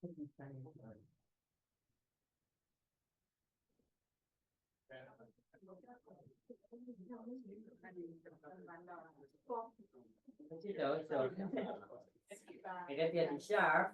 你再点一下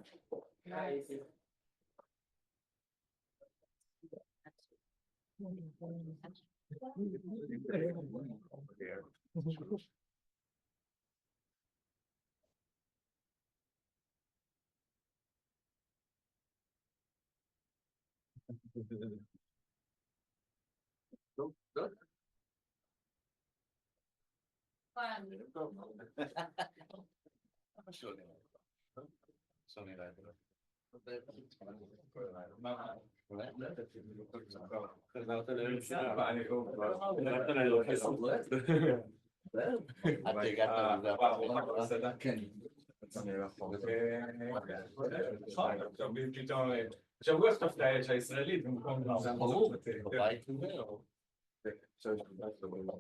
，שבוע סוף האש הישראלית במקום ברור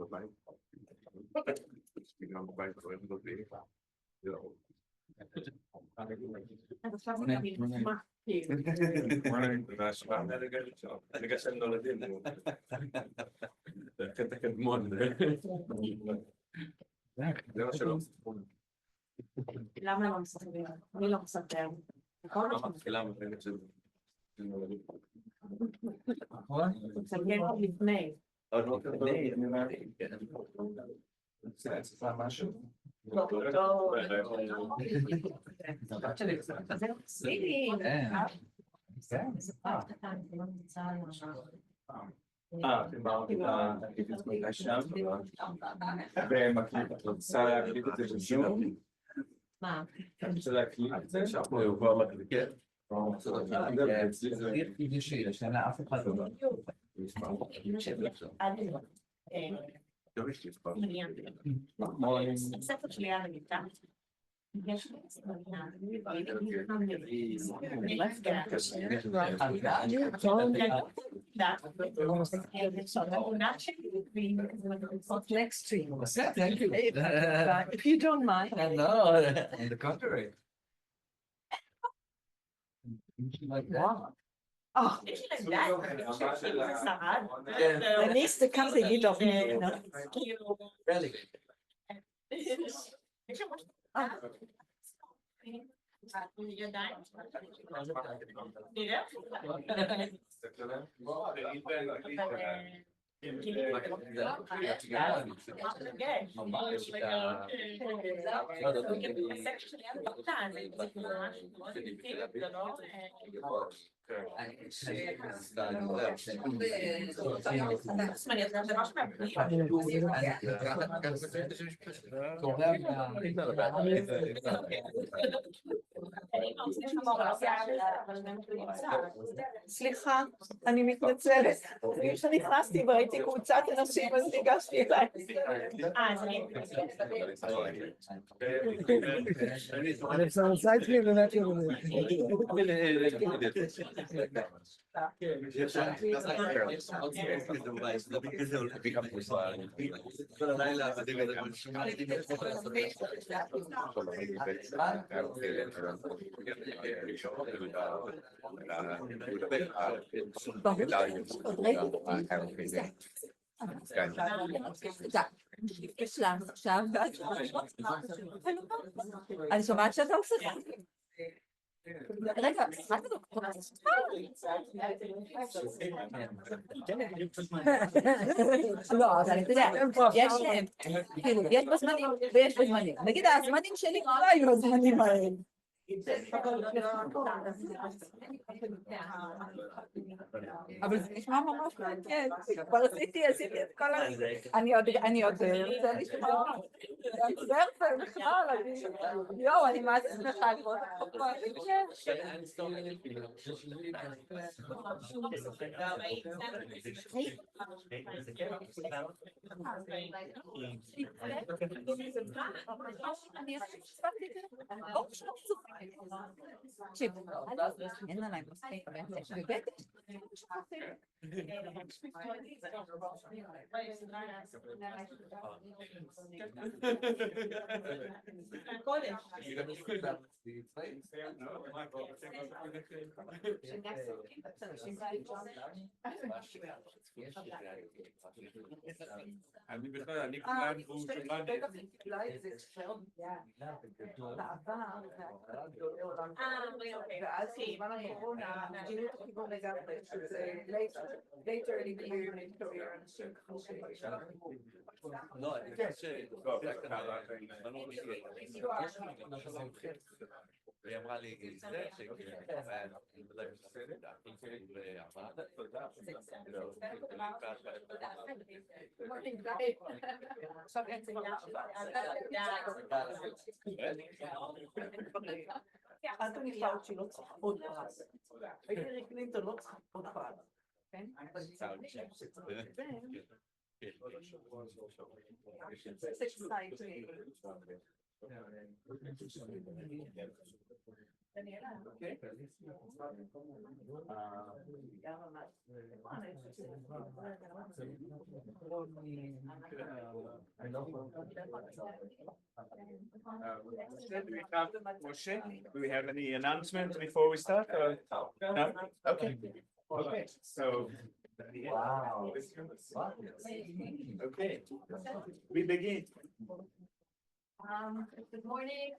בבית גם בבית קוראים לו אז עכשיו זה תמיד נשמע. הרגע שהם נולדים זה חטא קדמון זה מה שלא למה לא מסתכלים? מי לא מסתכל? מתחילה מפגת של נולדים תסתכל עוד לפני. זה משהו בוקר טוב. זה סילי. דיברתי להקליט את זה שם ומקליט את רוצה להקליט את זה בזום? מה? אני רוצה להקליט את זה שאנחנו יובא מקליט השאלה אף אחד לא הספר שלי היה למיטה. יש next to you. Thank you. If you don't mind. No, on the contrary. Oh, the nächste Kaffee geht auf mich. Really? סליחה, אני מתנצלת. כשנכנסתי וראיתי קבוצת אנשים אז ניגשתי אליי. אני עושה אצלי באמת אני שומעת שאתה עושה רגע, מה אתה דוקטור? לא, אבל אתה יודע, יש בזמנים ויש בזמנים. נגיד, הזמנים שלי לא היו הזמנים האלה. אבל זה נשמע ממש מעניין, כבר עשיתי את כל אני עוד רוצה לשמוע, יואו, אני מה זה שמחה לראות תקשיב, אין לה להם מספיק, בבית אני בכלל, אני כמעט והוא שבאתי. ואז בזמן הקורונה, שינו את הכיוון לגמרי, שזה later in career, אנשים ככה לא, אני חושב והיא אמרה לי, זה אנטוני פאוצ'י לא צריך עוד פרס. הילרי קלינטון לא צריך עוד פרס. כן? Moshe, do we have any announcements before we start? No? Okay. Okay, so. Wow. Okay, we begin. Good morning,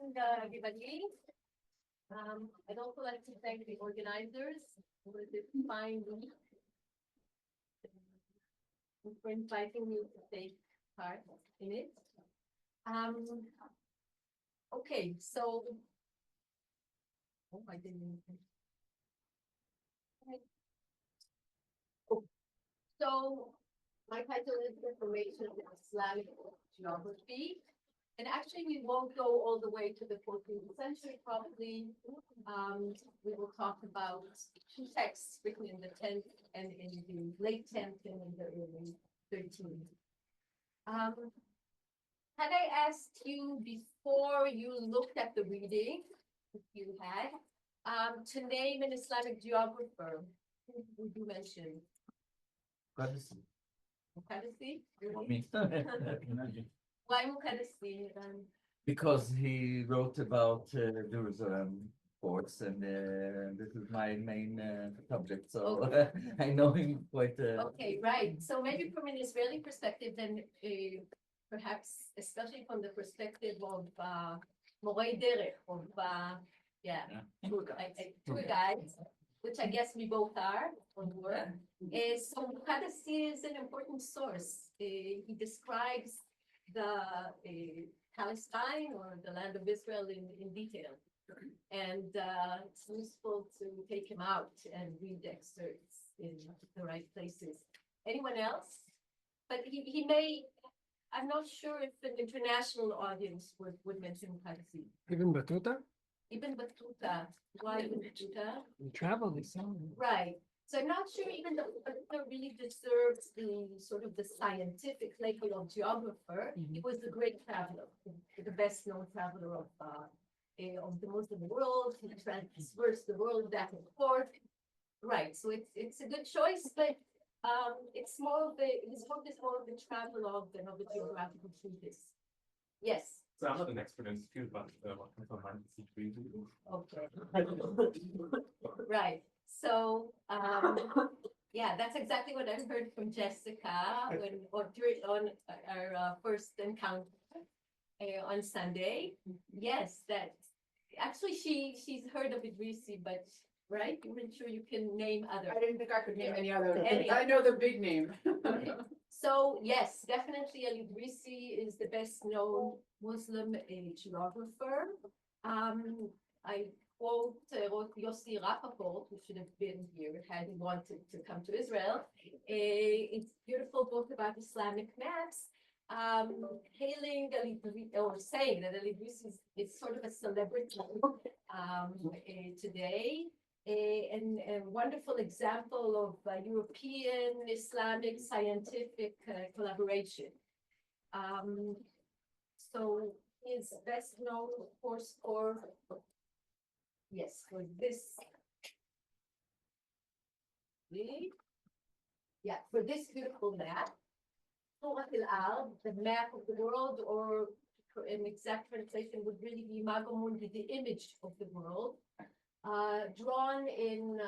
everybody. I'd also like to thank the organizers for this fine week, and for inviting me to take part in it. Okay, so. Oh, I didn't. So my title is Information in Islamic Geography. And actually, we won't go all the way to the 14th century, probably. We will talk about two texts written in the 10th and in the late 10th and in the early 13th. Had I asked you before you looked at the reading, if you had, to name an Islamic geographer, who would you mention? Muqaddasi? Why Muqaddasi? Because he wrote about Jerusalem ports, and this is my main subject, so I know him quite. Okay, right. So maybe from an Israeli perspective, then perhaps, especially from the perspective of Morei Derech, of tour guides, which I guess we both are or were. So Muqaddasi is an important source. He describes the Palestine or the land of Israel in detail. And it's useful to take him out and read excerpts in the right places. Anyone else? But he may, I'm not sure if an international audience would mention Muqaddasi. Ibn Battuta? Ibn Battuta. Why Ibn Battuta? He traveled, he saw. Right. So I'm not sure even though Battuta really deserves the sort of the scientific label of geographer. He was a great traveler, the best known traveler of the Muslim world. He traversed the world back and forth. Right. So it's a good choice, but it's more of his book is more of the travelogue than of a geographical treatise. Yes. So I'm not an expert in this field, but Okay. Right. So, yeah, that's exactly what I heard from Jessica on our first encounter on Sunday. Yes, that actually she's heard of Idrisi, but right, you weren't sure you can name others. I didn't think I could name any other. Any I know the big name. Okay. So yes, definitely Al-Idrisi is the best known Muslim geographer. I quote Yossi Rappaport, who should have been here had he wanted to come to Israel. It's a beautiful book about Islamic maps, hailing or saying that Al-Idrisi is sort of a celebrity today. And a wonderful example of European Islamic scientific collaboration. So he is best known, of course, for yes, for this. Yeah, for this beautiful map. صورة الأرض, the map of the world, or an exact translation would really be Mago Mundi, the image of the world. Drawn in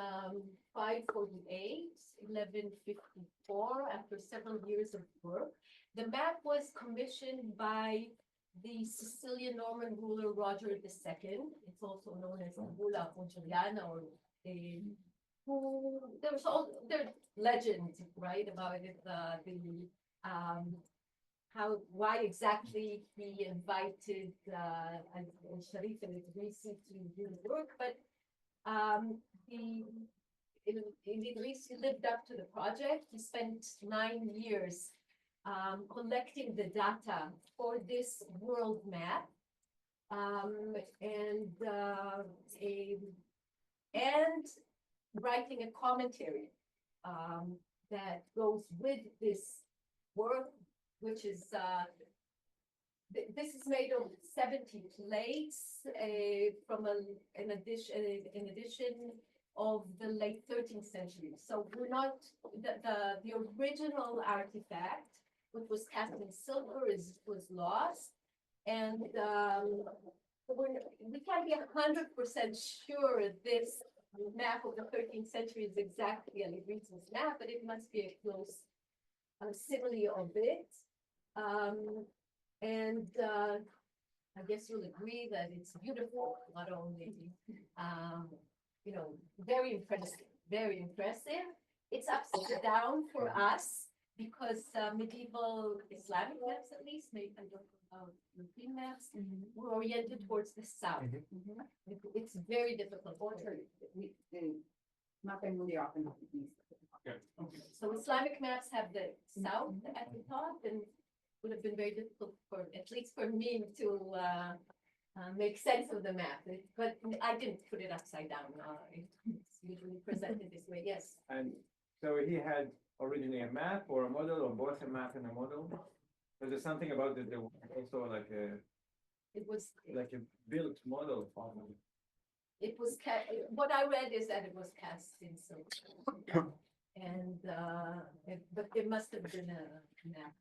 548, 1154, after several years of work. The map was commissioned by the Sicilian Norman ruler Roger II. It's also known as Bula Pongiliana, or who there was all there are legends, right, about it, why exactly he invited Sharif and Idrisi to do the work, but he Idrisi lived up to the project. He spent 9 years collecting the data for this world map, and writing a commentary that goes with this work, which is this is made of 70 plates from an edition of the late 13th century. So we're not the original artifact, which was cast in silver, was lost, and we can't be 100% sure this map of the 13th century is exactly Idrisi's map, but it must be a close simile of it. I guess you'll agree that it's beautiful, not only, very impressive, very impressive. It's upside down for us because medieval Islamic maps, at least, maybe I don't know about European maps, were oriented towards the south. It's very difficult. So Islamic maps have the south at the top, and would have been very difficult for, at least for me, to make sense of the map. But I didn't put it upside down. It's usually presented this way. Yes. And so he had originally a map or a model, or both a map and a model. Was there something about that there was also like It was a built model? it was what I read is that it was cast in silver. And but there must have been a map.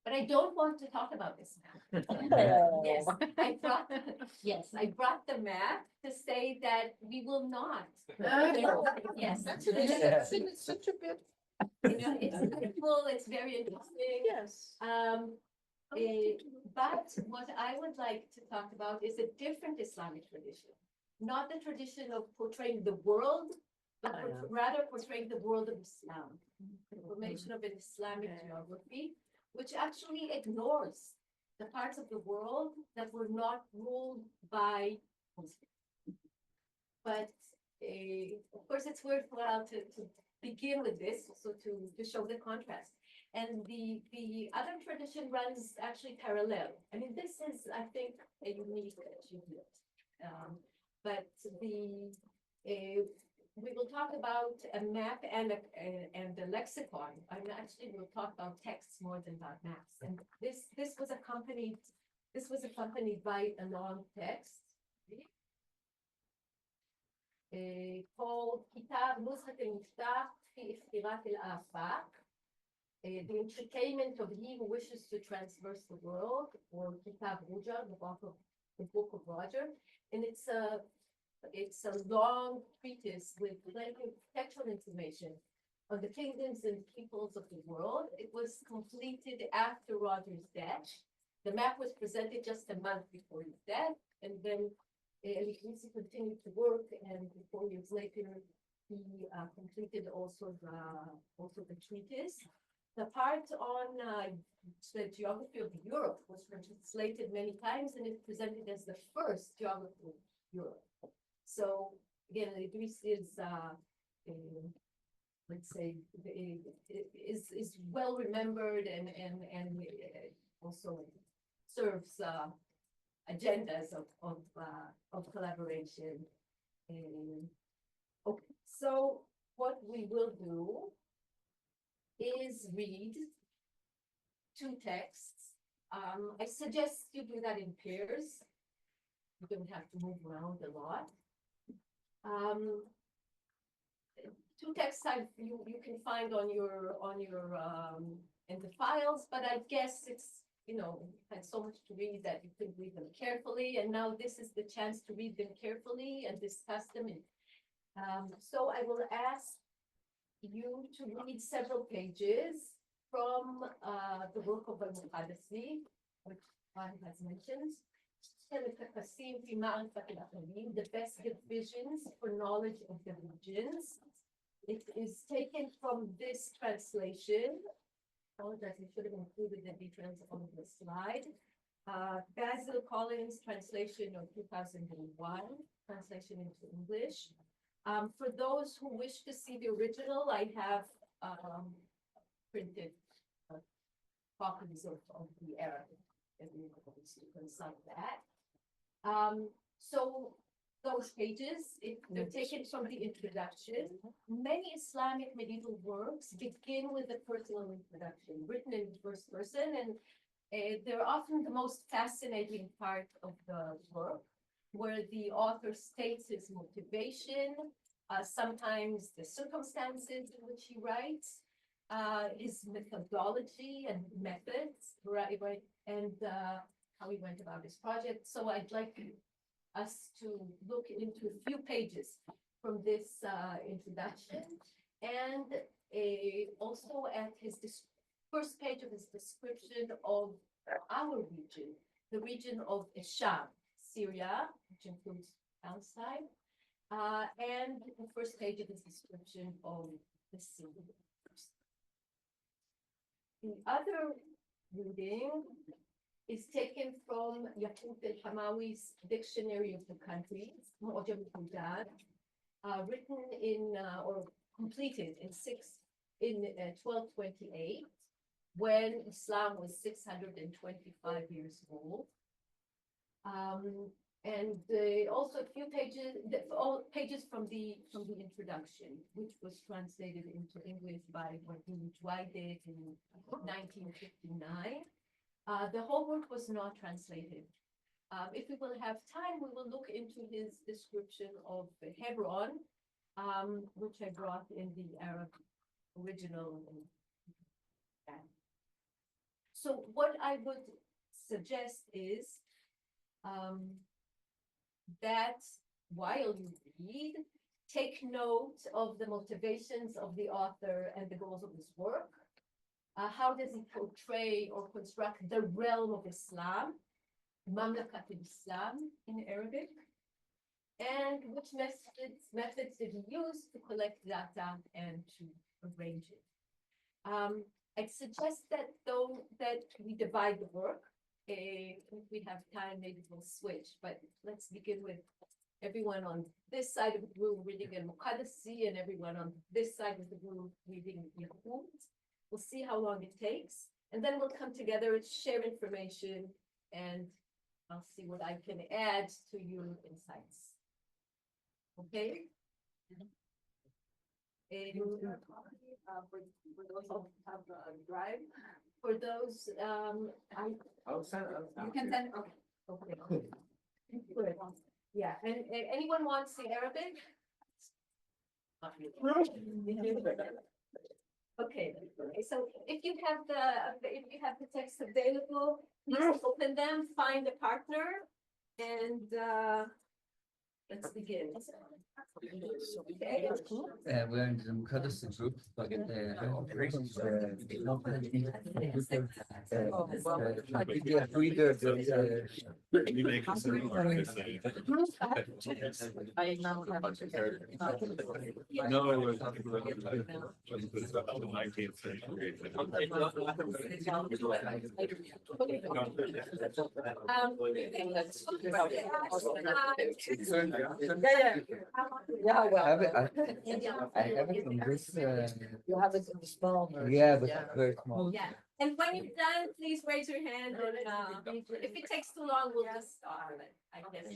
But I don't want to talk about this map. Yes, I brought the map to say that we will not. Yes, It's such a bit. it's beautiful, it's very interesting. Yes. But what I would like to talk about is a different Islamic tradition, not the tradition of portraying the world, but rather portraying the world of Islam, the formation of an Islamic geography, which actually ignores the parts of the world that were not ruled by Muslims. But of course, it's worthwhile to begin with this, so to show the contrast. And the other tradition runs actually parallel. I mean, this is, I think, a unique achievement. But we will talk about a map and a lexicon. We'll talk about texts more than about maps. And this was accompanied by a long text called Kitab Nushat al-Muftah fi Ikhtirat al-Afaq. The entertainment of he who wishes to traverse the world, or Kitab Ruja, the book of Roger. And it's a long treatise with plenty of textual information on the kingdoms and peoples of the world. It was completed after Roger's death. The map was presented just a month before his death, and then Idrisi continued to work, and 4 years later, he completed also the treatise. The part on the geography of Europe was translated many times, and it's presented as the first geography of Europe. So again, Idrisi is, let's say, is well remembered and also serves agendas of collaboration. Okay, so what we will do is read 2 texts. I suggest you do that in pairs. you don't have to move around a lot. Two texts you can find on your in the files, but I guess it's, you know, had so much to read that you could read them carefully, and now this is the chance to read them carefully and discuss them. So I will ask you to read several pages from the work of Al-Muqaddasi, which Juan has mentioned. The best divisions for knowledge of the regions. It is taken from this translation. Apologize, I should have included the details on the slide. Basil Collins translation of 2001, translation into English. For those who wish to see the original, I have printed copies of the Arabic, and you can consult that. So those pages, they're taken from the introduction. Many Islamic medieval works begin with a personal introduction, written in first person, and they're often the most fascinating part of the work, where the author states his motivation, sometimes the circumstances in which he writes, his methodology and methods, right, and how he went about his project. So I'd like us to look into a few pages from this introduction, and also at his first page of his description of our region, the region of Sham, Syria, which includes Palestine, and the first page of his description of the sea. The other reading is taken from Yaqut al-Hamawi's Dictionary of the Countries, Mu'jam al-Buldan, written in or completed in 1228, when Islam was 625 years old. And also a few pages, all pages from the introduction, which was translated into English by Wahid Juaideh in 1959. The whole work was not translated. If we will have time, we will look into his description of Hebron, which I brought in the Arab original. So what I would suggest is that while you read, take note of the motivations of the author and the goals of his work. How does he portray or construct the realm of Islam, Mamlakat al-Islam in Arabic? And which methods did he use to collect data and to arrange it? I'd suggest that we divide the work. If we have time, maybe we'll switch, but let's begin with everyone on this side of the room reading Al-Muqaddasi and everyone on this side of the room reading Yaqut. We'll see how long it takes, and then we'll come together and share information, and I'll see what I can add to your insights. Okay? For those who have a drive, for those, I'll send. you can send, okay. Good. Yeah, and anyone wants the Arabic? Okay, so if you have the text available, please open them, find a partner, and let's begin. Okay. We're in the Muqaddasi group, but You may consider I now have No, it was the 19th century. Yeah, well, I have it from this, you have it in the small version. yeah, but very small. Yeah, and when you're done, please raise your hand, and if it takes too long, we'll just stop it, I guess.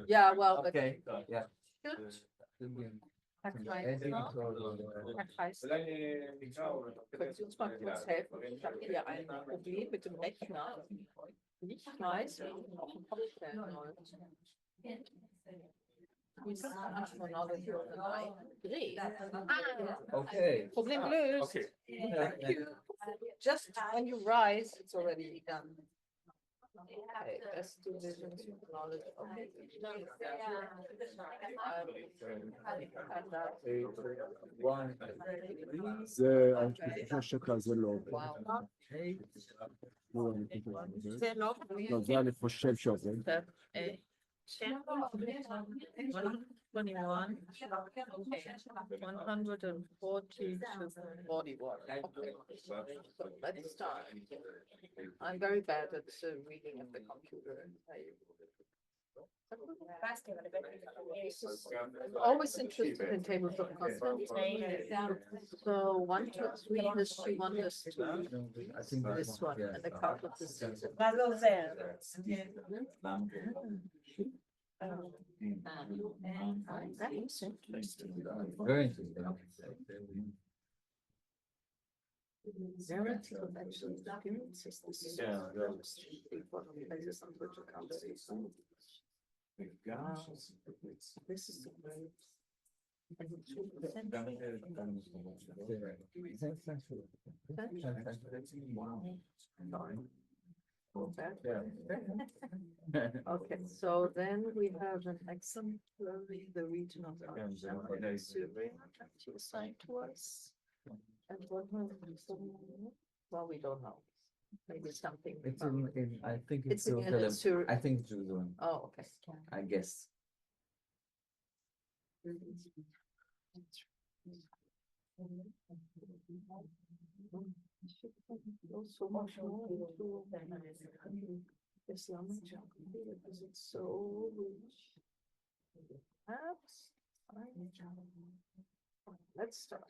Yeah, well, but Okay, yeah. Herr Kreisler, Herr Kreisler, können Sie uns mal kurz helfen? Ich habe hier ein Problem mit dem Rechner. Nicht weiß, wie ich auf den Kopf stellen soll. Okay. Problem gelöst. Okay. Thank you. Just when you rise, it's already done. Okay, best divisions of knowledge. Okay. זה, אני חושב שזה לא עובד. Wow. לא, אני חושב שזה לא עובד. זה לא. לא, זה אני חושב שעובד. 21, 140 to 41. Okay. So let's start. I'm very bad at reading at the computer. I'm always interested in tables of contents. So 1, 2, 3, history, 1, history. I think This one, and a couple of this. That is interesting. Very interesting. Narrative of actual experiences. This is important places on which it comes to. This is the way. Okay, so then we have an exemplary, the region of Syria, assigned to us. And what was, well, we don't know. Maybe something. It's in, I think It's it's in Jerusalem. Syria. I think it's Jerusalem, Oh, okay. I guess. So much more into Islamic geography because it's so rich. Perhaps. Let's start.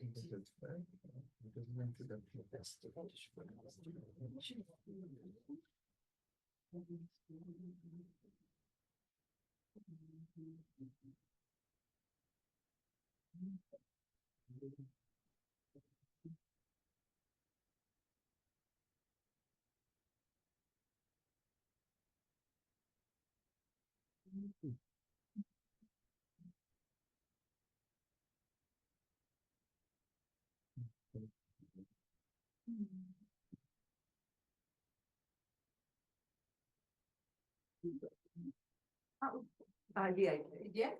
Yeah.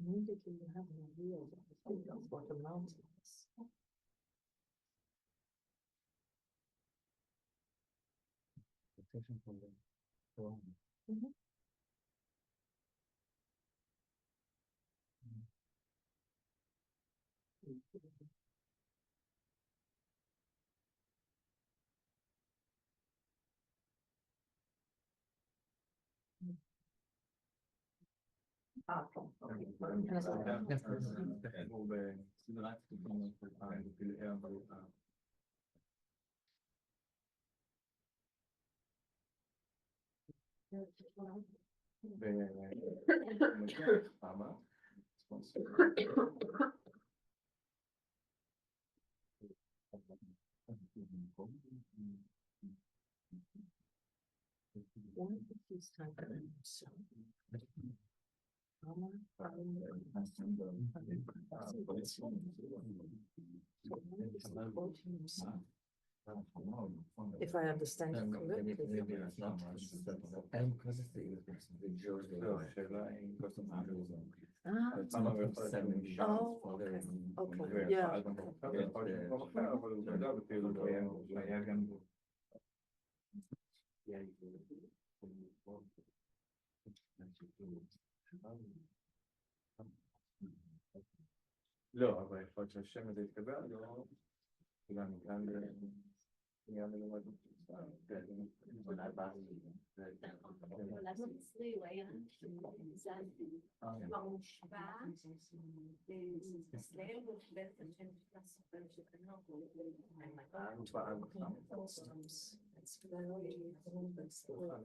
Immediately you have an idea of what a mountain is. One of these times. If I understand it correctly. And because it's the Jerusalem. Oh, okay, yeah. לא, אבל יכול להיות שהשם הזה יתקבל, לא, גם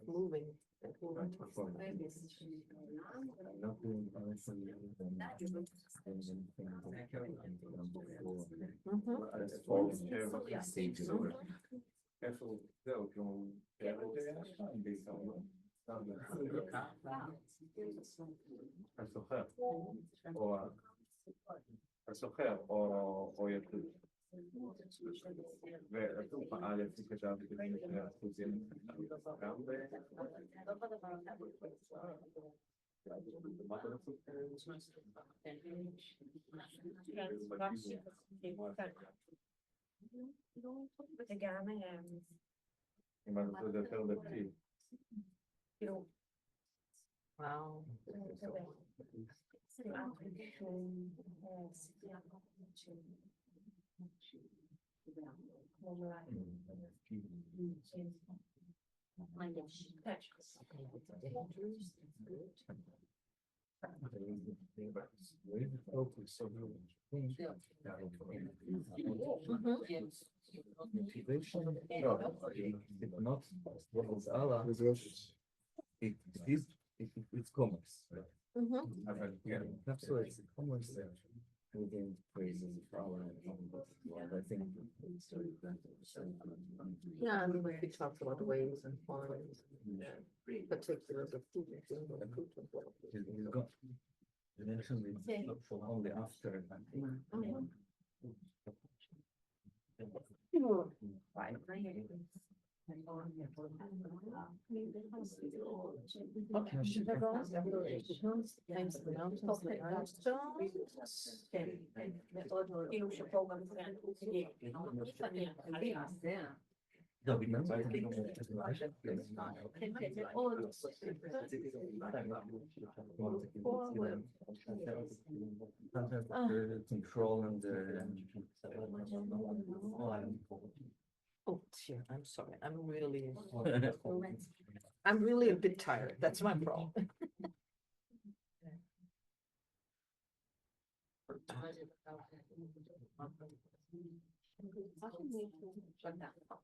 Moving. זהו, כאילו, הסוחר, או יחיד. וכתוב א' כתב אחוזים גם וגם אם אני זה יותר דתי. וואו. Motivation, it's not what is Allah, it's commerce, right? Absolutely, it's commerce within praises of Allah and I think. Yeah, I mean, we talked about ways and forms, particulars of food. You got, you mentioned it for only after. Okay. Names of the mountains, the ironstones. Control and Oh, dear, I'm sorry, I'm really a bit tired, that's my problem.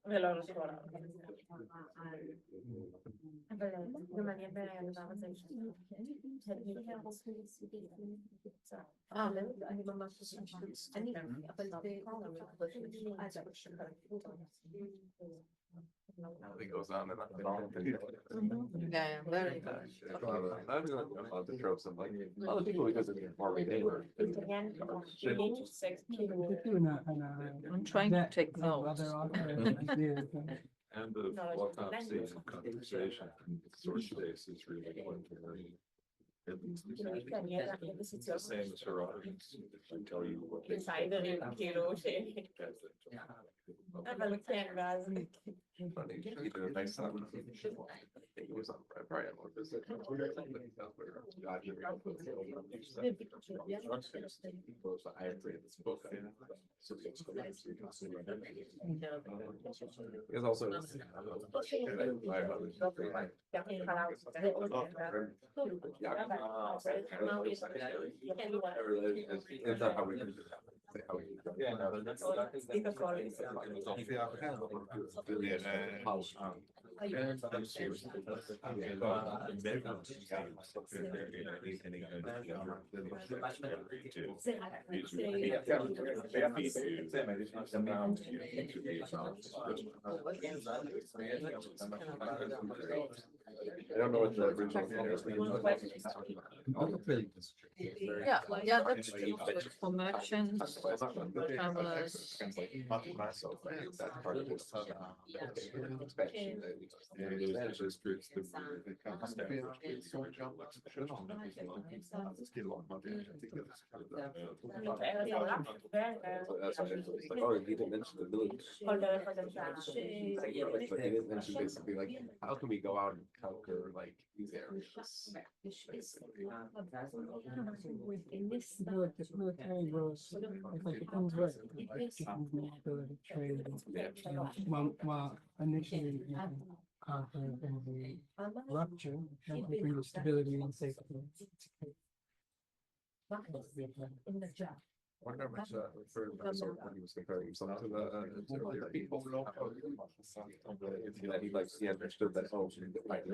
ולא לשקול. אבל גם אני בדבר הזה. אני ממש אבל It goes on and on. Yeah, very good. About the tropes of like other people because of our neighbor. I'm trying to take notes. And the autopsy and conversation source space is really important to her. It's the same as her audience. I tell you what they אבל כן, ואז funny. She did a nice sound. He was on Brian or visit. I had read this book. It's also is that how we can do that? Yeah, no, that's I don't know what the original. Yeah, that's true, so it's for merchants, travelers. Myself, that part of this inspection. There's just groups that come down. Let's get along. That's why it's like, oh, you didn't mention the village. But he didn't mention basically like, how can we go out and conquer like these areas? Military was like it comes right. Trade. Well, initially confident in the rupture and agree with stability and safety. In the job. Wonder how much for when he was comparing himself to the people. He like he understood that. Oh, like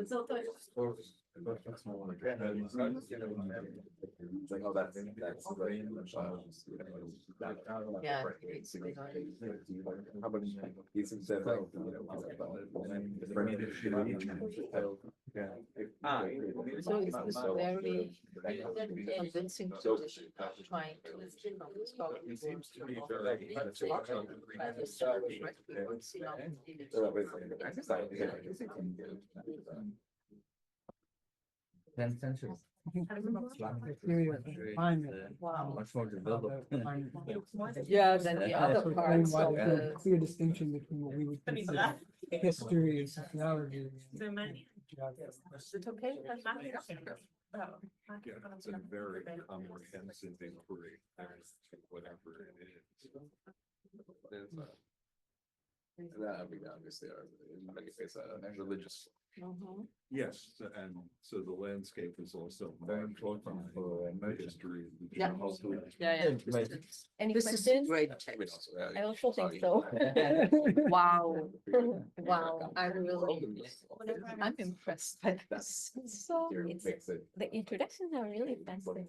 oh that's Yeah. How much he said like So it's this very convincing position trying to. He seems to be very. Tenth century. The theory of climate. Wow. Much more developed. Yeah, than the other That's what explains parts why of there's a the. clear distinction between what we would consider history and sociology. and geography. Is it okay? Yeah, it's a very comprehensive inquiry, whatever it is. There's that, I mean, obviously, in many cases, religious. Yes, and so the landscape is also very important for history. Yeah. Yeah, yeah. Any This is questions? great. I also think so. Wow. Wow, I really, I'm impressed by this. So the introductions are really fascinating.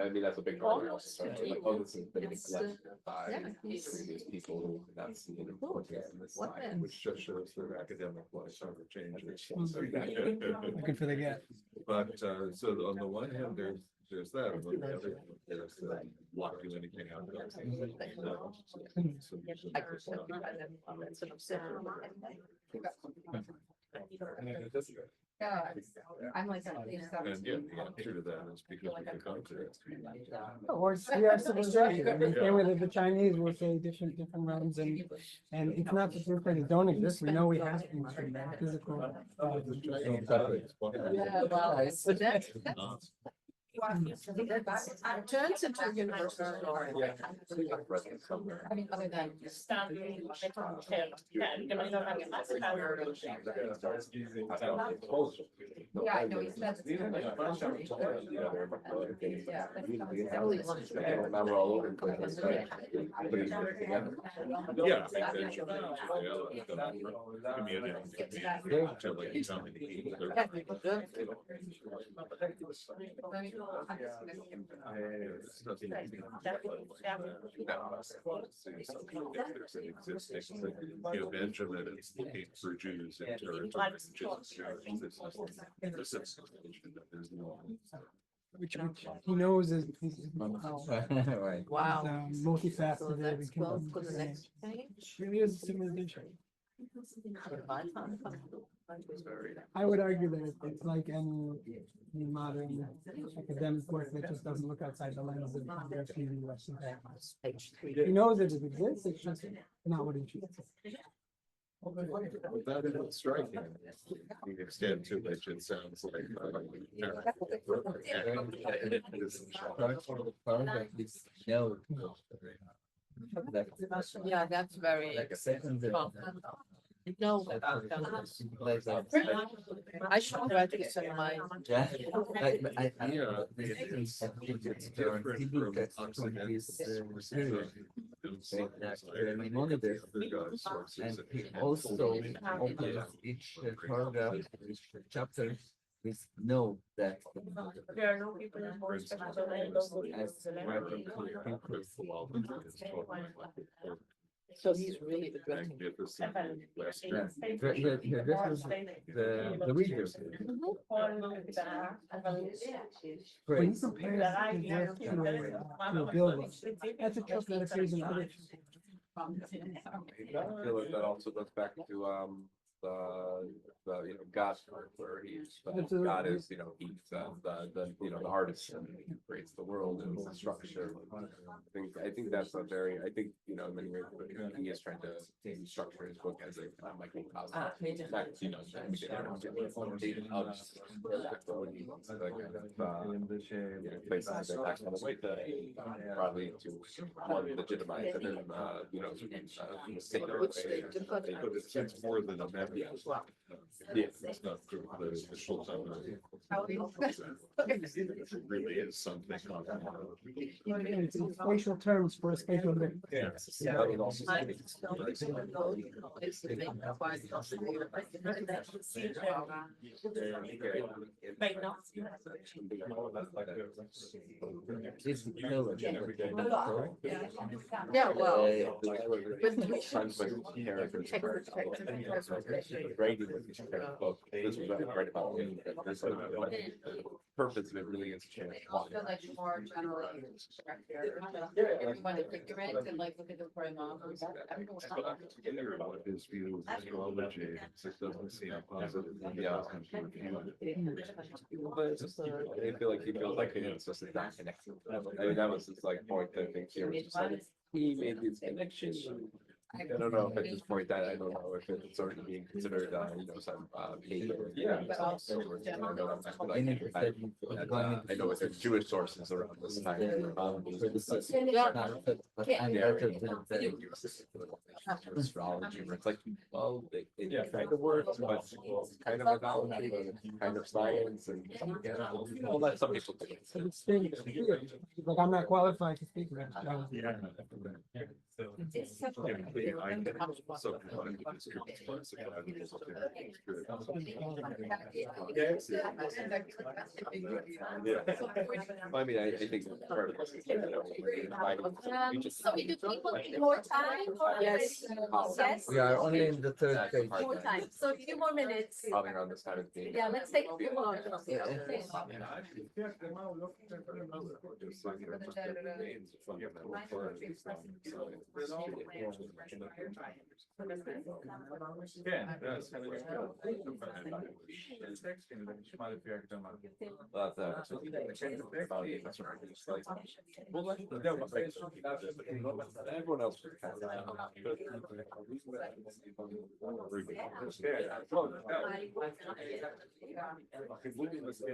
I mean, that's a big part. Almost Like, oh, this is been It's, neglected by yeah, he's- previous people who have not seen it before, in this What slide, then? which just shows their academic life sort of changes. Looking for the gap. But, so on the one hand, there's that, and on the other, there's the block do anything out there. I could tell you by them, that's an obsession. Yeah. I'm like. And yeah, the answer to that is because of the context. Or we are civilization. I mean, same way that the Chinese will say different realms and it's not that those things don't exist. We know we have things from that physical. Yeah, wow, so that's. It turns into a universal story. I mean, other than. Yeah, I know, he says. Now we're all over the place. Yeah. Benjamin is looking for Jews in Which he knows is Right. Wow. So multifaceted. that's and can well be for the managed. next page. Really is a civilization. Very. I would argue that it's like any modern academic work that just doesn't look outside the lens of Western values. Page He 3. knows that it exists, it's just not what he chooses. That is striking. The extent to which it sounds like. Yeah, that's very. Like a second. No. I should write this in my. Yeah. Yeah. It's different from his period. Maimonides, and he also opens each paragraph, each chapter with know that. There are no people in board special So he's really addressing. Magnificent Yeah, Western. here, this is the reader. When you Great. compare this to a building, that's a trope that appears in other. I feel like that also goes back to, God part where he's, Absolutely. God is, he's, the artist and he creates the world and the structure. I think that's a very, I think, in many ways, he is trying to structure his book as a kind of microcosm. Not, places that act on the way to probably to one legitimize and then, take it Which they away. did, but It's more than a map. Yeah. It's not true, the full time. It really is something. It's spatial terms for a spatial thing. Yeah. This is killer. Yeah, well. Brady was this book. This was right about me. The purpose of it really is to change. More generally. Everyone to pick your and like look at the program. One of his views, astrology, it doesn't seem positive. Yeah. I feel like he feels like it's just not connected. I mean, that was his like point. I think here was just like he made these connections. I don't know if at this point that I don't know if it's already being considered, some paid. Yeah. I know it's Jewish sources around this time. Astrology, where it's like, well, it kind of works, but kind of mythology, kind of science, and well, that's some people do. So it's thing, like I'm not qualified to speak about astrology. It's such a- I mean, I think part of this is, So do people need more time or? Yes. Yes? We are only in the third page. More time, so a few more minutes. Probably around this time of the. Yeah, let's take a few more. כן, זה נשמע לפי הקדמה. Everyone else.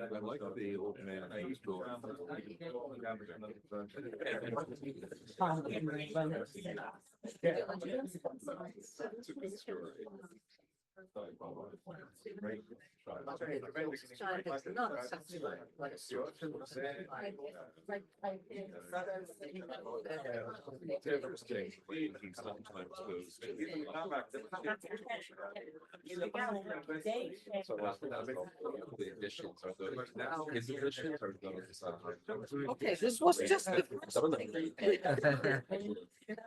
I like the old man who's built. It's a good story. Interesting. He sometimes goes to. So the additions are his additions or those. Okay, this was just the first Some of them. thing.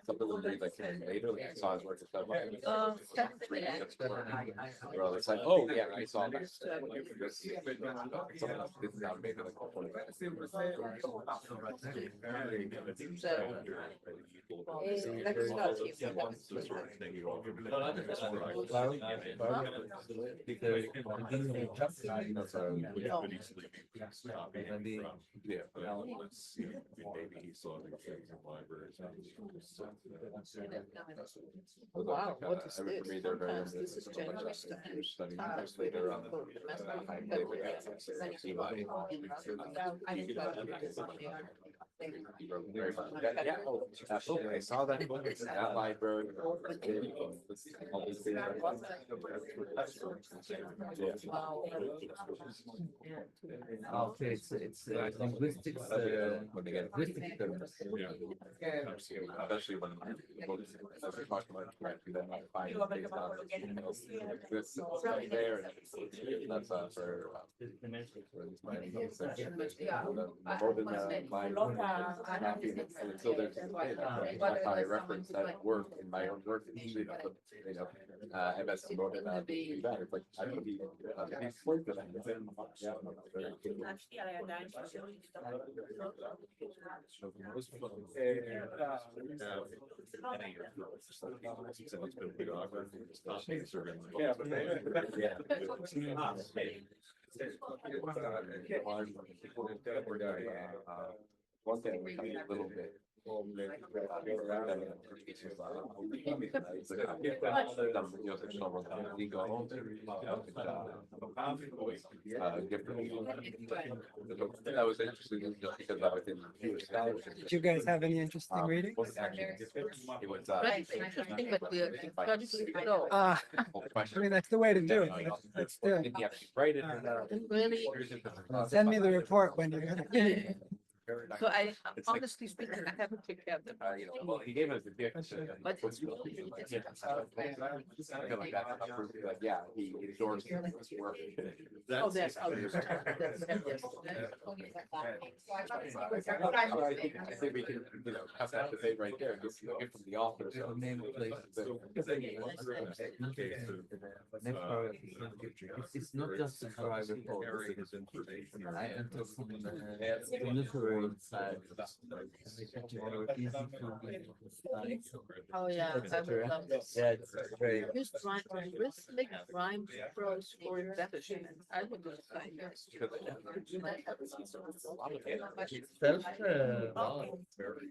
Some of them read like later, like I saw his work and stuff. Where I was like, oh yeah, I saw that. Someone else did not maybe like. Maybe he saw the things in libraries. Wow, what is I this? remember they're very. Sometimes this is general stuff. Studying this later on. Yeah, oh, absolutely. I saw that book. It's in that library. Okay, it's linguistics, linguistic terms. Especially when we're talking about correctly, then I find based on this there. That's for more than my happiness. And until there's I reference that work in my own work. MS wrote it, do that, it's like, I don't need. He's like that. Yeah. Yeah, but One thing we need a little bit. That was interesting, just because I was in. Did you guys have any interesting reading? It was, Right, interesting, but we're incredibly slow. I mean, that's the way to do it. That's Didn't the, he actually write it? Really, send me the report when you're gonna. so honestly speaking, I haven't prepared them. You know, well, he gave us the gift. But it's Like, yeah, he endorsed his work. Oh, that's. I think we can, you know, have that debate right there, just get from the author. The name of place. It's not just a dry report. I enter from the literary side. Oh, yeah, I would love this. Yeah, it's very. Use rhyme, rhythmic rhyme prose for embellishment. I would do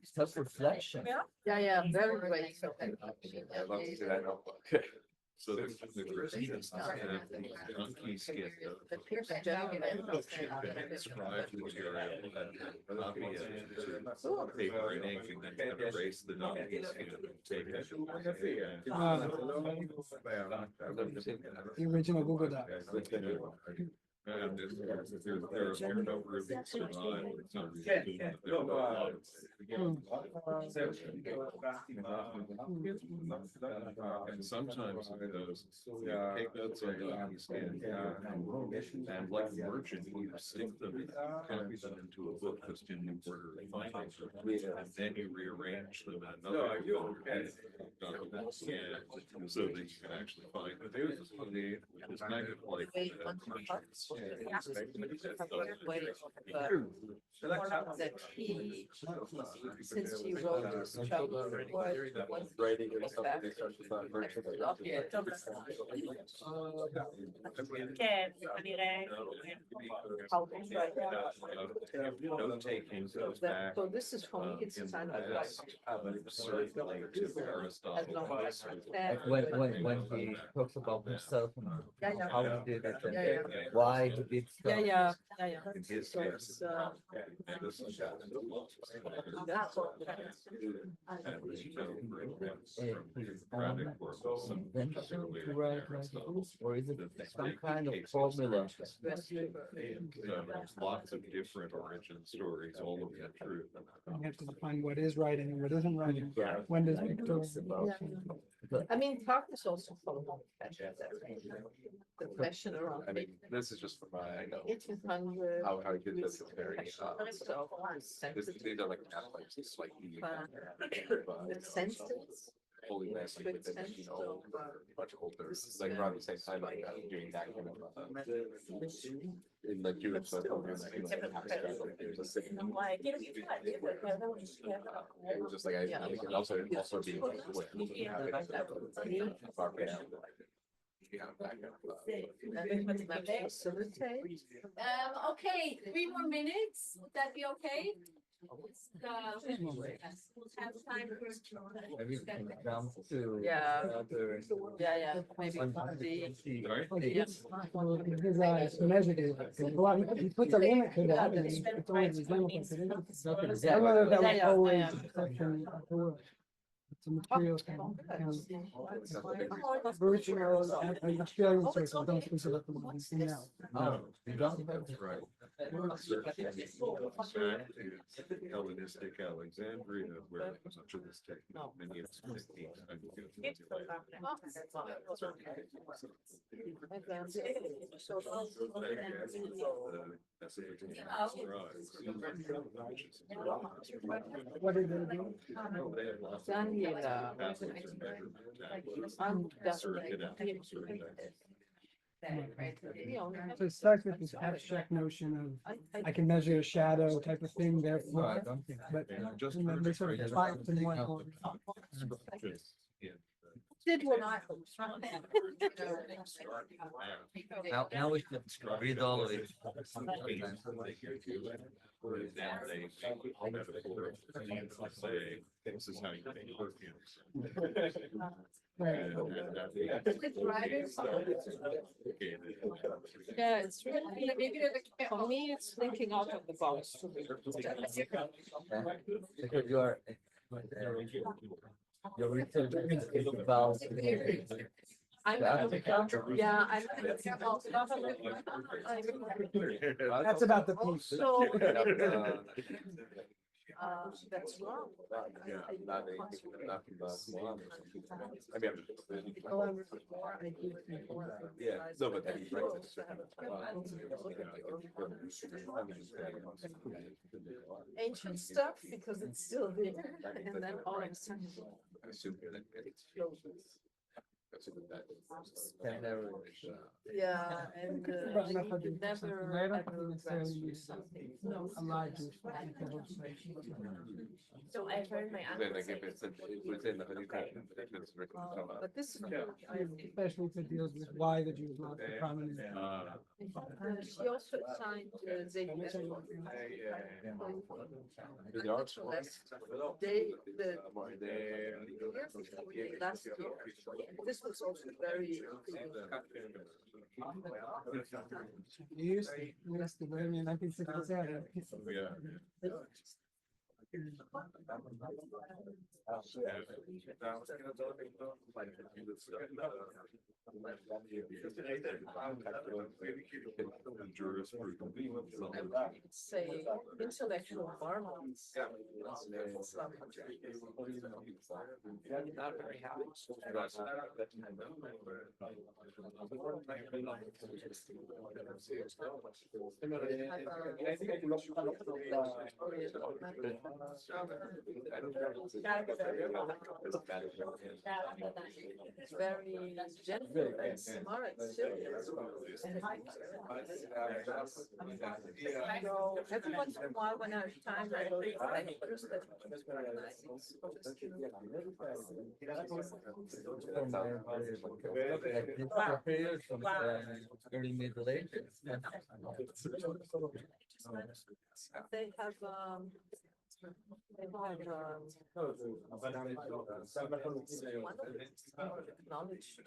Self-reflection. Yeah, very great. I love to see that notebook. So there's the Christians, monkey skin. The picture gentleman. Describe material and copy it to paper and ink and then erase the monkey skin and take it. The original Google Doc. And there are no rubrics for mine, it's not really and sometimes those, you take notes on the monkey skin and like a merchant, you stick them, copy them into a book just in the order of finding them, and then you rearrange them in another document, so that you can actually find the news. It's kind of like that he, since he wrote his travel report, Writing or something, they start to find merchants. note taking goes back. so this is for me, it's kind of like. Circulate to Aristotle. When he talks about himself and how he did it and Yeah. why he did stuff. Yeah. In his So case. it's, And this is. that's what. His own invention to write like this, or is it some kind of formula? There's lots of different origin stories, all of them true. You have to define what is writing and what isn't writing. Yeah. When does Victoria? I mean, talk is also full of the question around. I mean, this is just for my, I know. 1800. How he did this is very, So, these are like athletes, it's like. the sentence. Holy mass, like, within, you know, much older, like around the same time, like, doing that kind of. In like doing so. It was just like, I think it also being like. Okay, 3 more minutes, would that be okay? Have time for. Maybe we can jump to. Yeah. other- Maybe His eyes measured it. Well, he puts a limit to that. And it's always his limit. It's not I exact. don't know if that was Yeah, always yeah. the exception of the rule. It's a material thing. Aboriginal and Australian circles don't speak about the one now. No, we don't have. Right. Hellenistic Alexandria, where much of this technique, What did they do? Daniela. I'm So it starts with this abstract notion of, I can measure a shadow type of thing, therefore, but Just and then they sort of try it in one order. Did what I. Now we can read all of it. Say, this is how you make perfumes. Yeah, it's really, for me, it's thinking out of the box. Because your research is about. Yeah, That's about the piece. So. That's wrong. Yeah, not anything, nothing but. I mean, yeah, no, but then he writes it. Ancient stuff, because it's still there, and then all of a sudden. I assume that it's. Yeah, and But you not for could the- never I don't ever necessarily grasp need something. a large use. So I heard my Then like if it's, within the honeycomb, if it's written. But this is. Especially if it deals with why the Jews lost the prominent. She also signed the. The arts. They, the. Last year, this was also very. Used to, but I mean, 1967. Yeah. Say intellectual marvels. Not very happy. It's very gentle and smart too. Every once in a while, when I have time, I go to lectures that. Early Middle Ages. They have, knowledge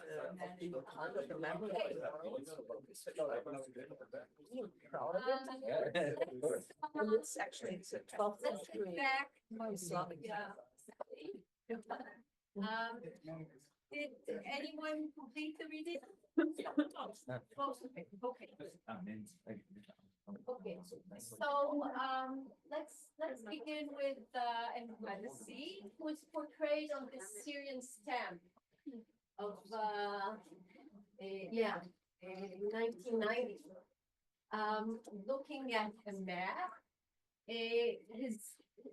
of being part of the memory. Proud of it. And it's actually, it's a 12th century Islamic. Did anyone complete the reading? Okay. Okay, so let's begin with Al-Muqaddasi, who is portrayed on this Syrian stamp of 1990. Looking at a map,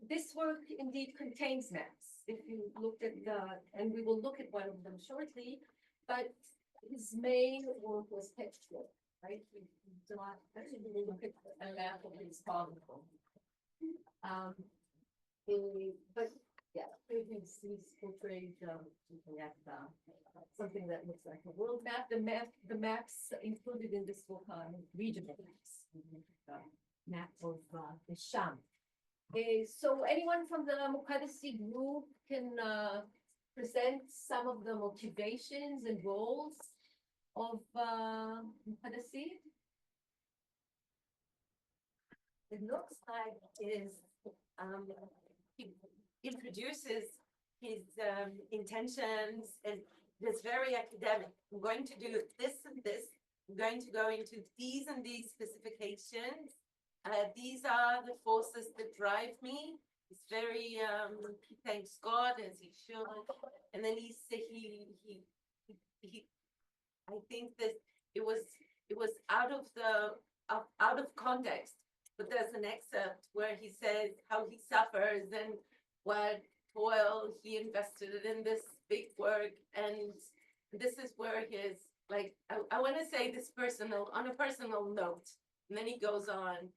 this work indeed contains maps. If you looked at and we will look at one of them shortly, but his main work was textual. Right? We do not actually look at a map of his father. But yeah, he's portrayed looking at something that looks like a world map. The maps included in this book are regional maps. Map of the Sham. So anyone from the Muqaddasi group can present some of the motivations and roles of Muqaddasi? It looks like he introduces his intentions and it's very academic. I'm going to do this and this. I'm going to go into these and these specifications. these are the forces that drive me. He's very, he thanks God as he should. And then he said, I think that it was out of context, but there's an excerpt where he says how he suffers and what toil he invested in this big work. And this is where his, like, I want to say this on a personal note. And then he goes on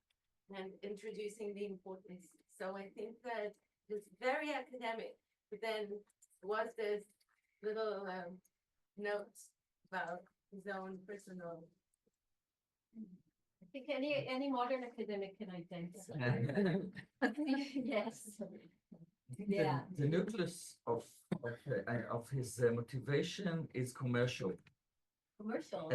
and introducing the importance. So I think that it's very academic, but then was this little note about his own personal. I think any modern academic can identify. Yes. I think Yeah. the nucleus of his motivation is commercial. Commercial.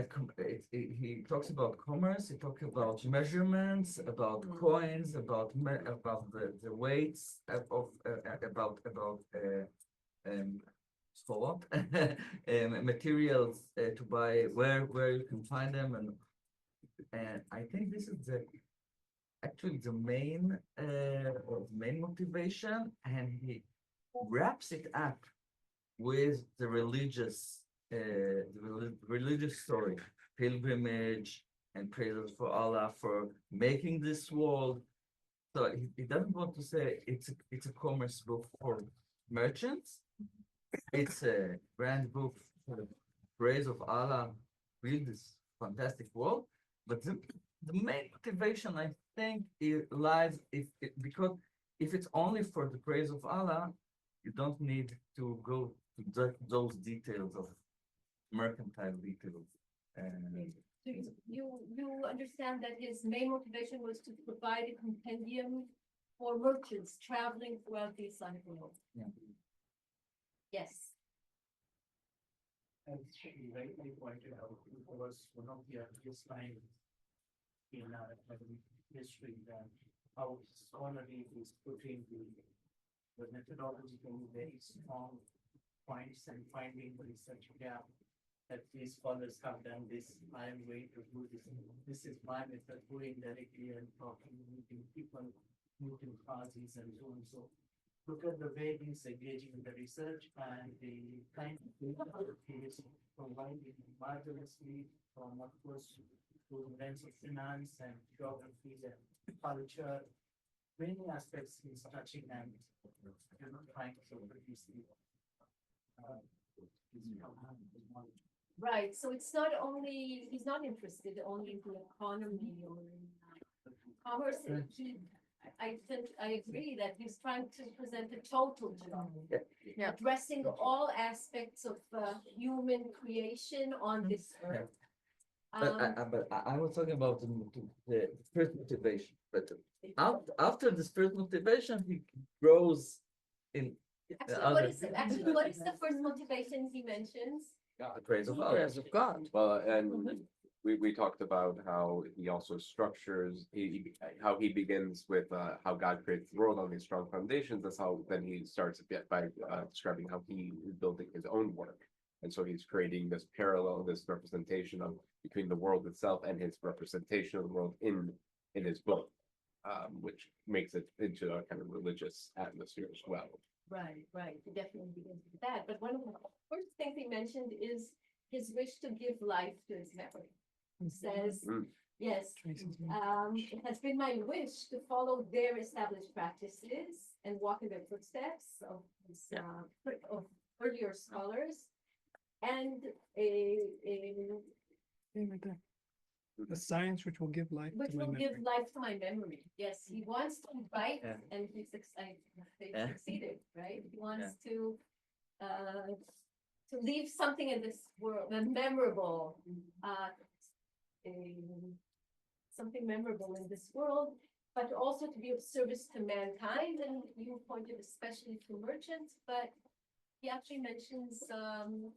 He talks about commerce, he talks about measurements, about coins, about the weights for what? Materials to buy, where you can find them, and I think this is actually the main motivation, and he wraps it up with the religious story, pilgrimage, and praises for Allah for making this world. So he doesn't want to say it's a commerce book for merchants. It's a grand book for the praise of Allah, build this fantastic world. But the main motivation, I think, lies because if it's only for the praise of Allah, you don't need to go to those details of mercantile details. So you understand that his main motivation was to provide a compendium for merchants traveling throughout the Islamic world. Yeah. Yes. As you rightly pointed out, it was one of the earliest times in academic history that how scholarly is putting the methodological very strong points and finding the research gap that these scholars have done this. I am going to do this. This is my method, going directly and talking, meeting people, meeting causes and so on. So look at the way he's engaging in the research and the kind of data he is providing marvelously from, of course, to the lens of finance and geography and culture. Many aspects he's touching and trying to produce the Right, so it's not only, he's not interested only in the economy or in commerce. I agree that he's trying to present a total job, addressing all aspects of human creation on this earth. But I was talking about the first motivation. But after this first motivation, he grows in. Actually, what is the first motivation he mentions? The praise of Allah. Praise of God. Well, and we talked about how he also structures, how he begins with how God creates the world on these strong foundations. That's how then he starts by describing how he is building his own work. And so he's creating this parallel, this representation of between the world itself and his representation of the world in his book, which makes it into a kind of religious atmosphere as well. Right, he definitely begins with that. But one of the first things he mentioned is his wish to give life to his memory. He says, yes, it has been my wish to follow their established practices and walk in their footsteps of earlier scholars. And The science which will give life which to my will give memory. life to my memory. Yes, he wants to write, and he's succeeded, right? He wants to leave something in this world, something memorable in this world, but also to be of service to mankind. And you pointed especially to merchants, but he actually mentions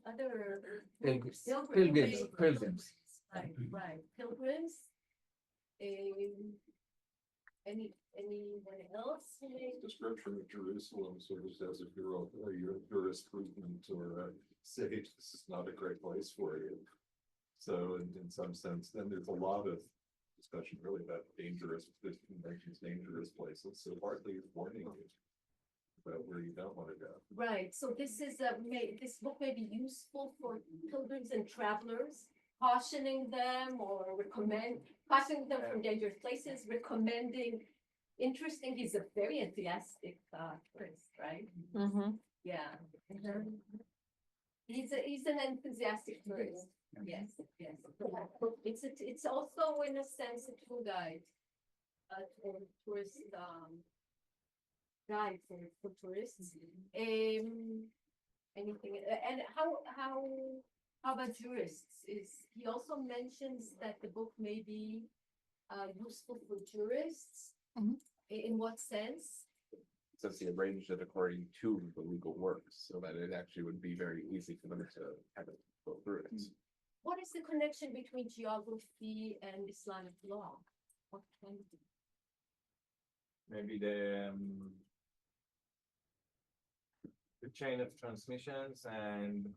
other Pilgrims. Right, pilgrims. Anyone else? Description of Jerusalem sort of says if you're a tourist movement or a sage, this is not a great place for you. So in some sense, then there's a lot of discussion really about dangerous, this convention's dangerous places, so partly it's warning you about where you don't want to go. Right, so this is this book may be useful for pilgrims and travelers, cautioning them or cautioning them from dangerous places, recommending. Interesting, he's a very enthusiastic tourist, right? Mm-hmm. Yeah. He's an enthusiastic tourist. Yes, yes. It's also in a sense a tour guide. Or tourist guide for tourists. Anything and how about tourists? He also mentions that the book may be useful for tourists. In what sense? Since he arranged it according to the legal works, so that it actually would be very easy for them to have it go through it. What is the connection between geography and Islamic law? What can it be? Maybe the chain of transmissions and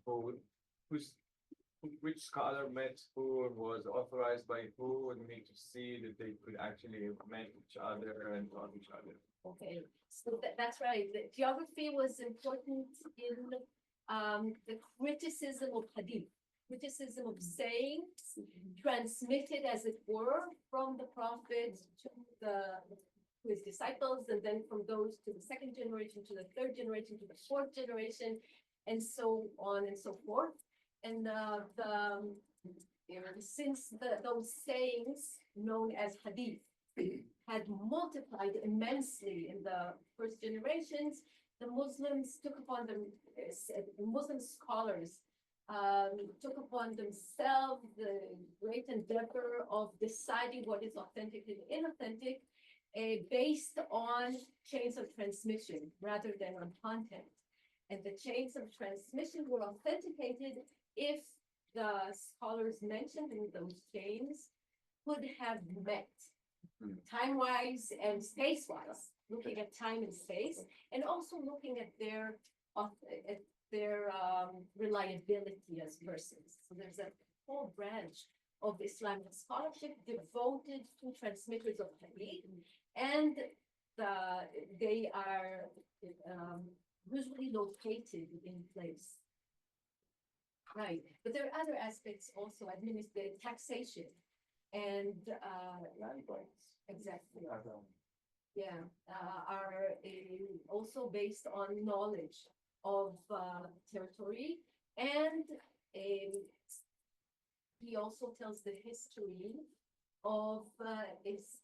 which scholar met who, was authorized by who, and need to see that they could actually met each other and taught each other. Okay, so that's right. The geography was important in the criticism of hadith, criticism of sayings transmitted, as it were, from the prophet to his disciples, and then from those to the second generation, to the third generation, to the fourth generation, and so on and so forth. And since those sayings known as hadith had multiplied immensely in the first generations, the Muslims took upon them, Muslim scholars took upon themselves the great endeavor of deciding what is authentic and inauthentic based on chains of transmission rather than on content. And the chains of transmission were authenticated if the scholars mentioned in those chains could have met time-wise and space-wise, looking at time and space, and also looking at their reliability as persons. So there's a whole branch of Islamic scholarship devoted to transmitters of hadith, and they are usually located in place. Right, but there are other aspects also, administrative taxation and exactly. Yeah, are also based on knowledge of territory, and he also tells the history of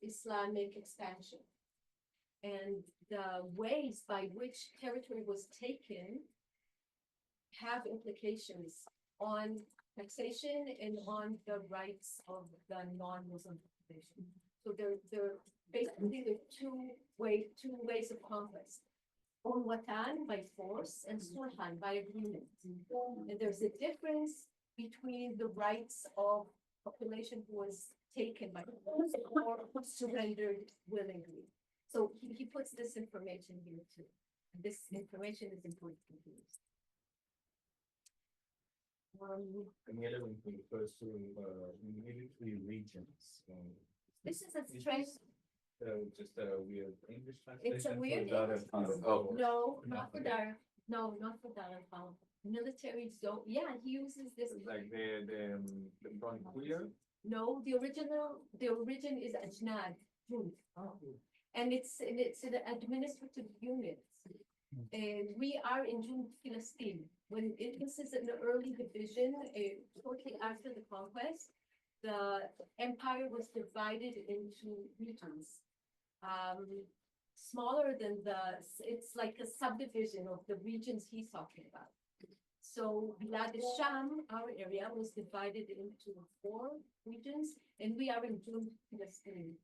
Islamic expansion and the ways by which territory was taken have implications on taxation and on the rights of the non-Muslim population. So there basically there are two ways of conquest. Watan by force and Sulhan by agreement. And there's a difference between the rights of population who was taken by force or surrendered willingly. So he puts this information here too. And this information is important to use. And the other one refers to military regions. This is a strength. Just a weird English translation. It's a weird for English. oh. No, not for Dar. No, not for Dar al military zone. Yeah, he uses this. Like the frontier. No, the origin is Ajnad, Jund. And it's an administrative unit. And we are in Jund, Palestine. When this is an early division, shortly after the conquest, the empire was divided into regions. Smaller than it's like a subdivision of the regions he's talking about. So Bilad al-Sham, our area, was divided into 4 regions, and we are in Jund, Palestine.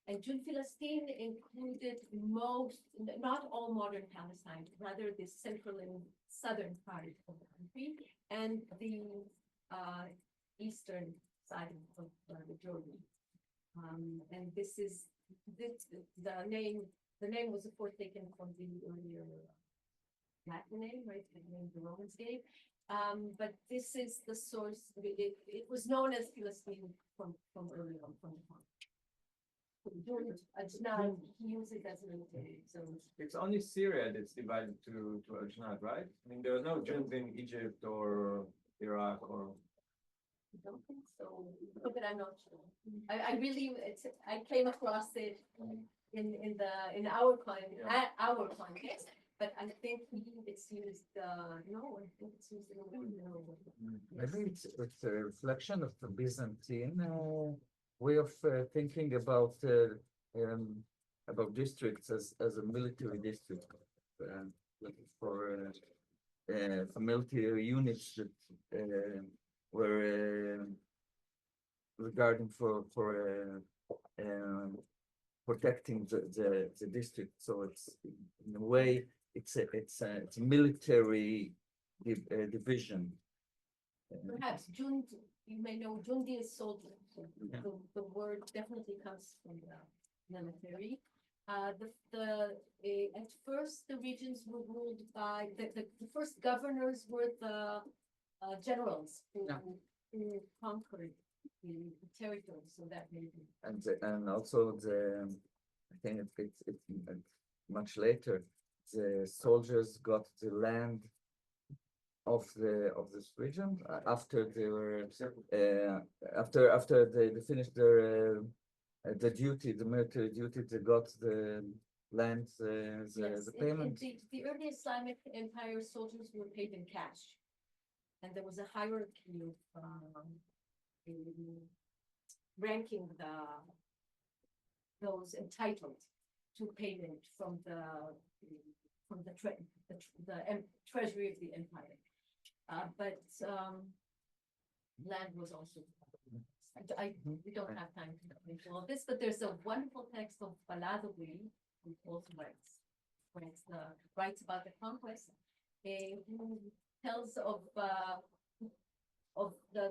And Jund, Palestine included not all modern Palestine, rather the central and southern part of the country, and the eastern side of the Jordan. And the name was of course taken from the earlier Latin name, right? The name the Romans gave. But this is the source. It was known as Palestine from early on, from the time. Ajnan, he uses as military zones. It's only Syria that's divided to Ajnad, right? I mean, there are no Jews in Egypt or Iraq or. I don't think so, but I'm not sure. I really, I came across it in our context, but I think it's used, no, I think it's used in. Maybe it's a reflection of the Byzantine way of thinking about districts as a military district for military units that were regarding for protecting the district. So it's in a way it's a military division. Perhaps you may know Jundi is soldier. So the word definitely comes from the military. At first the regions were ruled by the first governors were the generals who conquered the territory. So that may be. And also I think it's much later. The soldiers got the land of this region after they were after they finished their the military duty. They got the land, Yes, the payment. the early Islamic Empire soldiers were paid in cash, and there was a hierarchy of ranking those entitled to payment from the treasury of the empire. But land was also. We don't have time to go into all this, but there's a wonderful text of Baladawi, who also writes about the conquest, who tells of the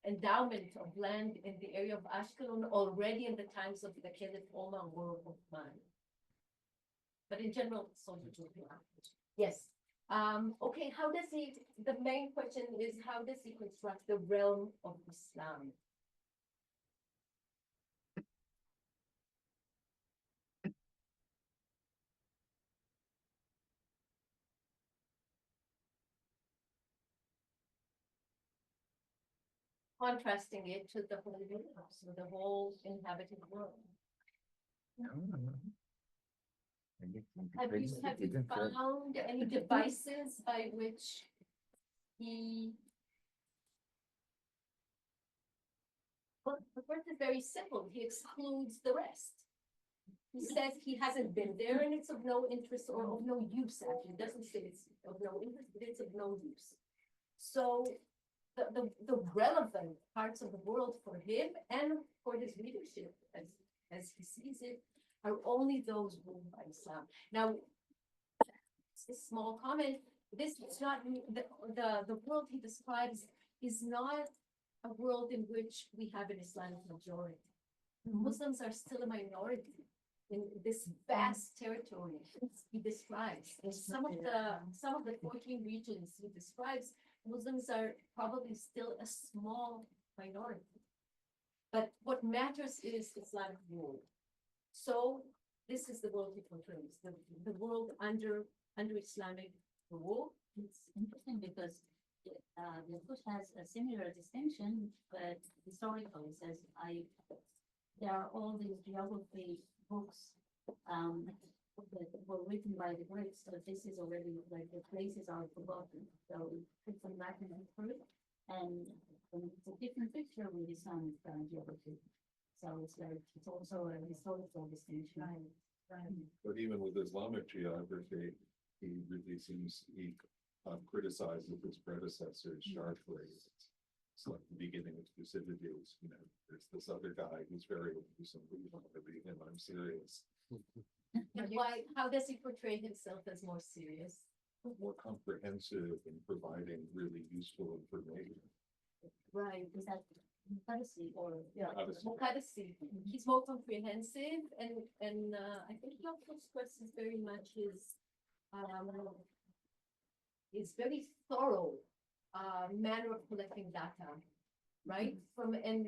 endowment of land in the area of Ashkelon already in the times of the Caliph Omar or Uthman. But in general, soldiers will be after. Yes. Okay, the main question is, how does he construct the realm of Islam? Contrasting it to the whole universe, with the whole inhabited world. Have you found any devices by which well, the first is very simple. He excludes the rest. He says he hasn't been there and it's of no interest or of no use, actually. It doesn't say it's of no interest, but it's of no use. So the relevant parts of the world for him and for his leadership as he sees it are only those ruled by Islam. Now, it's a small comment. This is not the world he describes is not a world in which we have an Islamic majority. Muslims are still a minority in this vast territory he describes. In some of the 14 regions he describes, Muslims are probably still a small minority. But what matters is Islamic rule. So this is the world he portrays, the world under Islamic rule. It's interesting because Yaqut has a similar distinction, but historically says there are all these geography books that were written by the Greeks, so this is already like the places are forgotten. So we put them back in history, and it's a different picture with Islamic geography. So it's also a historical distinction. But even with Islamic geography, he criticizes his predecessors sharply. It's like the beginning of Thucydides, there's this other guy who's very abusive, we want to be him, I'm serious. And how does he portray himself as more serious? More comprehensive and providing really useful information. Right. Is that Muqaddasi or Muqaddasi. He's more comprehensive and I think he also stresses very much his very thorough manner of collecting data. right? From, and,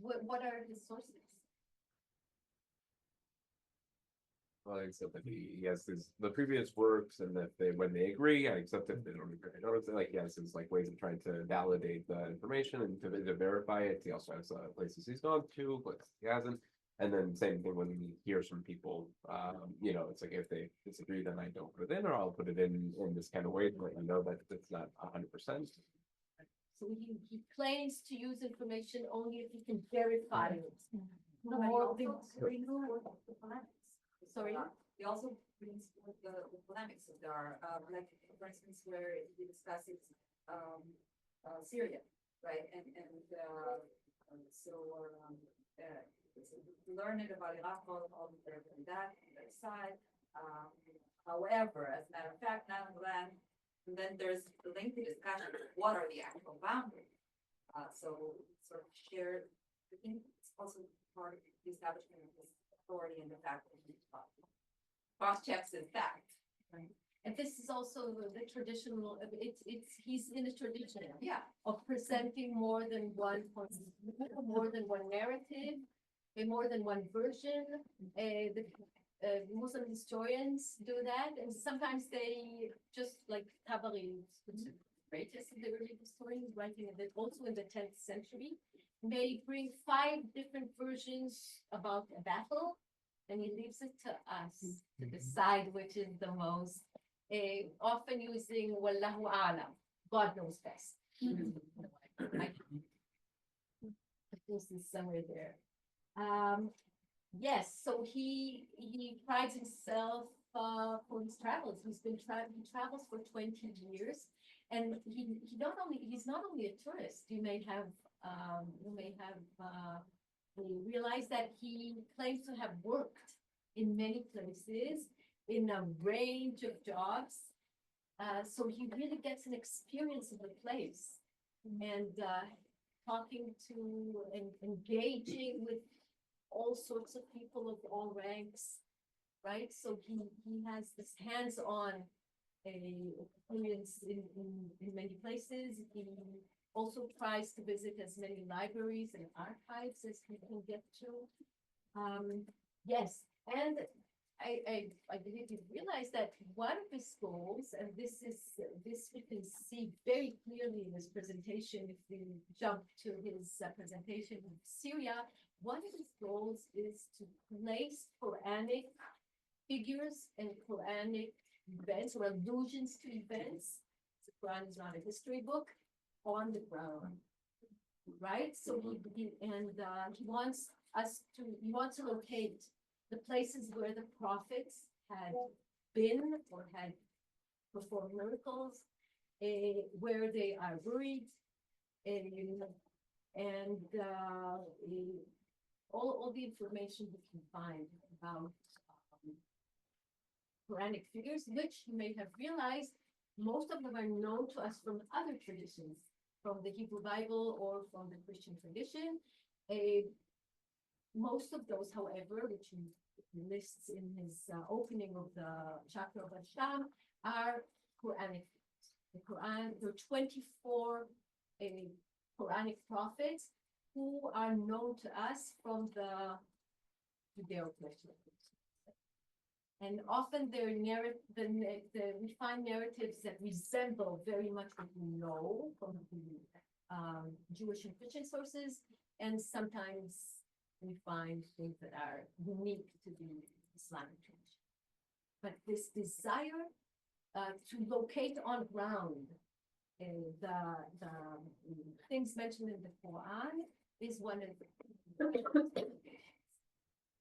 what are his sources? Well, I accept that he has his, the previous works and that they, when they agree, I accept it, they don't agree. I don't, like, he has his like ways of trying to validate the information and to verify it. He also has places he's gone to, but he hasn't. And then same thing when he hears from people, you know, it's like if they disagree, then I don't put it in, or I'll put it in this kind of way to let you know that it's not 100%. So he claims to use information only if he can verify it. Sorry? He also brings forth the polemics that there are, like, for instance, where he discusses, Syria, right? Learned about Iraq, all of that on their side. However, as a matter of fact, nonetheless, and then there's the lengthy discussion, what are the actual boundaries? So sort of shared, I think it's also part of the establishment of this authority and the fact that he cross checks his fact. Right. And this is also the traditional, he's in a tradition. Yeah. Of presenting more than one narrative, more than one version. The Muslim historians do that, and sometimes they just like Tabari, which is the greatest of the early historians, writing in also in the 10th century, may bring 5 different versions about a battle, and he leaves it to us to decide which is the most, often using Wallahu Alam, God knows best. I this is somewhere there. Yes, so he prides himself for his travels. He travels for 20 years, and he's not only a tourist. You may have realized that he claims to have worked in many places in a range of jobs. So he really gets an experience of the place, and talking to and engaging with all sorts of people of all ranks, right? So he has this hands-on experience in many places. He also tries to visit as many libraries and archives as he can get to. Yes, and I believe you realize that one of his goals, and this we can see very clearly in his presentation if we jump to his presentation of Syria, one of his goals is to place Quranic figures and Quranic events or allusions to events. The Quran is not a history book, on the ground, right? So he wants to locate the places where the prophets had been or had performed miracles, where they are buried, and all the information we can find about Quranic figures, which you may have realized most of them are known to us from other traditions, from the Hebrew Bible or from the Christian tradition. Most of those, however, which he lists in his opening of the chapter of Hasham, are Quranic. The Quran, there are 24 Quranic prophets who are known to us from the Judeo-Christian. And often we find narratives that resemble very much what we know from the Jewish and Christian sources, and sometimes we find things that are unique to the Islamic tradition. But this desire to locate on ground the things mentioned in the Quran is one of the.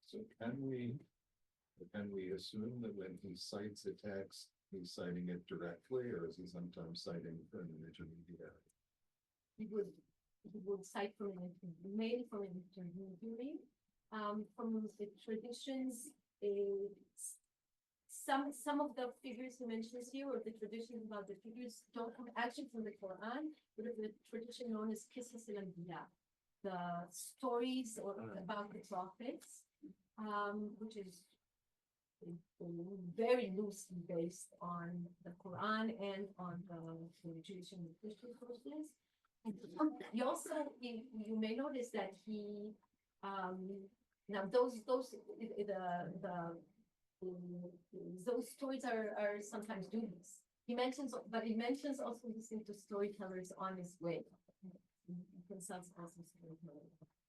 So can we assume that when he cites a text, he's citing it directly, or is he sometimes citing an intermediary? He would cite mainly from an intermediary, from the traditions. Some of the figures he mentions here, or the traditions about the figures, don't come actually from the Quran, but of the tradition known as Qisas al-Anbiya, the stories about the prophets, which is very loosely based on the Quran and on the Jewish and Christian sources. And you also, you may notice that he, now those stories are sometimes duties. He mentions, but he mentions also listening to storytellers on his way. Himself also storyteller.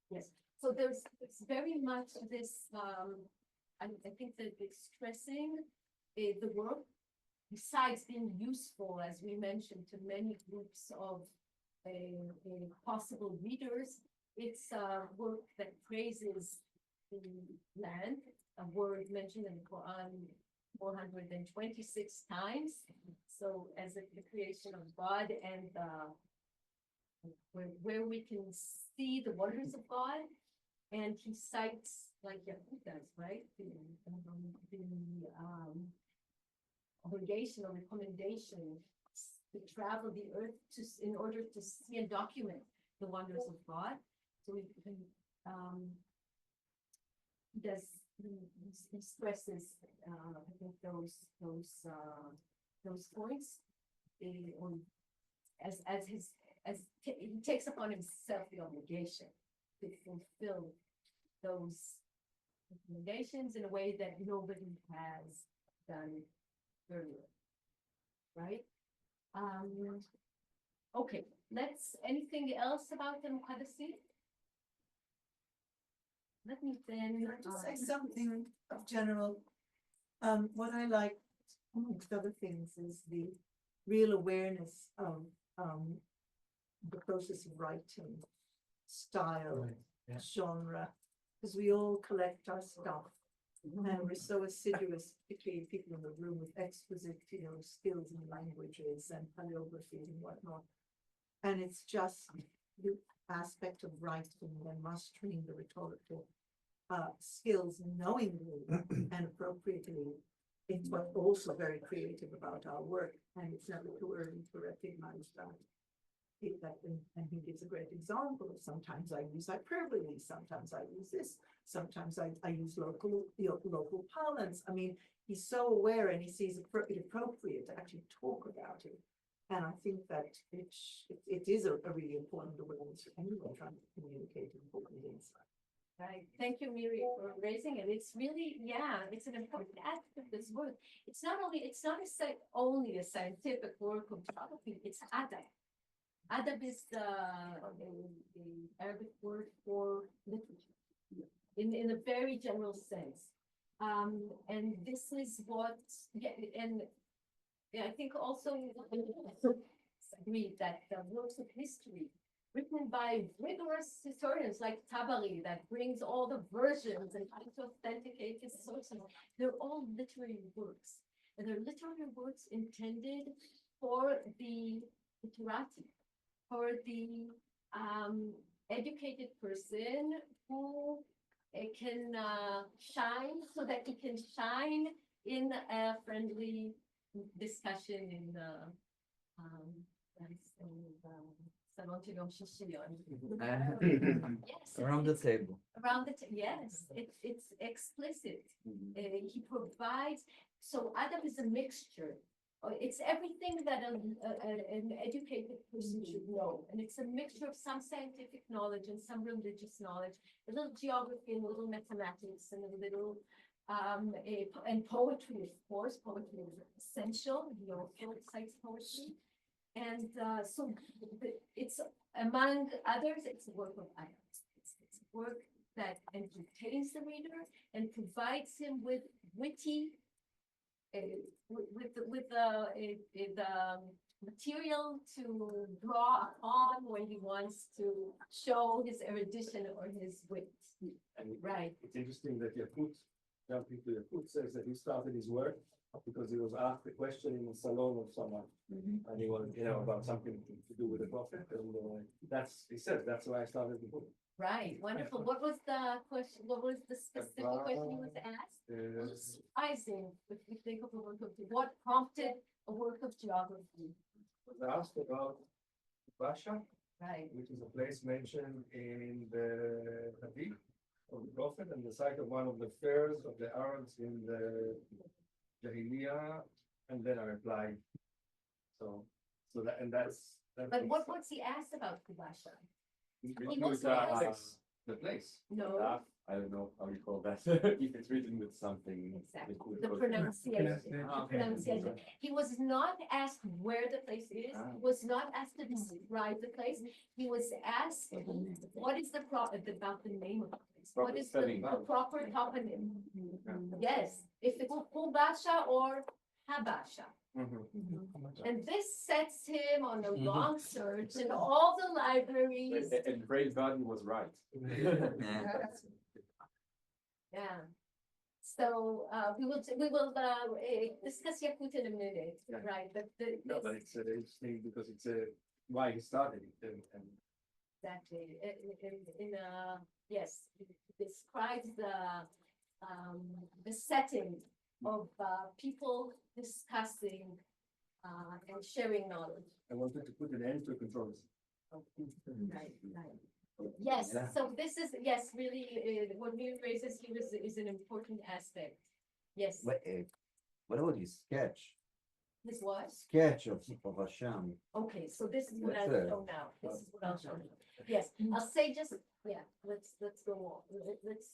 Yes, so it's very much this, I think that it's stressing the work, besides being useful, as we mentioned, to many groups of possible readers. It's a work that praises the land, a word mentioned in the Quran 426 times. So as the creation of God and where we can see the wonders of God. And he cites, like Yahoo does, right? The obligation or recommendation to travel the earth in order to see and document the wonders of God. So he stresses, I think those points, as he takes upon himself the obligation to fulfill those recommendations in a way that nobody has done earlier, right? Okay, anything else about the Muqaddasi? Let me then say something of general. What I like, amongst other things, is the real awareness of the process of writing, style, genre, because we all collect our stuff. And we're so assiduous, particularly people in the room, with exquisite, skills in languages and paleography and whatnot. And it's just the aspect of writing and mastering the rhetorical skills knowingly and appropriately. It's what's also very creative about our work, and it's never too early to recognize that. And he gives a great example of sometimes I use hyperbole, sometimes I use this, sometimes I use local parlance. I mean, he's so aware and he sees it appropriate to actually talk about it. And I think that it is a really important awareness for anyone trying to communicate important insight. Right. Thank you, Miri, for raising it. It's really, it's an important aspect of this work. It's not only a scientific work of geography, it's adab. Adab is the Arabic word for literature, in a very general sense. And this is what, and I think also agree that the works of history written by rigorous historians like Tabari, that brings all the versions and trying to authenticate his sources, they're all literary works. And they're literary works intended for the literati, for the educated person who can shine, so that he can shine in a friendly discussion in the Salon de Yom Shishi. Yes, around the table. Yes, it's explicit. He provides, so adab is a mixture. It's everything that an educated person should know. And it's a mixture of some scientific knowledge and some religious knowledge, a little geography and a little mathematics and a little, and poetry, of course. Poetry is essential. He also cites poetry. And so it's, among others, it's a work of adab. It's a work that entertains the reader and provides him with witty, with the material to draw upon when he wants to show his erudition or his wit. And Right. It's interesting that Yakut, jumping to Yakut, says that he started his work because he was asked a question in the salon of someone, and he wanted, about something to do with the prophet, and he says that's why I started the book. Right, wonderful. What was the question? What was the specific question he was asked? It's surprising if we think of a work of, what prompted a work of geography? Was asked about Basha, Right. which is a place mentioned in the Hadith, of the Prophet and the site of one of the fairs of the Arabs in the Jahiliyyah, and then I replied. So that, and that's. But what's he asked about Kubasha? He It wants was, to ask. the place. No, I don't know how you call that, if it's written with something. exactly, it would the go- pronunciation, Pronunciation. the pronunciation. He was not asked where the place is, he was not asked to describe the place, he was asked, what is the about the name of the place? What Proper is the spelling. proper toponym? Yes, if it's Kubasha or Habasha. Mhm. And this sets him on a long search in all the libraries. And praise God, he was right. Yeah. So, we will, discuss Yakut in a minute, Yeah. right, but No, but it's interesting because it's why he started it and exactly, yes, it describes the setting of, people discussing, and sharing knowledge. I wanted to put an end to controversy. Right, right. Yes, Yeah. so this is, yes, really, what Miri raises here is an important aspect. Yes, What about his sketch? this was, Sketch of Hashem. okay, so this is what That's I'll it. show now, this is what I'll show now. Yes, I'll say just, yeah, let's go on, let's,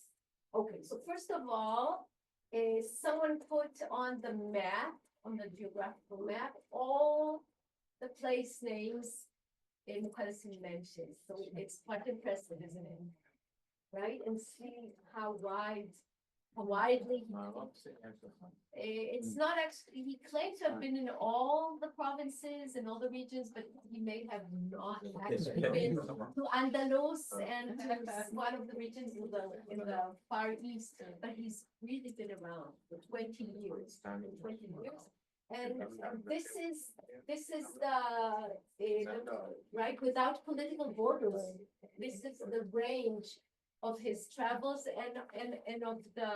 okay, so first of all, someone put on the map, on the geographical map, all the place names in Muqaddas mentions, so it's quite impressive, isn't it? Right, and see how widely. It's not actually, he claims to have been in all the provinces and all the regions, but he may have not actually been to Andalus and to one of the regions in the Far East, but he's really been around for 20 years, 20 years. And this is right, without political borders, this is the range of his travels and of the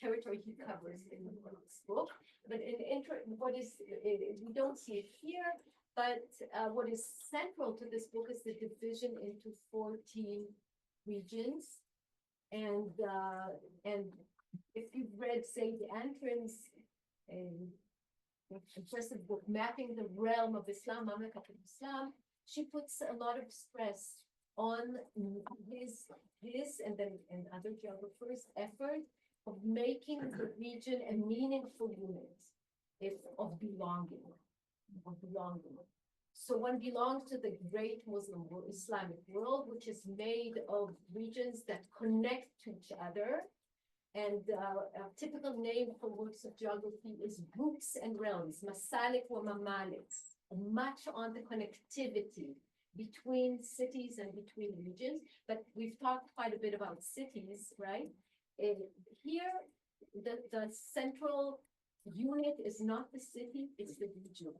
territory he covers in this book. But we don't see it here, but what is central to this book is the division into 14 regions. And if you've read Saint Antrin's impressive book, Mapping the Realm of Islam, Mamlakat of Islam, she puts a lot of stress on his and other geographers' effort of making the region a meaningful unit of belonging. So one belongs to the great Muslim Islamic world, which is made of regions that connect to each other. And a typical name for works of geography is groups and realms, Masalik wa Mamalik, much on the connectivity between cities and between regions. But we've talked quite a bit about cities, right? Here, the central unit is not the city, it's the region.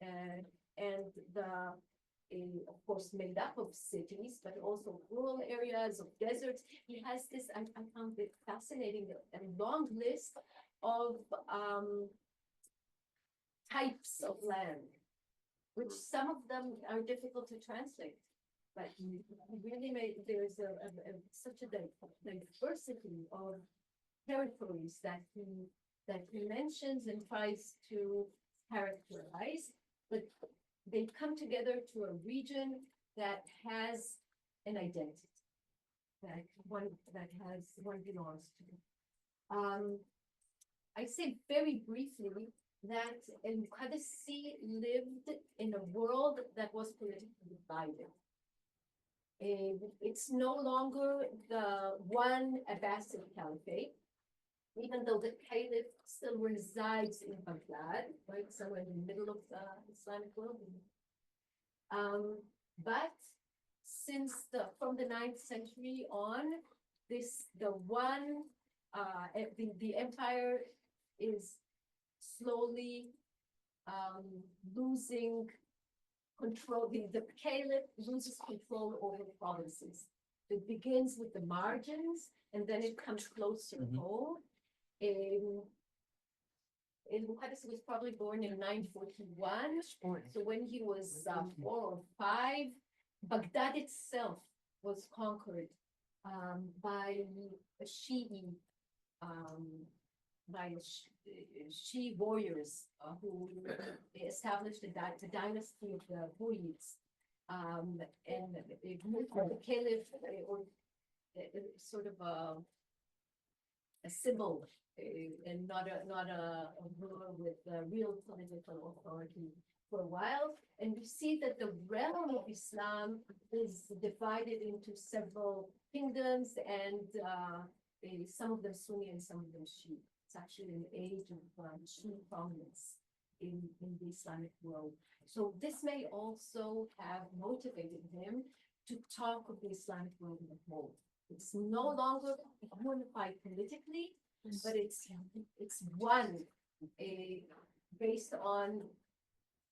And of course, made up of cities, but also rural areas, of deserts. He has this, I found it fascinating, a long list of types of land, which some of them are difficult to translate. But he really made, there's such a diversity of territories that he mentions and tries to characterize, but they come together to a region that has an identity, that one belongs to. I say very briefly that Muqaddasi lived in a world that was politically divided. It's no longer the one Abbasid Caliphate, even though the Caliph still resides in Baghdad, right, somewhere in the middle of the Islamic world. But since from the 9th century on, the empire is slowly losing control. The Caliph loses control over the provinces. It begins with the margins, and then it comes closer home. Muqaddasi was probably born in 941. So when he was 4 or 5, Baghdad itself was conquered by a Shi'i, by Shi warriors who established the dynasty of the Buyids. And the caliph, or sort of a symbol, and not a ruler with real political authority for a while. And we see that the realm of Islam is divided into several kingdoms, and some of them Sunni and some of them Shia. It's actually an age of Shia prominence in the Islamic world. So this may also have motivated him to talk of the Islamic world in a whole. It's no longer unified politically, but it's one based on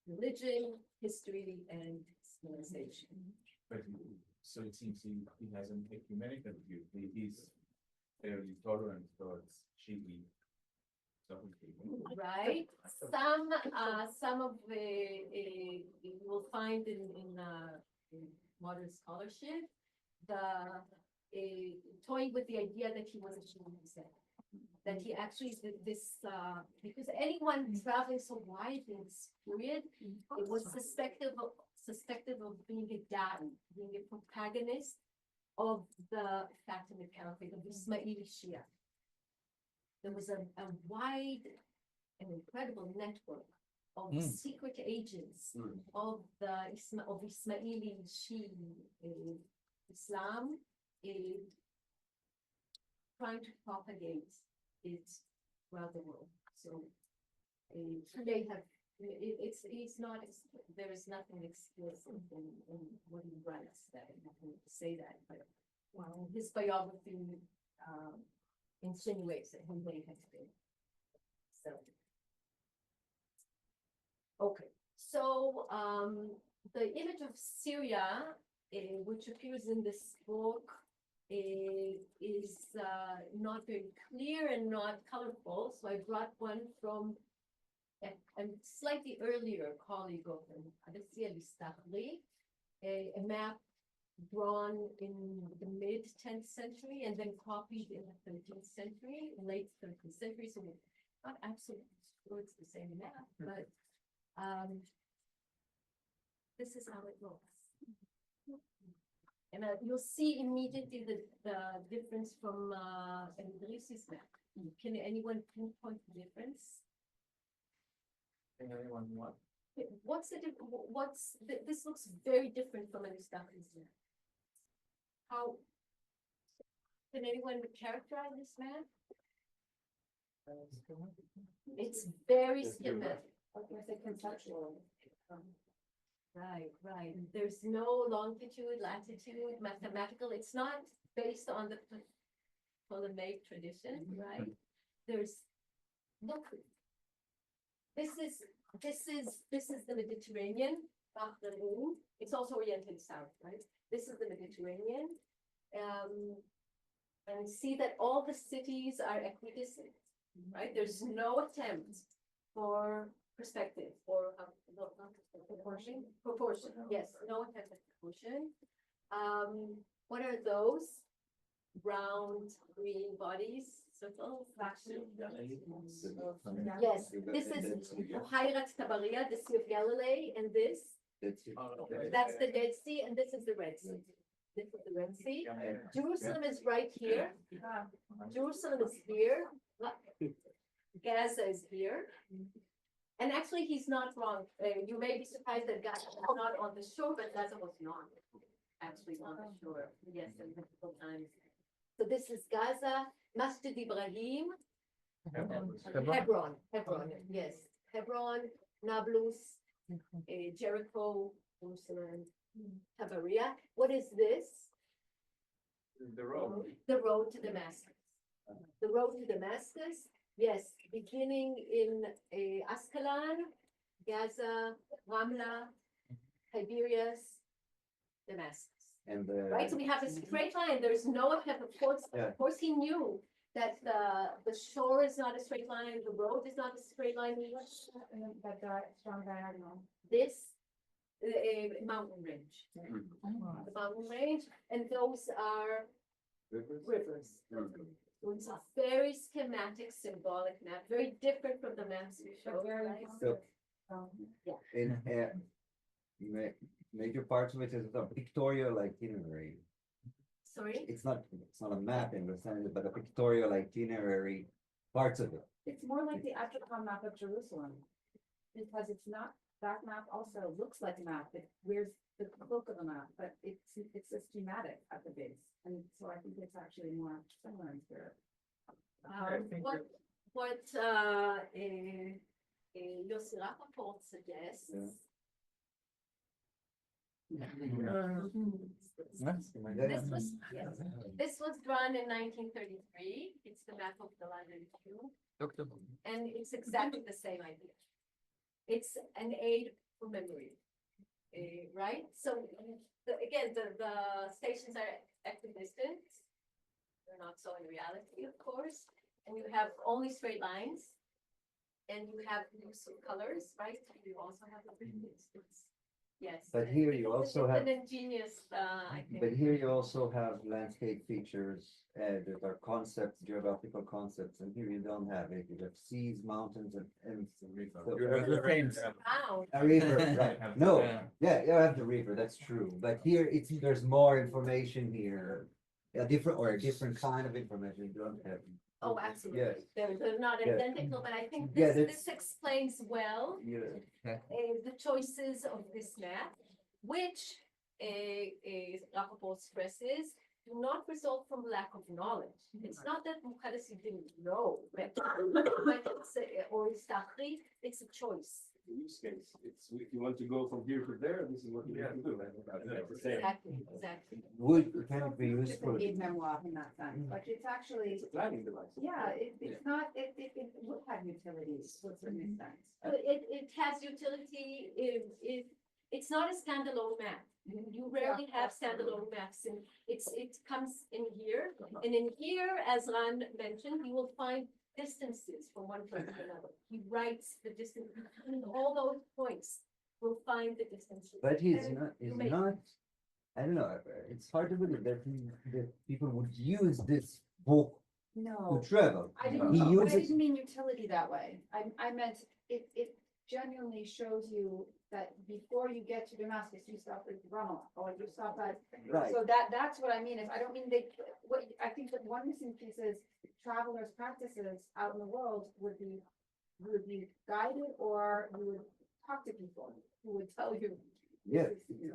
religion, history, and civilization. But so it seems he has an ecumenical view. He's fairly tolerant towards Shi'i. Right. Some of you will find in modern scholarship toying with the idea that he was a Shi'i himself. That he actually did this because anyone traveling so wide in this period, it was suspected of being a da'i, being a protagonist of the Fatimid Caliphate, of the Ismaili Shia. There was a wide and incredible network of secret agents of Ismaili Shia Islam trying to propagate it throughout the world. So they have it's not there is nothing explicit in what he writes that I can say that, but his biography insinuates that he may have been. So okay, so the image of Syria, which appears in this book, is not very clear and not colorful. So I brought one from a slightly earlier colleague of him, Alessia Listachli, a map drawn in the mid-10th century and then copied in the 13th century, late 13th century. So we're not absolutely sure it's the same map, but this is how it looks. And you'll see immediately the difference from Idris's map. Can anyone pinpoint the difference? Can anyone what? This looks very different from Alistair's map. How can anyone characterize this map? It's very schematic. Conceptual. Right. There's no longitude, latitude, mathematical. It's not based on the Ptolemaic tradition, right? Look. This is the Mediterranean, Bahrain. It's also oriented south, right? This is the Mediterranean. And see that all the cities are equidistant, right? There's no attempt for perspective or proportion. Yes, no attempt at proportion. What are those round green bodies? Circles. Yes, this is Hayrat Tabaria, the Sea of Galilee, and that's the Dead Sea, and this is the Red Sea. This is the Red Sea. Jerusalem is right here. Jerusalem is here. Gaza is here. And actually, he's not wrong. You may be surprised that Gaza was not on the shore, but Gaza was not actually on the shore. Yes, in multiple times. So this is Gaza, Masjid Ibrahim, Hebron, yes. Hebron, Nablus, Jericho, Jerusalem, Tabaria. What is this? The road. The road to Damascus. The road to Damascus, yes, beginning in Ascalon, Gaza, Ramla, Tiberias, Damascus. And right, so we have a straight line. There's no attempt. Of course, he knew that the shore is not a straight line. The road is not a straight line. That strong diagonal. This a mountain range. The mountain range, and those are rivers. So it's a very schematic, symbolic map, very different from the maps we showed, right? So- Yeah. In, major parts of it is a pictorial itinerary. Sorry? It's not a map in the sense, but a pictorial itinerary, parts of it. It's more like the Atracom map of Jerusalem. Because it's not, that map also looks like a map, it wears the cloak of a map, but it's a schematic at the base. And so I think it's actually more similar in spirit. What Yossi Rappaport suggests. This was drawn in 1933. It's the map of the London Q. And it's exactly the same idea. It's an aid for memory, right? So again, the stations are equidistant. They're not so in reality, of course. And you have only straight lines. And you have use of colors, right? You also have the distance. Yes. But here you also it's have- an ingenious, I think. But here you also have landscape features that are concepts, geographical concepts, and here you don't have it. You have seas, mountains, and so- Wow. a river, right? No, yeah, you have the river, that's true. But here there's more information here. A different kind of information you don't have. Oh, absolutely. Yes. They're not Yeah. identical, but I think Yeah, this explains well Yeah. the choices of this map, which Rappaport stresses do not result from lack of knowledge. It's not that Mukhadasi didn't know, but or Istakri, it's a choice. The use case, it's, if you want to go from here to there, this is what you have to do. That's the same. Exactly. Can it be It's useful? an aid memoir in that sense, but it's actually, It's a planning device. yeah, it's not, it would have utilities to a certain extent. It has utility if it's not a standalone map. You rarely have standalone maps, and it comes in here. And in here, as Ran mentioned, you will find distances from one place to another. He writes the distance between all those points. We'll find the distances. But he's And not, you is may- not, I don't know, it's hard to believe that people would use this book No. to travel. I He didn't, I uses, didn't mean utility that way. I meant it genuinely shows you that before you get to Damascus, you stop at Ramallah or you stop at. Right. So that's what I mean is I don't mean I think that one missing piece is travelers' practices out in the world would be guided or you would talk to people who would tell you. yes,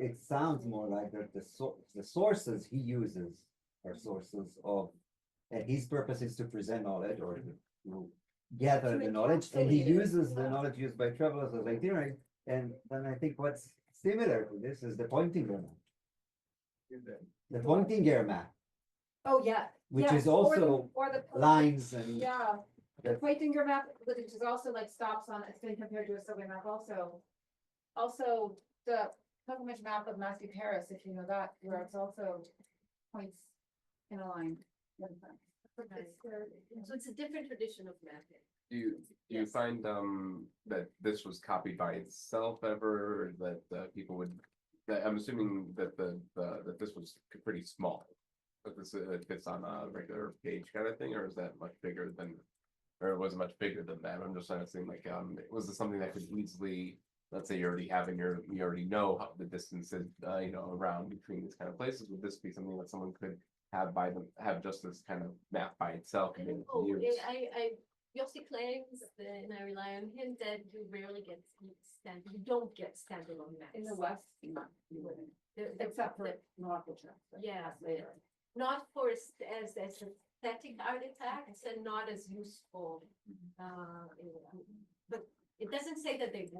it sounds more like that the sources he uses are sources of, and his purpose is to present knowledge or to gather the knowledge, and he uses the knowledge used by travelers as itinerary. And then I think what's similar to this is the Pointinger map. The Pointinger map, Oh, yeah. which yes, is also or the lines and. Yeah, the that- Pointinger map, which is also like stops on, it's been compared to a subway map also. Also, the pilgrimage map of Matthew Paris, if you know that, where it's also points in a line. So it's a different tradition of mapping. Do you find that this was copied by itself ever, or that people would, that I'm assuming that that this was pretty small. But this fits on a regular page kind of thing, or is that much bigger than, or it was much bigger than that? I'm just trying to think like, was this something that could easily, let's say you already have you already know how the distances, around between these kind of places, would this be something that someone could have just this kind of map by itself and maybe Oh, use? Yossi claims, and I rely on him, that you rarely get you don't get standalone maps. In the West, you wouldn't, except for Morocco tracks. Yeah, later. not for as aesthetic artifacts and not as useful. But it doesn't say that they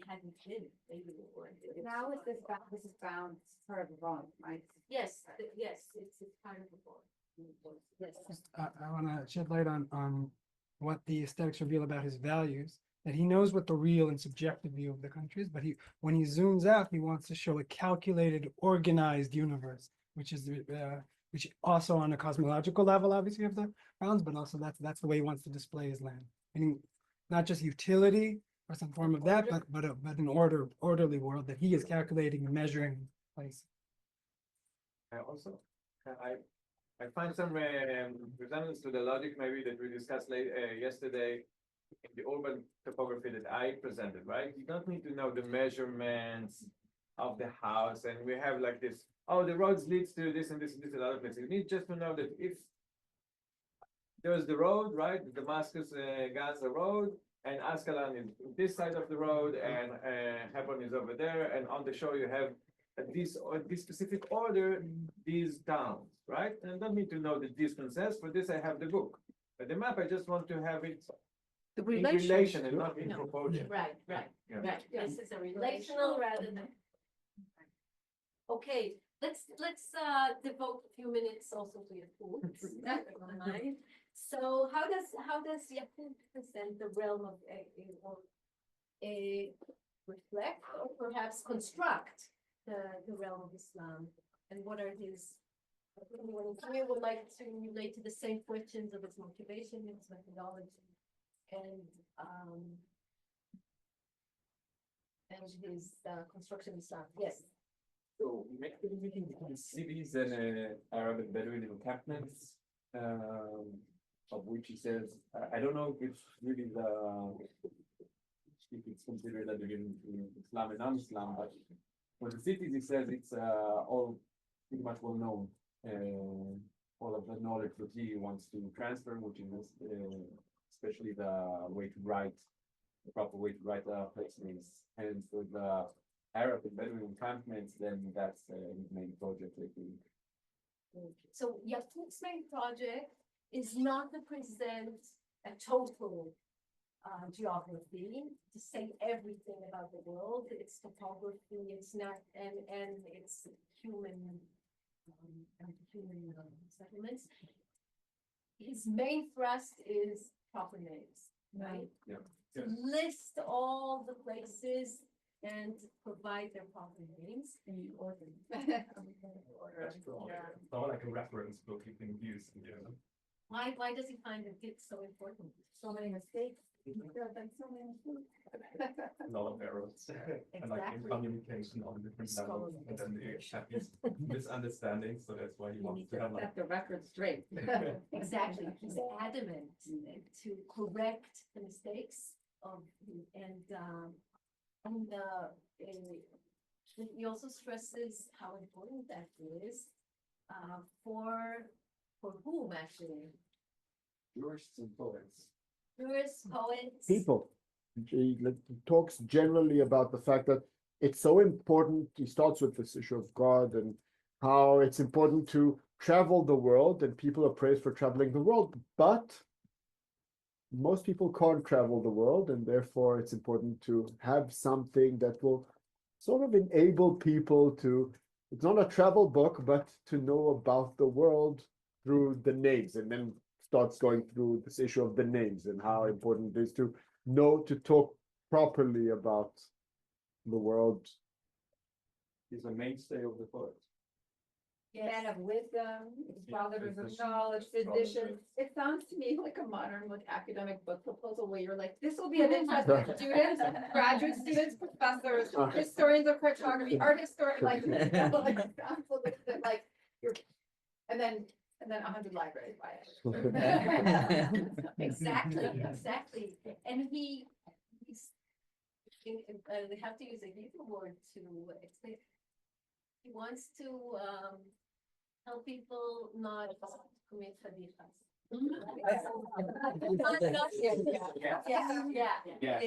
hadn't been, maybe they weren't. Now is this is bound, it's part of the wrong, right? Yes, it's part of the board. Yes. I wanna shed light on what the aesthetics reveal about his values. That he knows what the real and subjective view of the country is, but when he zooms out, he wants to show a calculated, organized universe, which is which also on a cosmological level, obviously, of the rounds, but also that's the way he wants to display his land. Meaning not just utility or some form of that, but an orderly world that he is calculating and measuring place. I also, I find some resemblance to the logic maybe that we discussed yesterday in the urban topography that I presented, right? You don't need to know the measurements of the house, and we have like this, oh, the roads leads to this and this and this and other places. You need just to know that if there's the road, right, the Damascus, Gaza road, and Ascalon is this side of the road, and Hebron is over there, and on the shore you have this specific order, these towns, right? And I don't need to know the distances. For this, I have the book. But the map, I just want to have it The in relation and not in No. proportion. Right, right, Yeah. right. This is a relational rather than. Okay, let's devote a few minutes also to Yahoo. Mind. So how does Yahoo present the realm of a reflect or perhaps construct the realm of Islam? And what are his, anyone here would like to relate to the same questions of its motivation, its methodology, and his construction of Islam? Yes. So we make the meeting between cities and Arab and Bedouin encampments, of which he says, I don't know if it's really if it's considered a division between Islam and non-Islam, but for the cities, he says it's all pretty much well known. All of the knowledge that he wants to transfer, which is especially the way to write, the proper way to write place names. And for the Arab and Bedouin encampments, then that's his main project. So Yahoo's main project is not to present a total geography, to say everything about the world, its topography, it's not, and its human settlements. His main thrust is proper names, right? Yeah. To list all the places and provide their proper names. In order. Yeah. Not like a reference book you can use, Why does he find it so important? So many mistakes. A lot of errors. And like in Exactly. communication on different levels, and then they have these misunderstandings, so that's why he wants to have like. Set the record straight. Exactly, he's adamant to correct the mistakes of, he also stresses how important that is, for whom actually? Jurists and poets. Jurists, poets. People. He talks generally about the fact that it's so important. He starts with this issue of God and how it's important to travel the world, and people are praised for traveling the world, but most people can't travel the world, and therefore it's important to have something that will sort of enable people to, it's not a travel book, but to know about the world through the names, and then starts going through this issue of the names and how important it is to know to talk properly about the world. He's a mainstay of the poet. Man of wisdom, fathers of knowledge, physicians. It sounds to me like a modern, like academic book proposal where you're like, this will be an interest for students, graduate students, professors, historians of cartography, art historians, like, like you're, and then 100 libraries buy it. Exactly, exactly. And he's, they have to use a Hebrew word to explain. He wants to help people not commit fadichas. Yeah.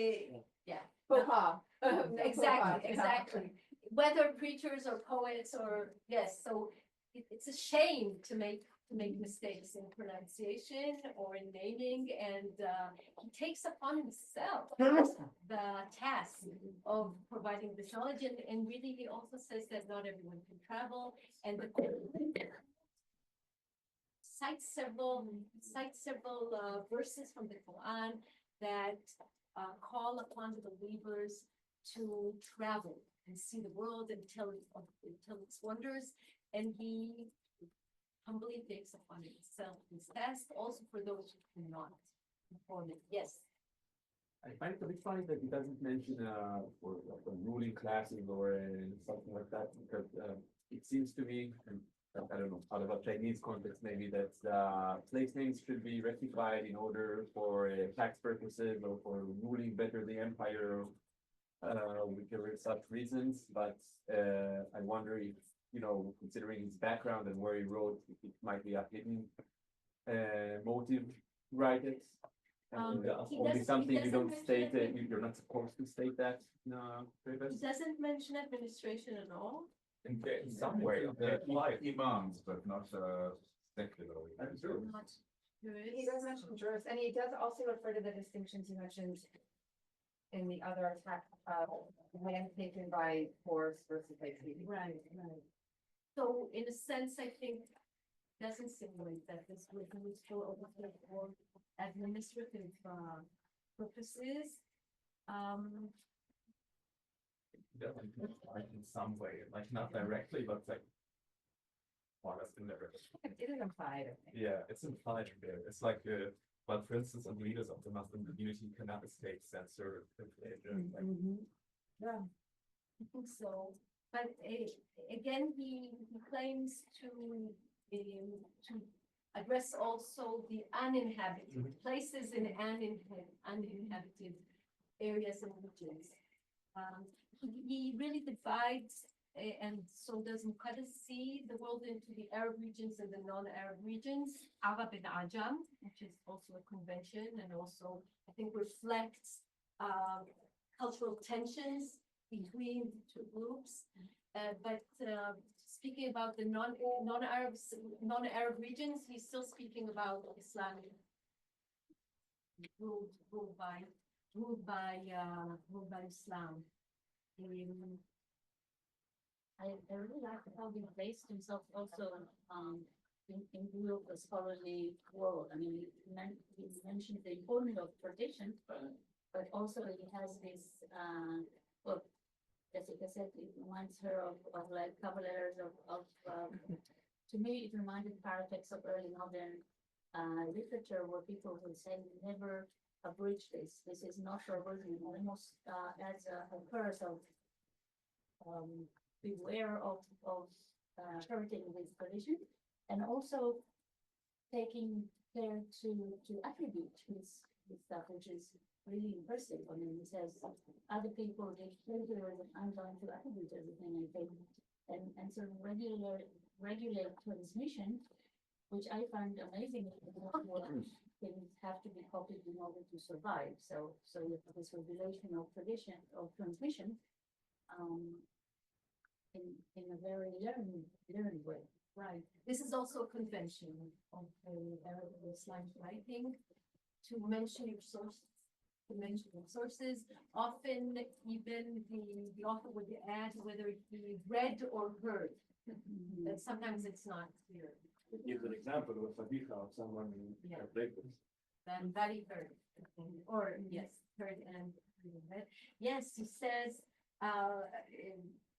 Exactly. Whether preachers or poets or, yes, so it's a shame to make mistakes in pronunciation or in naming, and he takes upon himself the task of providing this knowledge, and really he also says that not everyone can travel, and the cites several verses from the Quran that call upon the believers to travel and see the world and tell its wonders, and he humbly takes upon himself this task also for those who cannot perform it. Yes. I find it a bit funny that he doesn't mention, for ruling classes or something like that, because, it seems to me, and I don't know, out of a Chinese context, maybe that, place names should be rectified in order for, tax purposes or for ruling better the empire. Whichever such reasons, but, I wonder if, considering his background and where he wrote, it might be a hidden, motive, to write it. And He only doesn't- something he you don't doesn't state, mention you're not supposed to state that, no, It doesn't mention administration at all. In some way, like imams, but not secular. Not He does mention jurists, and he does also refer to the distinctions you mentioned in the other attack, land taken by force versus by treaty. Right, right. So in a sense, I think doesn't simulate that this would be useful over for administrative purposes. Like in some way, like not directly, but like. Well, that's been never. It is implied. Yeah, it's implied there. It's like, but for instance, on leaders of the Muslim community cannot escape censor. Yeah, I think so. But again, he claims to address also the uninhabited places in uninhabited areas and regions. He really divides, and so does Muqaddasi, the world into the Arab regions and the non-Arab regions, Arab and Ajam, which is also a convention and also, I think, reflects cultural tensions between the two groups. But speaking about the non-Arab regions, he's still speaking about Islamic ruled by Islam. I really like how he placed himself also in view of the scholarly world. I mean, he mentioned the importance of tradition, but also he has this, well, Jessica said, it reminds her of like cover letters of to me, it reminded paratext of early modern literature where people would say, never abridge this. This is not for version, almost as a curse of beware of charting this tradition, and also taking care to attribute this stuff, which is really impressive. I mean, he says other people they filter and I'm going to attribute everything and sort of regulate transmission, which I find amazing. Things have to be copied in order to survive. So you have this regulation of tradition of transmission. In a very learned way. Right. This is also a convention of Arab Islamic writing to mention your sources. Often even the author would add whether it be read or heard. And sometimes it's not clear. Give an example of a fadiha of someone in Yeah. breakfast. That he heard. Or yes, heard and read. Yes, he says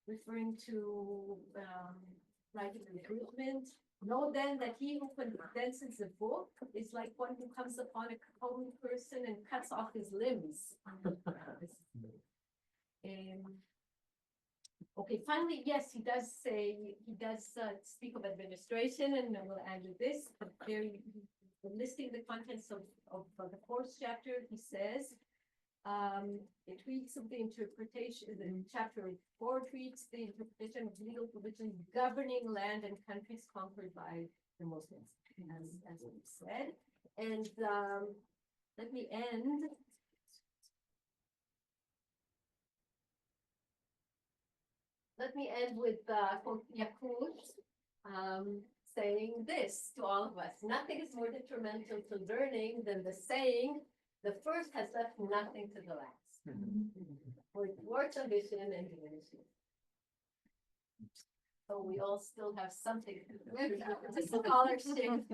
referring to writing improvement. Know then that he who condenses a book is like one who comes upon a common person and cuts off his limbs. Okay, finally, yes, he does speak of administration, and I will add to this, but very listing the contents of the fourth chapter, he says, it treats of the interpretation, the chapter 4 treats the interpretation of legal provisions governing land and countries conquered by the Muslims, as we said. And let me end. Let me end with Yakut saying this to all of us. Nothing is more detrimental to learning than the saying, the first has left nothing to the last. For it thwarts ambition and diminishing. So we all still have something to scholarship.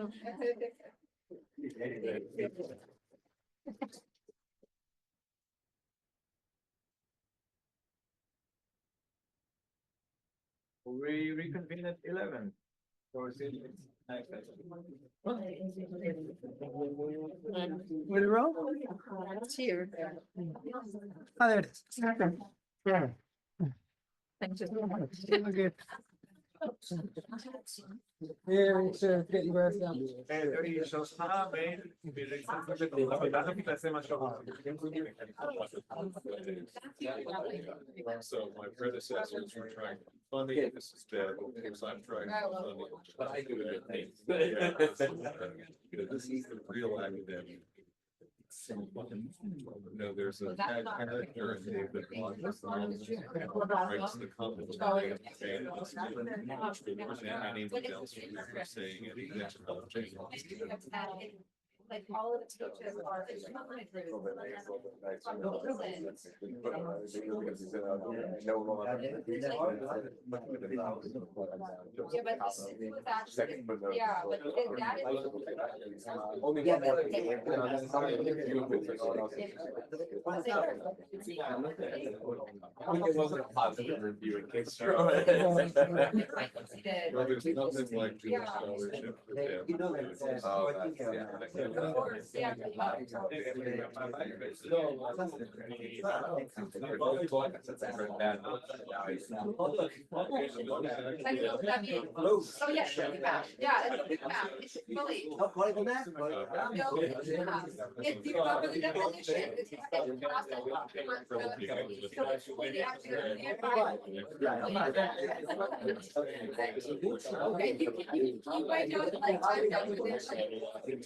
We reconvene at 11. Will it roll? It's here. Oh, there it is. Yeah. Thank you. Okay. Yeah, it's getting worse now. So my predecessors were trying to fund it, this is bad, because I'm trying to fund it. But I do it. This is the real academic. No, there's a character in David Rogers writes the comments. And anything else you're saying, anything else about change. Like all of the teachers are. Yeah, but this was actually, yeah, but that It wasn't a positive review in case. Well, there's nothing like Jewish scholarship. Of course, yeah. Oh, yeah, sure, yeah, it's fully. No, if you go with the definition, it's okay, you might know it like time definition. Okay,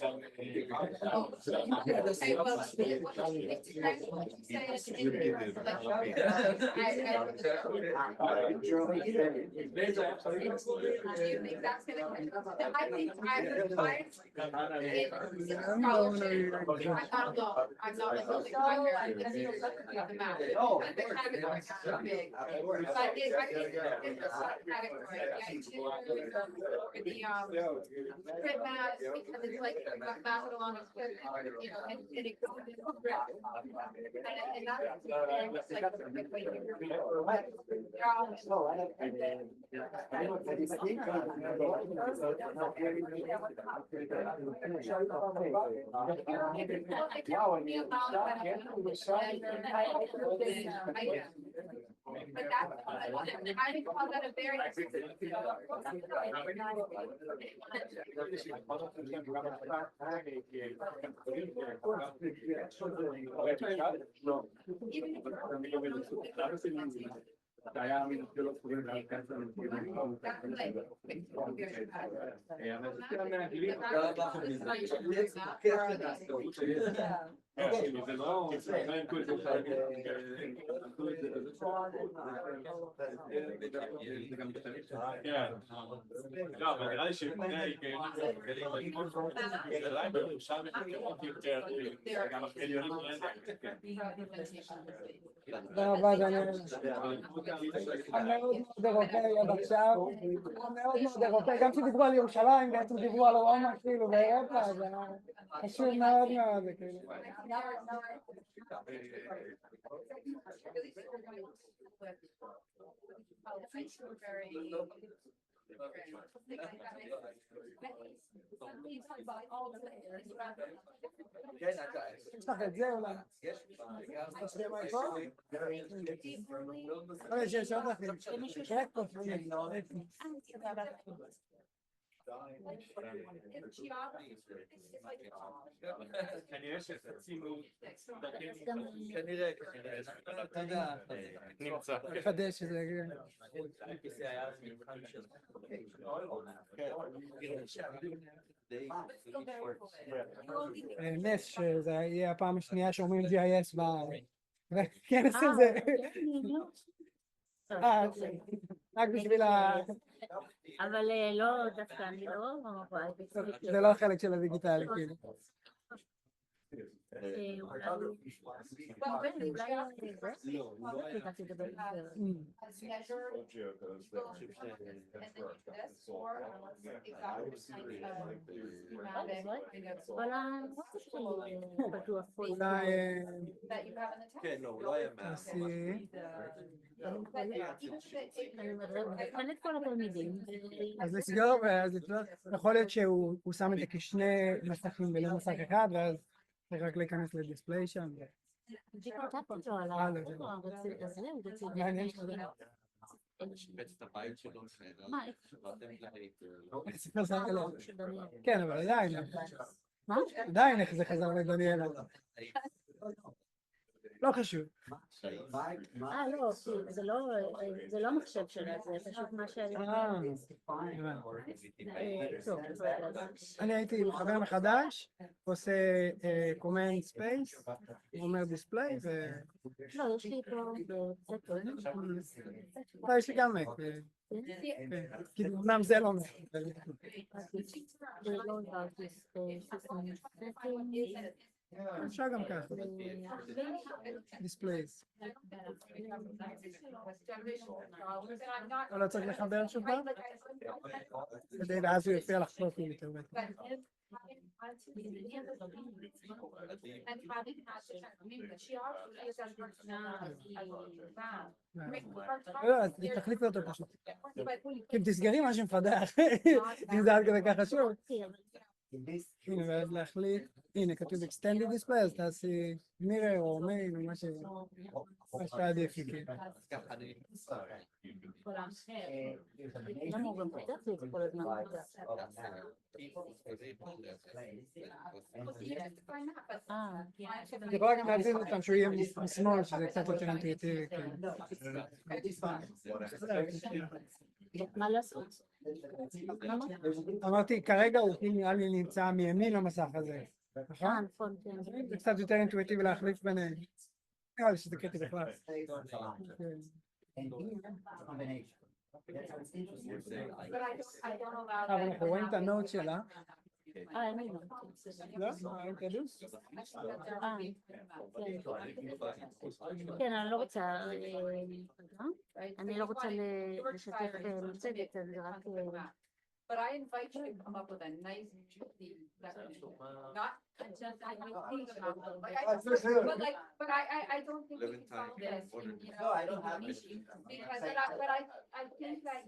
well, I think I'm not like building my hair, I'm just the map. The categories are so big. But I think in the category, the print maps, because it's like math along with script, you know, and it goes in script. And that's like a good way to but that's, I would call that a very. תודה רבה, דניאל. מאוד מאוד אירופאי עד עכשיו, מאוד מאוד אירופאי, גם כשדיברו על ירושלים בעצם דיברו על רומא כאילו באירופה, זה חשוב מאוד מאוד, זה כאילו. יש לך את זה אולי? יש עוד לכם, רק פה. כנראה, תודה. נמצא. לחדש את זה. נס שזה יהיה הפעם השנייה שאומרים GIS בכנס הזה. רק בשביל אבל לא, דווקא אני לא... זה לא החלק של הדיגיטלי, כאילו. מבחן את כל התלמידים. אז לסגור ואז לפתוח, יכול להיות שהוא שם את זה כשני מסכים ולא מסך אחד, ואז צריך רק להיכנס לדיספליי שם. מעניין שזה. שיפץ את הבית שלו. מה? כן, אבל עדיין. מה? עדיין איך זה חזר לדניאלה. לא חשוב. לא, זה לא מחשב שלה, זה פשוט מה ש... אני הייתי מחבר מחדש, עושה command space, אומר display ו... לא, יש לי פה... לא, יש לי גם מק. כי אמנם זה לא מק. אפשר גם ככה. דיספלייס. לא צריך לחבר שוב פעם? כדי ואז הוא יופיע לך פרופיל יותר בטח. לא, אז תחליפי אותו פשוט. כי אם תסגרי משהו מפדח, אם זה עד כדי ככה שוב. הנה, ואז להחליט, הנה כתוב extended display, אז תעשי mirror או main או מה שעדיף. למה הוא גם פותח לי את כל הזמן? אני יכולה גם להזיז אותם שהוא יהיה משמאל, שזה קצת יותר אינטואיטיבי. מה לעשות? אמרתי, כרגע הוא כאילו נראה לי נמצא מימין למסך הזה. נכון? זה קצת יותר אינטואיטיבי להחליף ביניהם. נראה לי שזה קטע בכלל. אבל אנחנו רואים את הנוט שלה. אין לי לא? אין קדוס? כן, אני לא רוצה לשתף מצגת, אז רק... But I invite you to come up with a nice, juicy definition, not just like I think about them. But I don't think we can solve this, you know, because I think that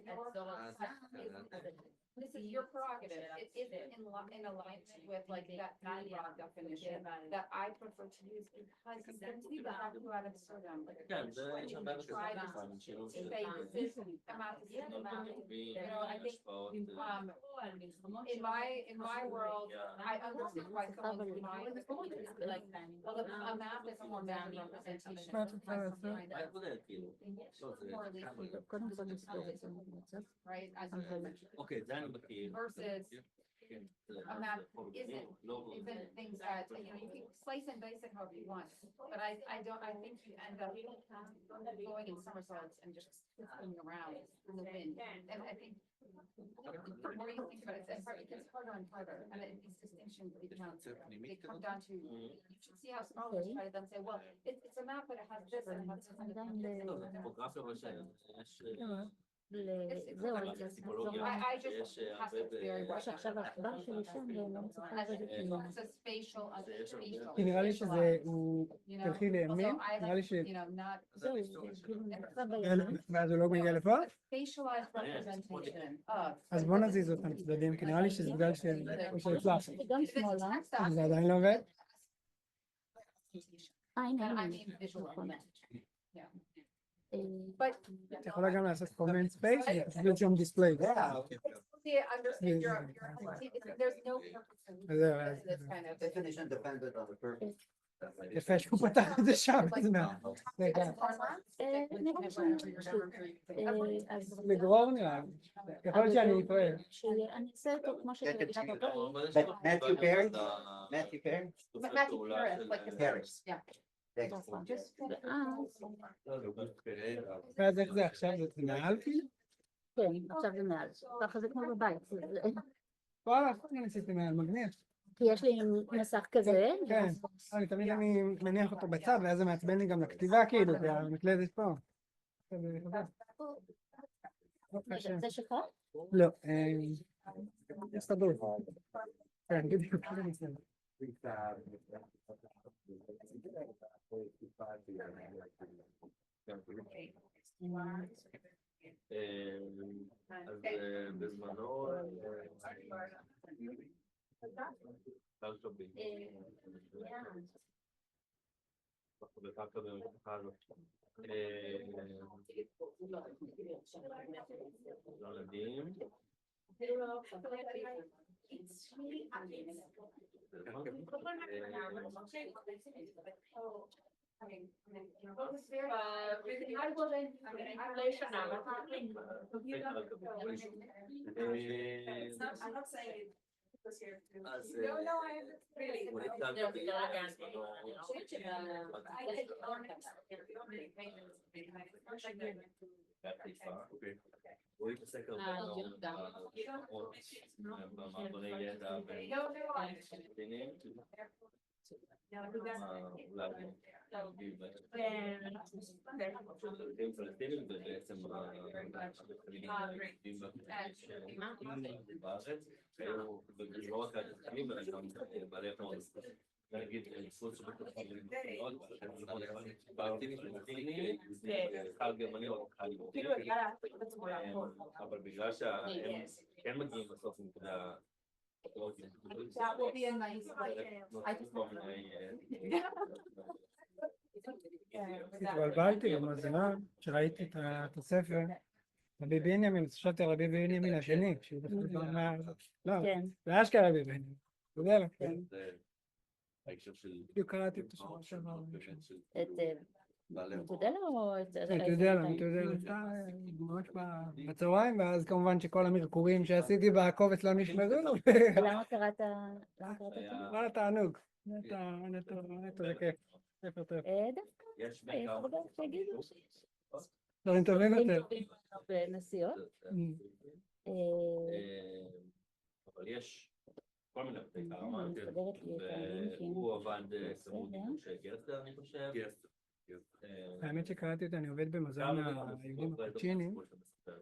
this is your prerogative. It isn't in alignment with like that broad definition that I prefer to use because you can see the have to add absurdum. Try to say this amount is this amount. You know, I think in my world, I understand why someone's denying this, like, well, a map is more than representation. Right, as אוקיי, זה אני מכיר. versus a map isn't things that, you know, you can slice and dice it however you want, but I think you end up going in somersaults and just twisting around in the wind, and I think the more you think about it, it gets harder and harder, and these distinctions they come down to, you should see how scholars try to then say, well, it's a map, but it has this and it has this and this. לא, זה טופוגרפיה בשאלה. זהו, אני צריך לחזור שעכשיו העכבר שלי שם ולא מצליחה לרדת ממנו. כי נראה לי שזה, הוא תלכי לימין, נראה לי ש... זהו, ואז הוא לא מגיע לפה? אז בוא נזיז אותם צדדים, כי נראה לי שזה בגלל שהוא הצלח. גם שמאלה. זה עדיין לא עובד? הנה. את יכולה גם לעשות comment space ותעשו שם display. There's no purpose in this kind of definition dependent on the purpose. יפה שהוא פתח את זה שם, איזה מה. לגרור נראה לי. יכול להיות שאני טועה. אני אעשה אותו כמו שתגיד. Matthew Perry? Matthew Perry? Matthew Paris, like the Paris, yeah. ואז איך זה עכשיו? זה מעל כאילו? כן, עכשיו זה מעל. ככה זה כמו בבית. וואלה, אני עשיתי מעל מגניב. כי יש לי מסך כזה. כן, אני תמיד מניח אותו בצד, ואז זה מעצבן לי גם לכתיבה כאילו, כי המקלדת פה. זה שלך? לא, הסתדרות. כן, בדיוק. אז בזמנו, טל טובים. אנחנו בקרקע במשפחה הזאת. ילדים. הוא התעסק הרבה במעברי ידע ופלסטינים. פלסטינים זה בעצם בארץ, ולא רק התקנים, אלא גם בעלי חמור. נגיד, סוס שבתוכנית פלסטיני, חל גרמני או חל יהודי, אבל בגלל שהם כן מגיעים בסוף נקודה That will be a nice, התבלבלתי עם הזמן, כשראיתי את הספר, רבי בנימין, חשבתי על רבי בנימין השני, שהוא בכלל אומר, לא, זה אשכרה רבי בנימין, תודה לך. בדיוק קראתי את השבוע שעבר. מתודלה או את זה? מתודלה, ממש בצהריים, ואז כמובן שכל המרקורים שעשיתי בקובץ לא נשמרו לו. למה קראת? מה תענוג, נטו זה כיף, ספר טוב. דווקא, יש הרבה שיגידו דברים טובים יותר. בנסיעות. אבל יש כל מיני בתי קרמה, והוא עבד צמוד עם משה גרסטר, אני חושב. האמת שקראתי אותה, אני עובד במזון היהודים הקוצ'ינים.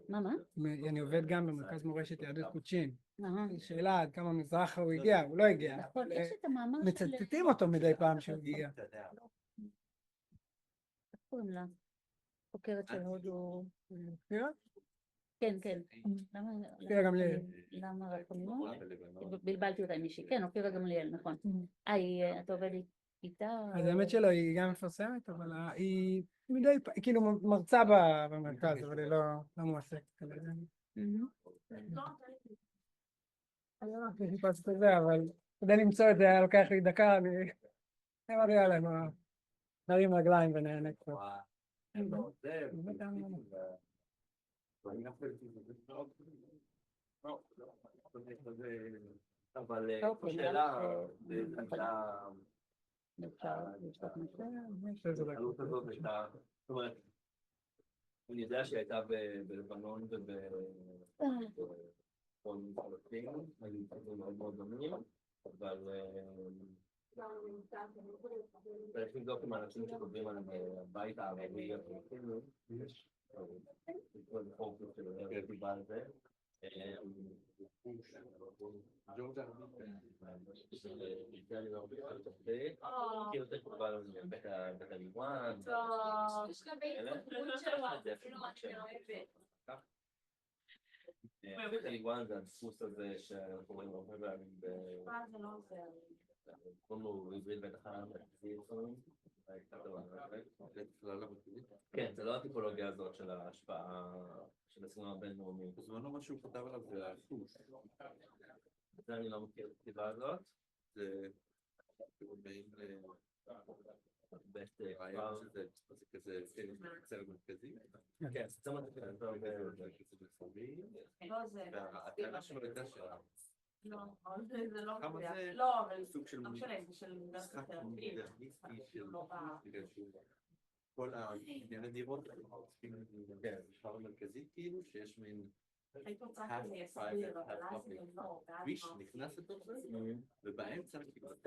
מה? אני עובד גם במרכז מורשת יהדות קוצ'ין. שאלה עד כמה מזרחה הוא הגיע, הוא לא הגיע. נכון, יש את המאמר מצטטים אותו מדי פעם שהוא הגיע. איך קוראים לה? חוקרת של הודו. פירה? כן. פירה גמליאל. למה רק קוראים? בלבלתי אותה עם מישהי. כן, פירה גמליאל, נכון. אתה עובד איתה? אז האמת שלא, היא גם מפרסמת, אבל היא מדי פעם, היא כאילו מרצה במרכז, אבל היא לא מועסקת כזה. אני לא חיפשתי את זה, אבל כדי למצוא את זה היה לוקח לי דקה, אני אמרתי עליהם, נרים רגליים ונהנק פה. אבל שאלה, אני יודע שהייתה בלבנון ובפולין פלסטין, היו מאוד מאוד דומים, אבל צריך לבדוק עם האנשים שכותבים על הבית הערבי הפלסטיני, כל חוק של דיבה על זה. טליוואן זה הדפוס הזה שאנחנו רואים הרבה פעמים קוראים עברית בטח כן, זה לא הטיפולוגיה הזאת של ההשפעה של הסגנון הבינלאומי. בזמנו מה שהוא כתב עליו זה החוש. זה אני לא מכיר את הכתיבה הזאת. זה באים רעיון שזה כזה סרט מרכזי. כן, זה צמד כזה. והטענה שלו הייתה זה לא כמה זה סוג של משחק מודרניסטי של כל הענייני דירות בשכר המרכזי כאילו שיש מין כביש נכנס לתוך זה ובאמצע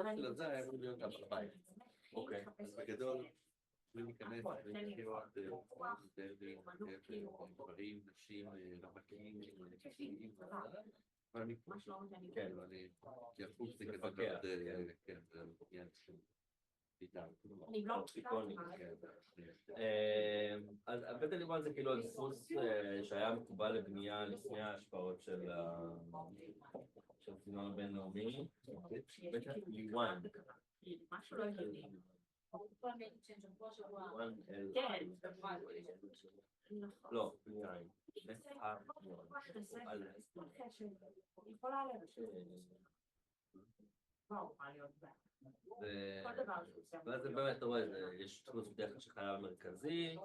של הזה היה אמור להיות אף הבית. אוקיי, אז בגדול יכולים להיכנס ולראות גברים, נשים, רווקים, נשיאים אבל אני כן, כי החוץ זה כזה מאוד, כן, זה עניין של אז בית הליבן זה כאילו הדפוס שהיה מקובל לבנייה לפני ההשפעות של הסגנון הבינלאומי. בית הליבן. לא, יין. ואז באמת אתה רואה, יש דפוס בדרך כלל שחייב מרכזי,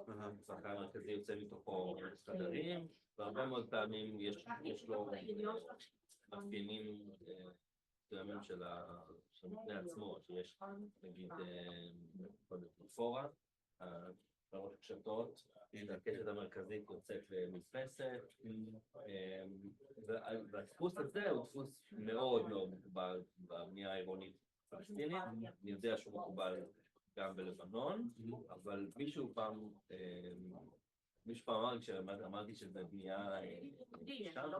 והחייב מרכזי יוצא מתוכו חדרים, והרבה מאוד פעמים יש לו מאפיינים מסוימים של המבנה עצמו, שיש נגיד פלטפורה, בראש קשתות, הקשת המרכזית יוצאת למדפסת, והדפוס הזה הוא דפוס מאוד מאוד מקובל בבנייה העירונית פלסטינית. אני יודע שהוא מקובל גם בלבנון, אבל מישהו פעם אמרתי שזה בנייה שם,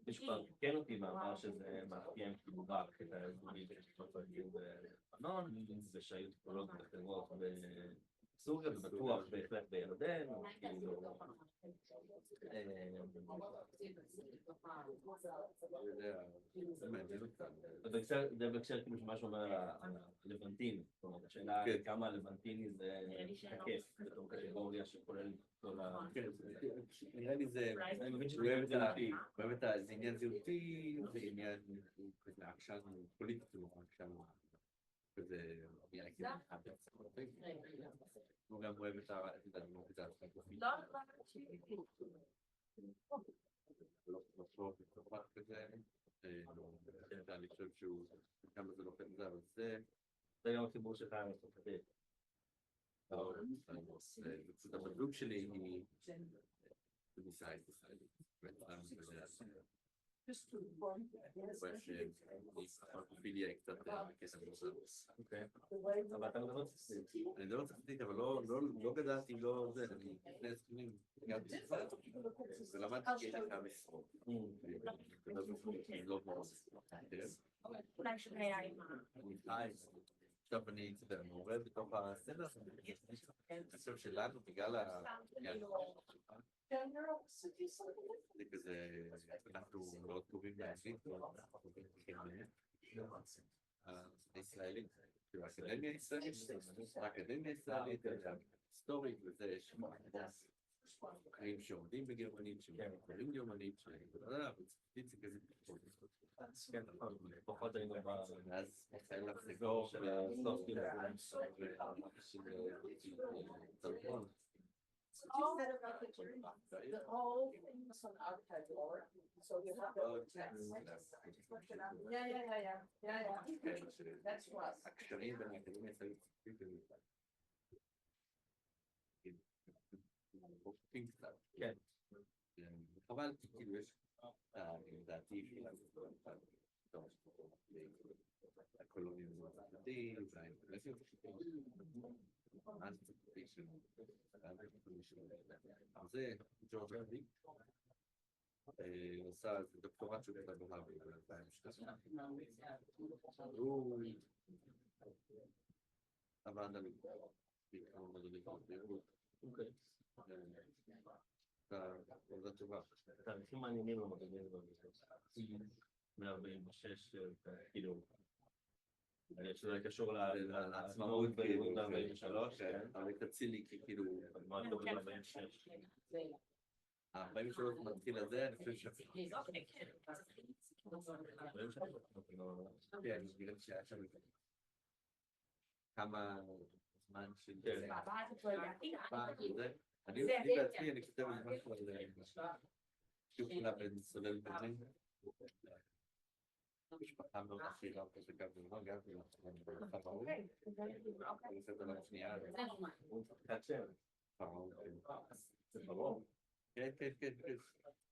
מישהו פעם תיקן אותי ואמר שזה מאפיין כאילו רק את האזורים שפלסטינים בלבנון, ושהיו טופולוגיות אחרות בסוריה, ובטוח בהחלט בירדן, כאילו... זה בהקשר כאילו שמה שאומר הלבנטיני, זאת אומרת, השאלה כמה הלבנטיני זה תקף בתור קטגוריה שכולל כל ה... נראה לי זה, אני מבין שזה באמת זה עניין זהותי, זה עניין כזה עקשן פוליטי, עקשן כזה, הוא גם אוהב את הדמוקרטיה. אני חושב שהוא כמה זה לוחם זה, אבל זה גם החיבור שלך עם הצרפתית. זאת הבדלות שלי היא בניסאי, פיליה קצת כסף מוסדוס. אבל אתה מדבר צרפתית. אני מדבר צרפתית, אבל לא גדלתי, לא זה, אני לפני 20 גרתי צרפת, ולמדתי כי יש לי כמה משרות. עכשיו אני מעורב בתוך הסצנה, אני חושב שלנו בגלל זה כזה, אנחנו מאוד טובים באנגלית, הישראלית, האקדמיה הישראלית, היסטורית, וזה יש חיים שעומדים בגרמנית, שמקבלים גרמנית, וצרפתית זה כזה פחות היינו ואז מתחיל לחזור של הסוף The whole thing was on archive lore, so you have the text. Yeah. That's for us. הקשרים בין האקדמיה הישראלית רופאים קצת. כן. חבל, כאילו יש, לדעתי, הקולוניאליזם הצרפתי, והאינטרסים הצרפתיים, אז זה ג'ורג' רבי, עושה דוקטורט שהוא כתב בהרווארד ב-2012. הוא עבד על בעיקר מדעי בריאות. עבודה טובה. תאריכים מעניינים למודרניזם מ-46, כאילו, שזה קשור לעצמאות בלימוד ב-43, אבל תציל לי כי כאילו, מה טוב ב-46. ה-43 מתחיל לזה, אני חושב שאפילו. כן, נראה לי שהיה שם כמה זמן של... אני בעצמי, אני כותב על משהו על שיתוף פעולה בין סולל ברלין. משפחה מאוד עשירה כזה גם בחברות. אני עושה את עליו שנייה. כן.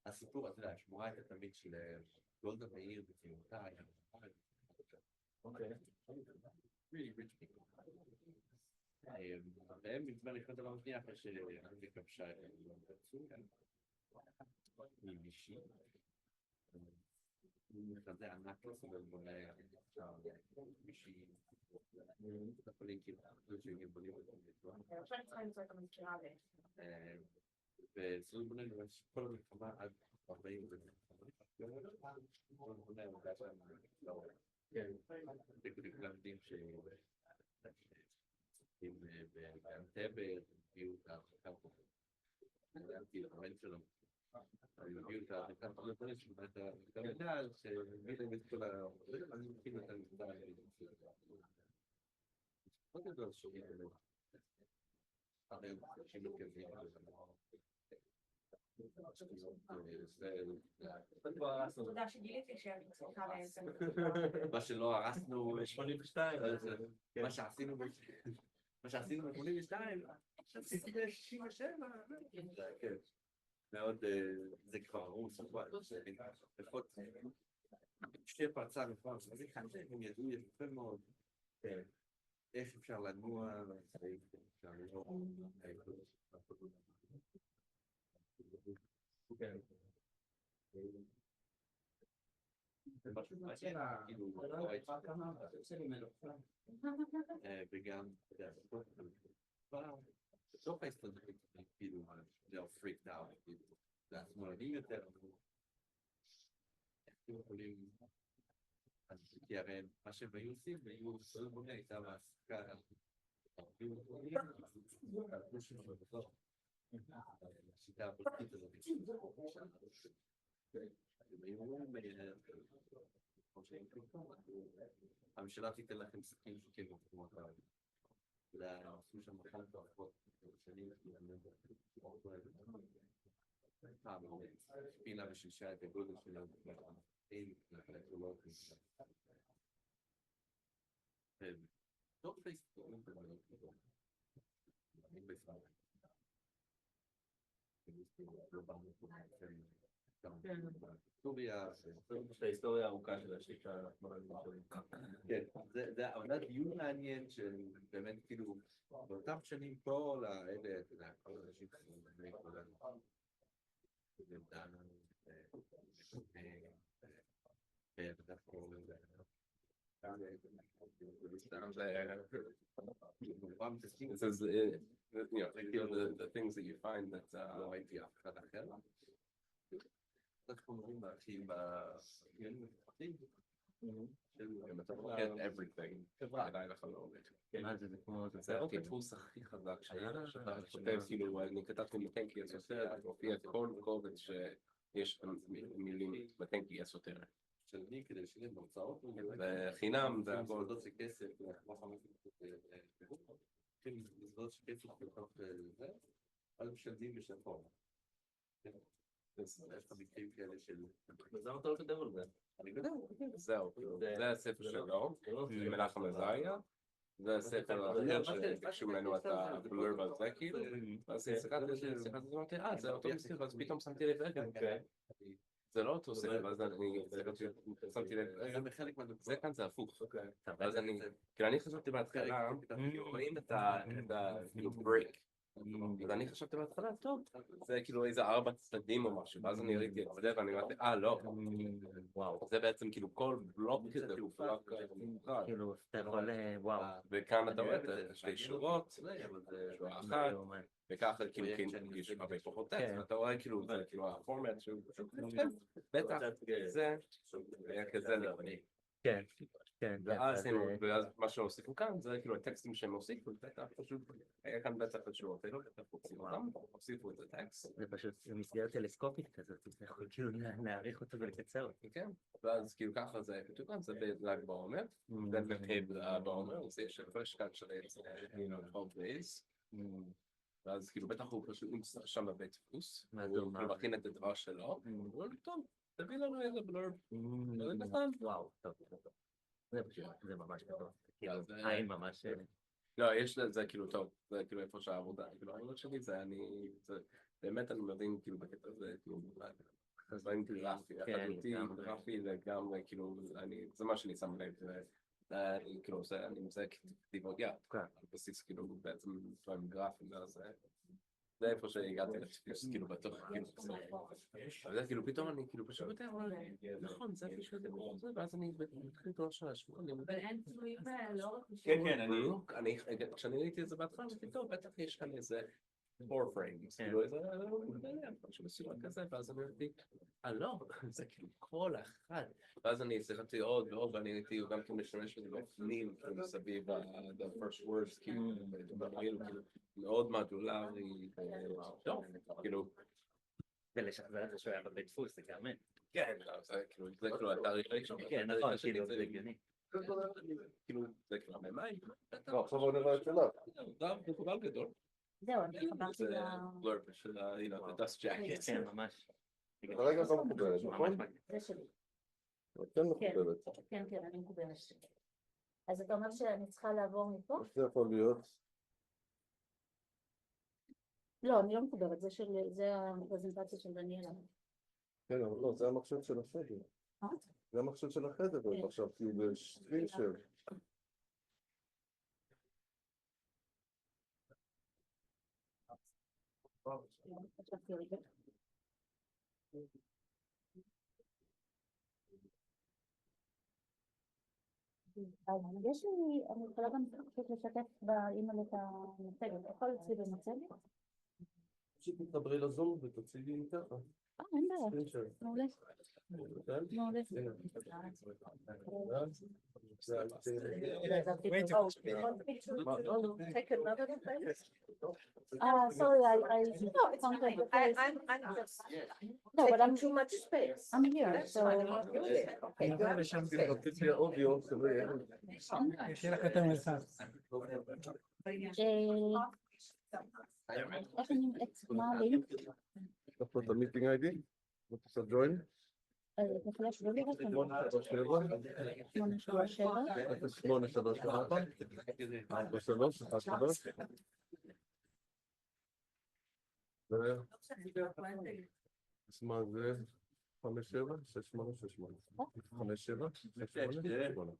הסיפור הזה, השמועה הייתה תמיד של גולדה מאיר בצעירותה. אוקיי. really rich people. והם בזמן לפני דבר שנייה אחרי שאנגליה כבשה את סוריה. ממישי. מכרזה ענק לסובל בונה מישהי ואצלנו בנינו כל המלחמה עד 40 גלמדים באנטבה הביאו את ההרחקה פה. גדלתי לבן שלו. הביאו את ההרחקה פה לבן שלו, את המנהל שהביא להם את כל ה... אני מכיר את הנקודה. עוד גדול שלי באמת. הרי הוא חושבים לו כביאים. תודה שגיליתי שאני צריכה לעצם. מה שלא הרסנו ב-82, מה שעשינו ב-82, שעשינו ב-67. מאוד, זה כבר הרוס, לפחות שתי פרצה מפרץ, אז הם ידעו יפה מאוד איך אפשר לנוע, אפשר לראות. וגם בתוך ההסתדרות כאילו זה פריקד אאוט, זה השמאלנים יותר יכולים, כי הרי מה שהם היו עושים, היו סולבוני הייתה מעסקה השיטה הפוליטית הזאת. הממשלה תיתן לכם שקים שקים במקומות האלה. עשו שם מחל תועפות שנים, פעם פינה ושלשה את הגודל שלה אין לקולקולות. טוב פייסבוק, אין בפרק. ההיסטוריה הארוכה של השיטה. כן, זה עבודת דיון מעניין של באמת כאילו באותם שנים כל האלה, אתה יודע, כל האנשים שבאמת כולנו ודנו This is, you know, the things that you find that לא הייתי אף אחד אחר. אנחנו אומרים להכין בדיונים מפתחים. אתה לוקח everything, כדאי לך לא עובד. זה הטיפוס הכי חזק שהיה, שאתה כותב, כאילו, אני כתבתי מטנקי אסוטרית, מופיע כל קובץ שיש מילים מטנקי אסוטרית. של מי כדי לשלם בהוצאות, וחינם זה הכל. מזוודות של כסף, צריכים מזוודות של כסף בתוך זה, אז משלמים בשפור. יש לך מקרים כאלה של... אז למה אתה לא כותב על זה? אני כותב. זהו, זה הספר שלו, מנחם עזריה. זה הספר האחר שביקשו ממנו את הבלורב הזה, כאילו. אז הסתכלתי על זה, אמרתי, זה אותו מסתכל, אז פתאום שמתי לב, זה לא אותו ספר, אז אני שמתי לב, זה כאן זה הפוך. אז אני, כאילו אני חשבתי בהתחלה, רואים את ה-break. אז אני חשבתי בהתחלה, טוב, זה כאילו איזה 4 צדדים או משהו, ואז אני ראיתי את זה ואני אמרתי, לא, זה בעצם כאילו כל בלוק כזה הוא רק מוכרח. כאילו, אתה יכול, וואו. וכאן אתה רואה את 2 שורות, שורה אחת, וככה כאילו יש הרבה פחות טקסט, אתה רואה כאילו, זה כאילו הפורמט שהוא בטח, זה היה כזה לבני. כן, כן. ואז מה שהוסיפו כאן זה כאילו הטקסטים שהם הוסיפו, בטח פשוט, היה כאן בטח פשוט, לא בטח הוסיפו אותם, הוסיפו את הטקסט. זה פשוט מסגרת טלסקופית כזאת, אתה יכול כאילו להעריך אותו ולקצר אותו. כן, ואז כאילו ככה זה כתוב כאן, זה בל"ג בעומר, זה בל"ג בעומר, זה יש הפרש כאן של חוב בייס, ואז כאילו בטח הוא פשוט נמצא שם בבית דפוס, הוא מכין את הדבר שלו, הוא אומר לי, טוב, תביא לנו איזה בלורב, וואו, טוב, זה פשוט, זה ממש טוב, עין ממש... לא, יש לזה כאילו טוב, זה כאילו איפה שהעבודה, כאילו העבודה שלי זה אני, באמת אני מבין כאילו בקטע הזה, כאילו, דברים גרפי, חדותי, גרפי וגם כאילו, זה מה שאני שם לב, כאילו אני מזה כתיבות יד, על בסיס כאילו בעצם דברים גרפיים, זה איפה שהגעתי לטיפוס, כאילו בטוח, כאילו, אבל זה כאילו פתאום אני כאילו פשוט יודע, נכון, זה איפה שזה, ואז אני מתחיל את הראש של השמונה. אבל אין תלויים לאורך כן, כן, כשאני ראיתי את זה בהתחלה, אמרתי, טוב, בטח יש כאן איזה four frames, כאילו איזה, משהו מסוים כזה, ואז אני ראיתי, לא, זה כאילו כל אחד, ואז אני שיחקתי עוד ועוד, ואני הייתי גם כן משתמש בזה בפנים, כאילו מסביב the first words, כאילו, מאוד מודולרי, טוב, כאילו. ולשחזר את זה שהוא היה בבית דפוס, זה גם אין. כן, זה כאילו התאריך שם. כן, נכון, כאילו, זה הגיוני. כאילו, זה כבר ממים. עכשיו בוא נראה את שלך. זה מקובל גדול. זהו, אני חברתי זה בלורב של the dust jacket. כן, ממש. כרגע לא מקובלת, נכון? זה שלי. כן מקובלת. כן, כן, אני מקובלת. אז אתה אומר שאני צריכה לעבור מפה? איך זה יכול להיות? לא, אני לא מקובלת, זה הפרזנטציה של דניאלה. כן, אבל לא, זה המחשב של החדר. זה המחשב של החדר, עכשיו כי הוא בשביל של... אז יש לי, אני יכולה גם פשוט לשתף באימייל את המצגת, יכול אצלי במצגת? פשוט תתחברי לזום ותציגי לי ככה. אין בעיה, מעולה. מעולה. Sorry, I found the place. I'm just No, but I'm too much space. I'm here, That's so. fine, I'm not really there. Okay, good. רציתי אודיו, שיהיה לך יותר מרחב. איך אני, מה הלינק? יש לך פה את המיטינג איי-די? את עושה ג'וין? נפלש לא לראות לנו. 837 0834 43 13 מה זה? 57 68 68 57 68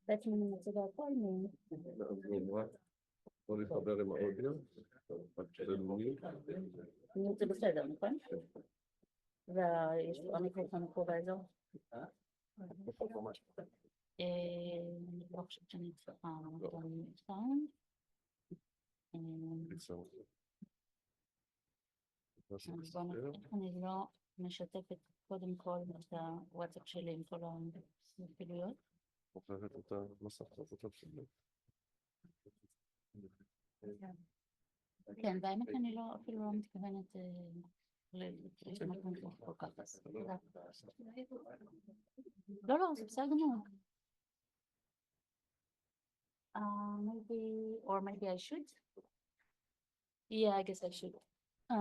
בעצם אני מציגה הכל בוא נתחבר עם האודיו. זה בסדר, נכון? ויש המיקרופון פה באזור? אני לא חושבת שאני צריכה סאונד. אז בוא נראה איך אני לא משתפת קודם כל את הוואטסאפ שלי עם כל הפעילויות. הופכת את המסך הוואטסאפ שלי. כן, והאמת אני לא, אפילו לא מתכוונת לשמוע כל כך. לא, זה בסדר גמור. Maybe I should. Yeah, I guess I should. I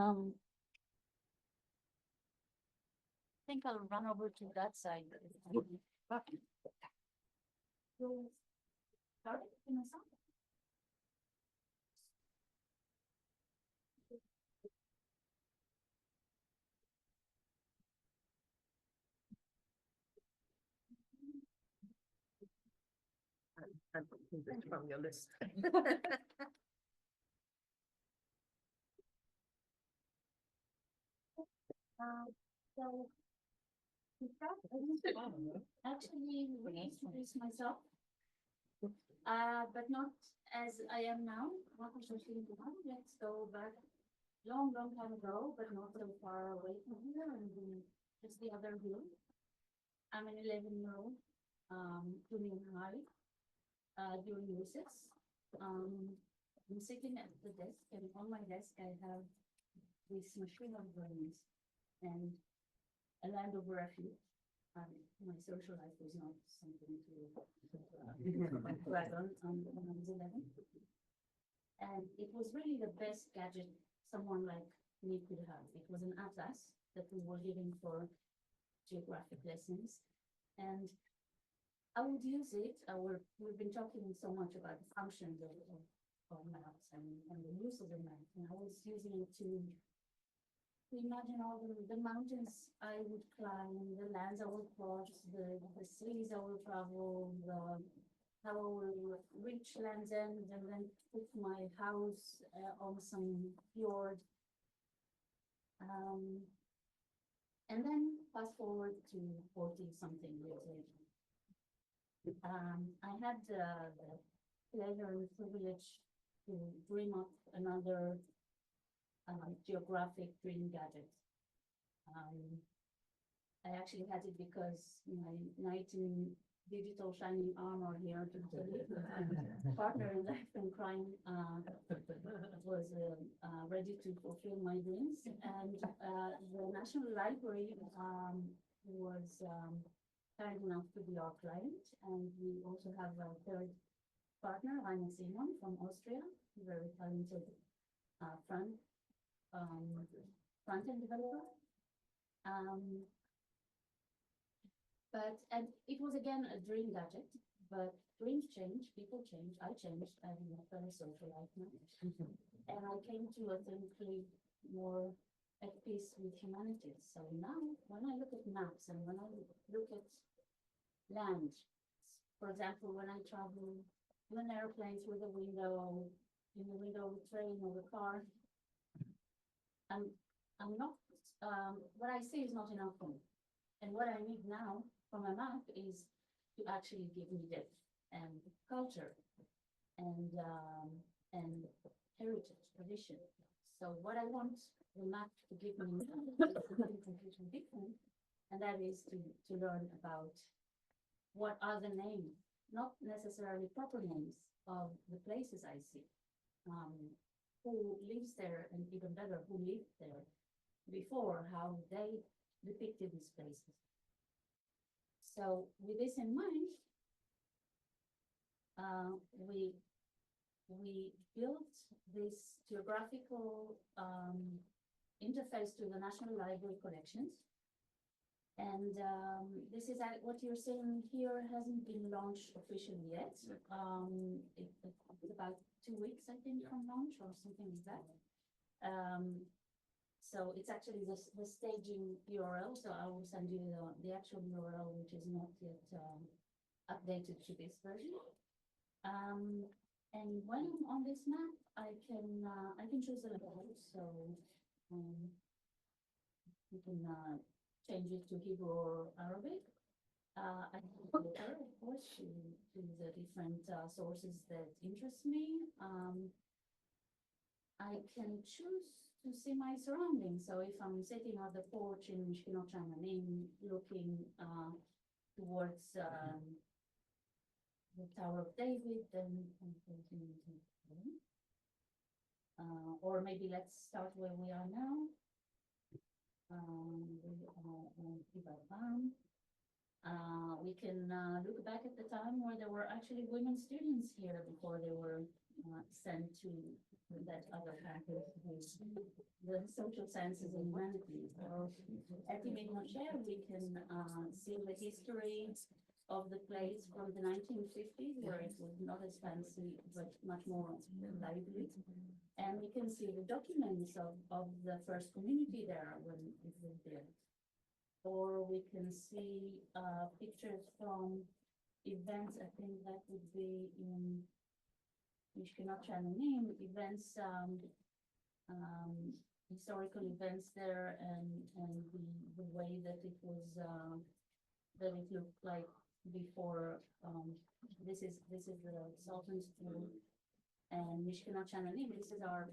think I'll run over to that side. I'm looking this from your list. So, actually reintroduce myself, but not as I am now. Let's go back long time ago, but not so far away from here, and just the other hill. I'm an 11-year-old, junior high, during recess. I'm sitting at the desk, and on my desk I have this machine of brains and a land of refuge. My social life was not something to brag on when I was 11. And it was really the best gadget someone like me could have. It was an atlas that we were giving for geographic lessons. And I would use it. We've been talking so much about the functions of maps and the use of the map. And I was using it to imagine all the mountains I would climb, the lands I would cross, the seas I would travel, how I will reach Land's End and then put my house on some fjord. And then fast forward to 40 something years later. I had the pleasure and privilege to dream up another geographic dream gadget. I actually had it because my knight in digital shining armor here to partner in life and crime was ready to fulfill my dreams. And the National Library was kind enough to be our client. And we also have a third partner, Rainer Simon from Austria, a very talented front-end developer. And it was again a dream gadget, but dreams change, people change, I changed, I'm not very socialite now. And I came to a think more at peace with humanity. So now, when I look at maps and when I look at land, for example, when I travel in an airplane through the window, in the window of a train or a car, I'm not, what I see is not enough for me. And what I need now from a map is to actually give me depth and culture and heritage, tradition. So what I want the map to give me is something completely different, and that is to learn about what are the names, not necessarily proper names of the places I see, who lives there, and even better, who lived there before, how they depicted these places. So with this in mind, we built this geographical interface to the National Library collections. And this is what you're seeing here hasn't been launched officially yet. It's about 2 weeks, I think, from launch or something like that. So it's actually the staging URL. So I will send you the actual URL, which is not yet updated to this version. And when I'm on this map, I can choose a language. So you can change it to Hebrew or Arabic. I can filter, of course, to the different sources that interest me. I can choose to see my surroundings. So if I'm sitting on the porch in Mishkenot Sha'ananim, looking towards the Tower of David, then I'm continuing to or maybe let's start where we are now. We are on Kibbutz Farm. We can look back at the time where there were actually women students here before they were sent to that other campus, the social sciences and humanities. Or at Yimid Moshe, we can see the history of the place from the 1950s, where it was not as fancy, but much more lively. And we can see the documents of the first community there when it was there. Or we can see pictures from events. I think that would be in Mishkenot Sha'ananim, events, historical events there, and the way that it was that it looked like before. This is the Sultan's School, and Mishkenot Sha'ananim. This is our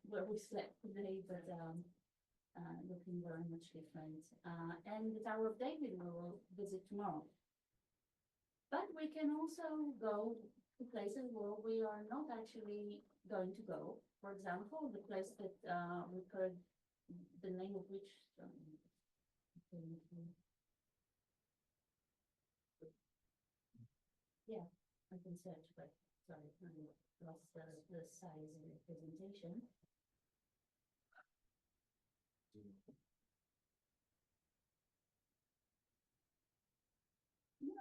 where we slept today, but looking very much different. And the Tower of David we will visit tomorrow. But we can also go to places where we are not actually going to go. For example, the place that we heard the name of which yeah, I can search, but sorry, I lost the size of the presentation. No.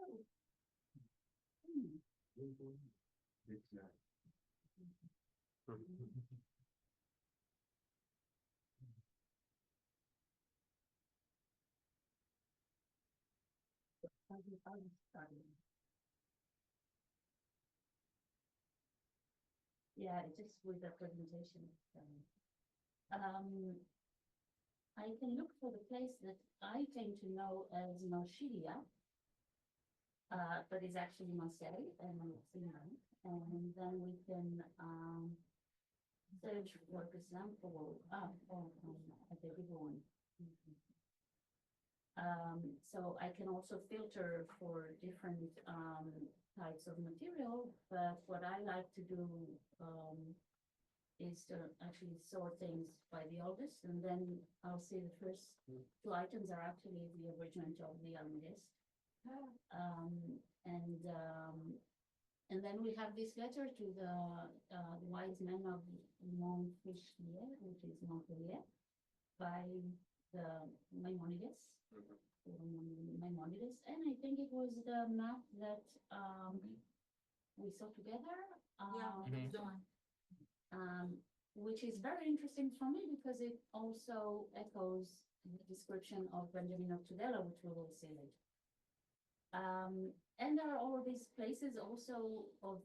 Yeah, just with the presentation. I can look for the place that I came to know as Marshidia. But it's actually Marseille and Finland, and then we can, search for example, at the bigger one. So I can also filter for different, types of material, but what I like to do, is to actually sort things by the oldest, and then I'll see the first two items are actually the original of the Almagest. And then we have this letter to the wise men of Montpellier, which is Montpellier, by the Maimonides. Maimonides, and I think it was the map that we saw together. Which is very interesting for me because it also echoes the description of Benjamin of Tudela, which we will see later. And there are all these places also of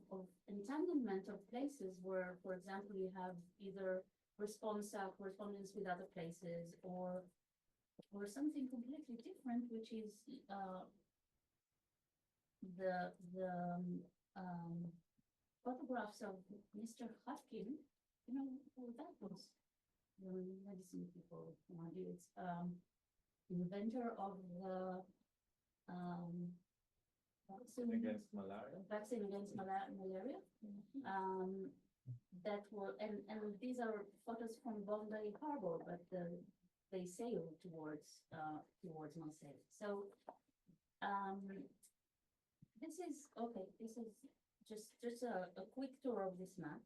entanglement of places where, for example, you have either correspondence with other places or something completely different, which is the photographs of Mr. Hutkin. You know who that was? The medicine people, it's inventor of the vaccine against malaria. That were and these are photos from Bombay Harbor, but they sailed towards Marseille. So this is okay. This is just a quick tour of this map,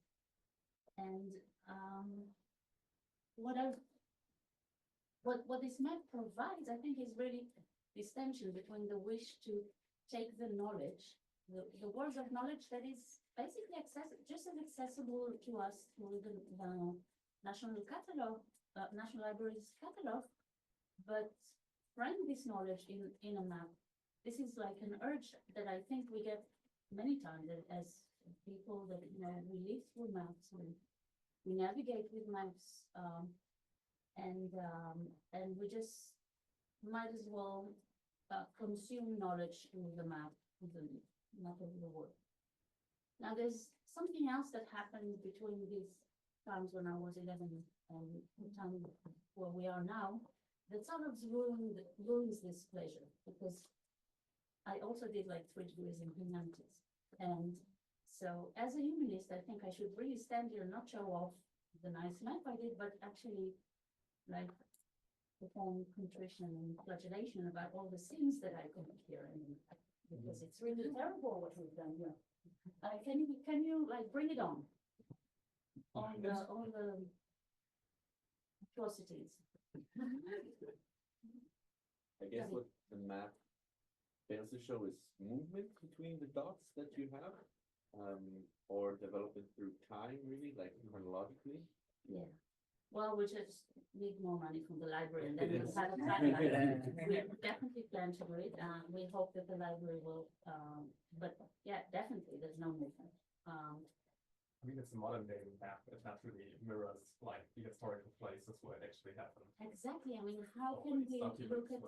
and what this map provides, I think, is really this tension between the wish to take the knowledge, the words of knowledge that is basically just as accessible to us through the National Library's catalog, but frame this knowledge in a map. This is like an urge that I think we get many times as people that, we live through maps, we navigate with maps, and we just might as well consume knowledge through the map, the map of the world. Now, there's something else that happened between these times when I was 11 and the time where we are now, that sort of ruins this pleasure, because I also did like 3 degrees in humanities. And so as a humanist, I think I should really stand here and not show off the nice map I did, but actually like perform contrition and flagellation about all the sins that I commit here, and because it's really terrible what we've done here. Can you like bring it on all the atrocities? I guess what the map fails to show is movement between the dots that you have, or development through time, really, like chronologically. Yeah. Well, we just need more money from the library, and then we'll have a timeline. We definitely plan to do it. We hope that the library will, but yeah, definitely, there's no movement. I mean, it's a modern day map, it naturally mirrors like the historical places where it actually happened. Exactly. I mean, how can we look at,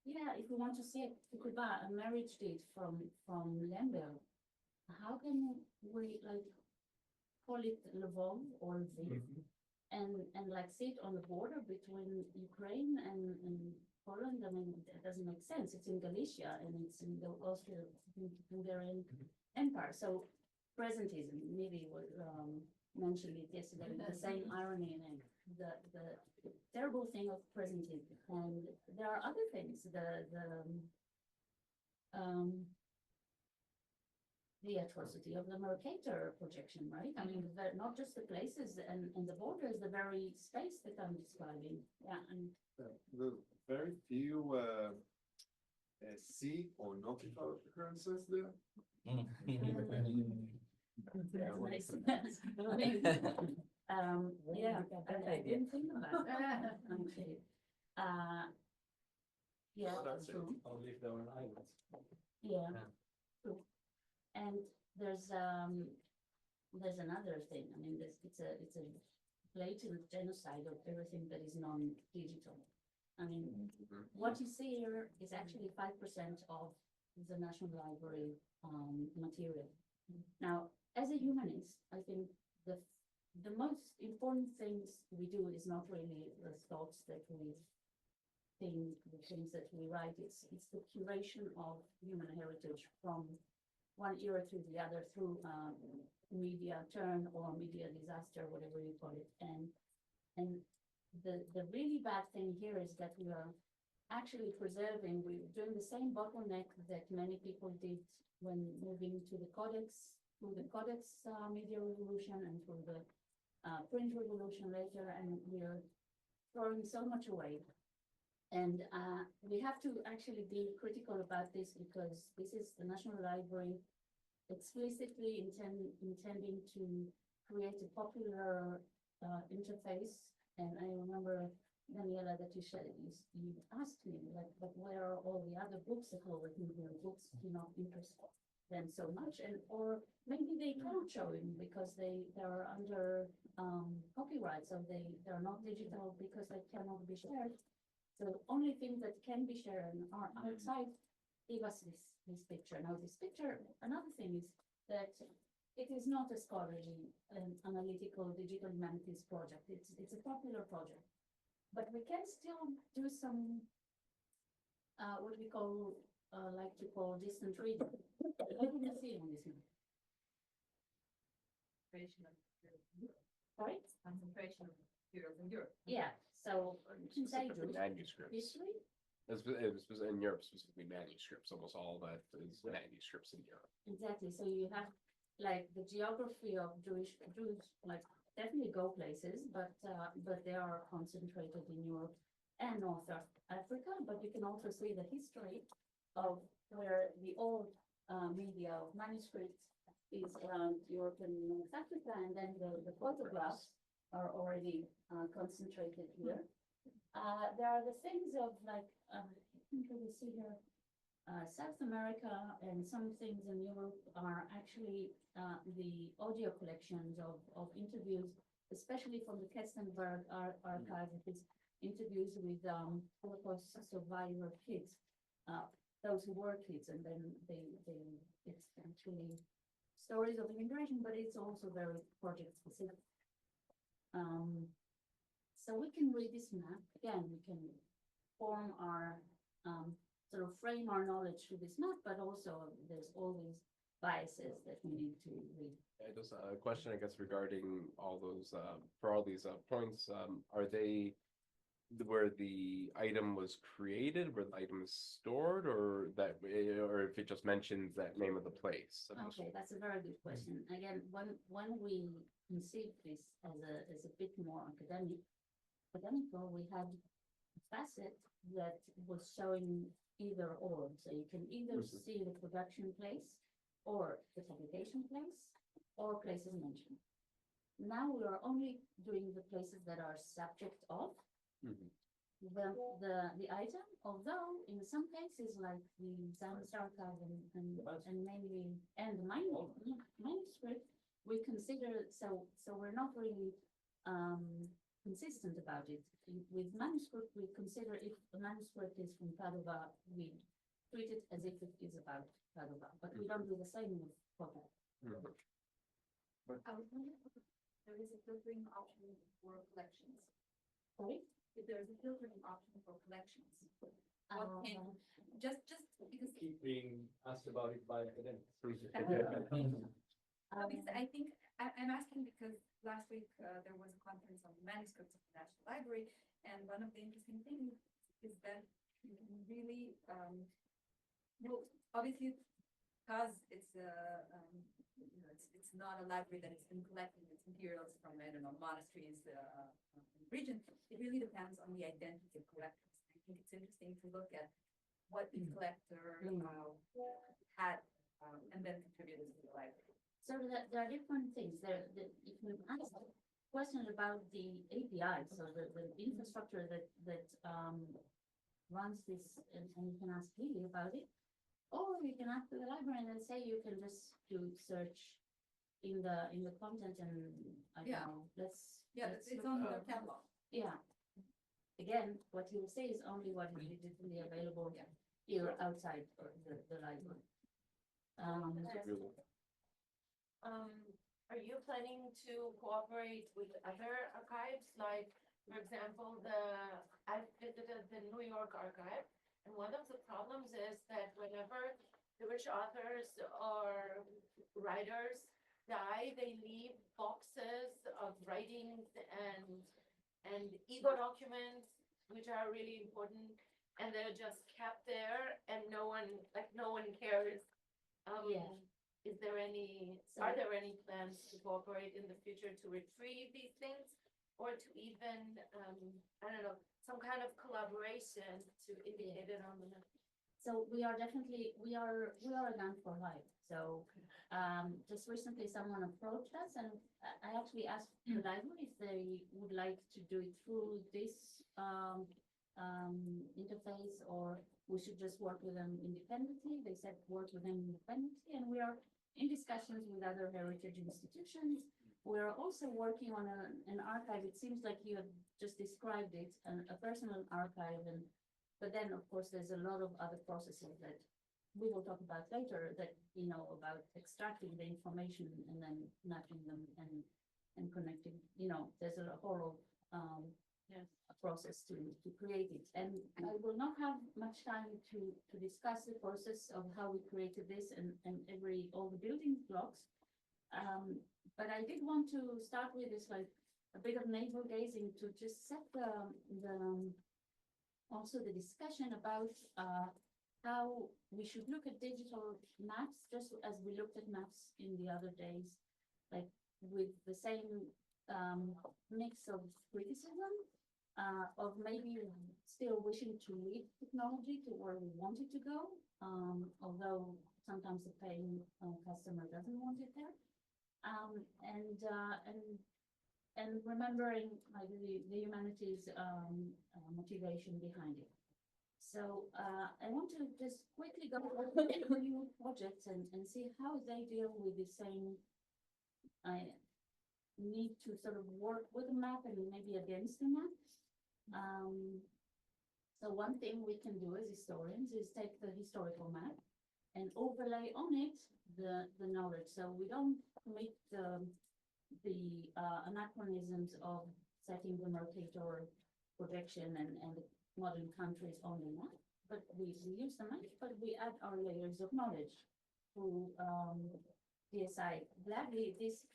yeah, if we want to see a marriage date from Lemberg, how can we like call it Lvov or Lviv? And like see it on the border between Ukraine and Poland. I mean, it doesn't make sense. It's in Galicia and it's in the Austro-Hungarian Empire. So presentism, maybe was mentioned it yesterday, the same irony in it, the terrible thing of presentism. And there are other things, the atrocity of the Mercator projection, right? I mean, not just the places and the borders, the very space that I'm describing. Yeah, and the very few sea or nautical occurrences there. Nice. Yeah, I didn't think about that. Okay. Yeah, that's true. Only if there were islands. Yeah, true. And there's there's another thing. I mean, it's a blatant genocide of everything that is non-digital. I mean, what you see here is actually 5% of the National Library material. Now, as a humanist, I think the most important things we do is not really the thoughts that we think, the things that we write. It's the curation of human heritage from one era to the other through media turn or media disaster, whatever you call it. And the really bad thing here is that we are actually preserving, we're doing the same bottleneck that many people did when moving to the codex, through the codex media revolution and through the print revolution later, and we're throwing so much away. And we have to actually be critical about this because this is the National Library explicitly intending to create a popular interface. And I remember, Daniela, that you asked me, like, but where are all the other books that were written here? Books do not interest them so much, and or maybe they can't show them because they're under copyright, so they're not digital because they cannot be shared. So only things that can be shared are outside give us this picture. Now this picture, another thing is that it is not a scholarly analytical digital humanities project. It's a popular project, but we can still do some what we call like to call distant reading. What do you see on this one? Sorry? Concentration of materials in Europe. Yeah, so Specifically manuscripts. history? It was in Europe, specifically manuscripts. Almost all that is manuscripts in Europe. Exactly, so you have like the geography of Jews like definitely go places, but they are concentrated in Europe and North Africa, but you can also see the history of where the old media of manuscripts is around Europe and North Africa, and then the photographs are already concentrated here. There are the things of like, you can really see here, South America and some things in Europe are actually the audio collections of interviews, especially from the Kestenberg archive, which is interviews with Holocaust survivor kids, those who were kids, and then it's actually stories of immigration, but it's also very project specific. So we can read this map. Again, we can form our, sort of frame our knowledge through this map, but also there's all these biases that we need to read. Just a question, I guess, regarding all those, for all these points, are they where the item was created, where the item is stored, or or if it just mentions that name of the place? Okay, that's a very good question. Again, when we conceived this as a bit more academical, we had a facet that was showing either or. So you can either see the production place or the publication place or places mentioned. Now we are only doing the places that are subject of the item, although in some cases like the Zionist archive and mainly the manuscript, we consider, so we're not really consistent about it. With manuscript, we consider if the manuscript is from Padova, we treat it as if it is about Padova, but we don't do the same with photo. I was wondering if there is a filtering option for collections. Sorry? If there is a filtering option for collections. What can, just because. Keep being asked about it by academics. Because I think, I'm asking because last week there was a conference on manuscripts of the National Library, and one of the interesting things is that you can really, well, obviously, because it's it's not a library that has been collecting its materials from, I don't know, monasteries in the region. It really depends on the identity of collectors. I think it's interesting to look at what the collector had and then contributed to the library. So there are different things. If you ask questions about the API, so the infrastructure that runs this, and you can ask Lily about it, or you can ask the library and then say you can just do search in the content and I don't Yeah. know, let's. Yeah, let's it's look on the for- catalog. Yeah. Again, what he will say is only what is digitally available here outside the library. Are you planning to cooperate with other archives? Like, for example, I visited the New York Archive, and one of the problems is that whenever Jewish authors or writers die, they leave boxes of writings and ego documents, which are really important, and they're just kept there, and no one cares. Yeah. Is there are there any plans to cooperate in the future to retrieve these things? Or to even, I don't know, some kind of collaboration to indicate it on the map? So we are definitely, we are a Gun for Life. So just recently someone approached us and I actually asked the library if they would like to do it through this interface or we should just work with them independently. They said work with them independently, and we are in discussions with other heritage institutions. We're also working on an archive. It seems like you have just described it, a personal archive, but then of course there's a lot of other processes that we will talk about later that, you know, about extracting the information and then mapping them and connecting, you know, there's a whole process to create it. And I will not have much time to discuss the process of how we created this and all the building blocks. But I did want to start with this, like a bit of navel gazing to just set also the discussion about how we should look at digital maps, just as we looked at maps in the other days, like with the same mix of criticism, of maybe still wishing to lead technology to where we want it to go, although sometimes the paying customer doesn't want it there. And remembering like the humanities motivation behind it. So I want to just quickly go over new projects and see how they deal with the same need to sort of work with the map and maybe against the map. So one thing we can do as historians is take the historical map and overlay on it the knowledge. So we don't commit the anachronisms of setting the Mercator projection and the modern countries on the map, but we use the map, but we add our layers of knowledge through DSI. Gladly, this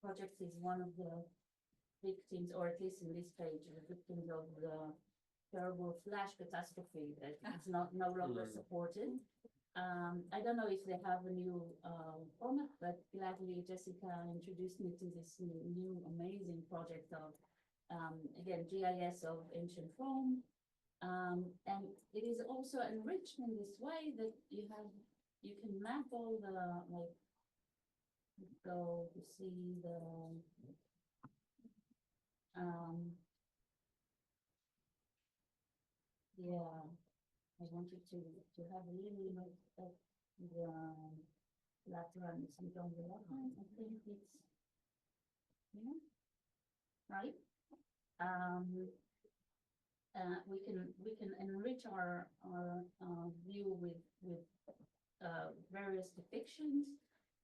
project is one of the victims, or at least in this page, the victims of the terrible flash catastrophe that is no longer supported. I don't know if they have a new format, but gladly Jessica introduced me to this new amazing project of, again, GIS of ancient Rome. And it is also enriched in this way that you can map all the, like, go to see the, yeah, I wanted to have a little look at the Lateran, it's on the left hand, I think it's, yeah, right? We can enrich our view with various depictions.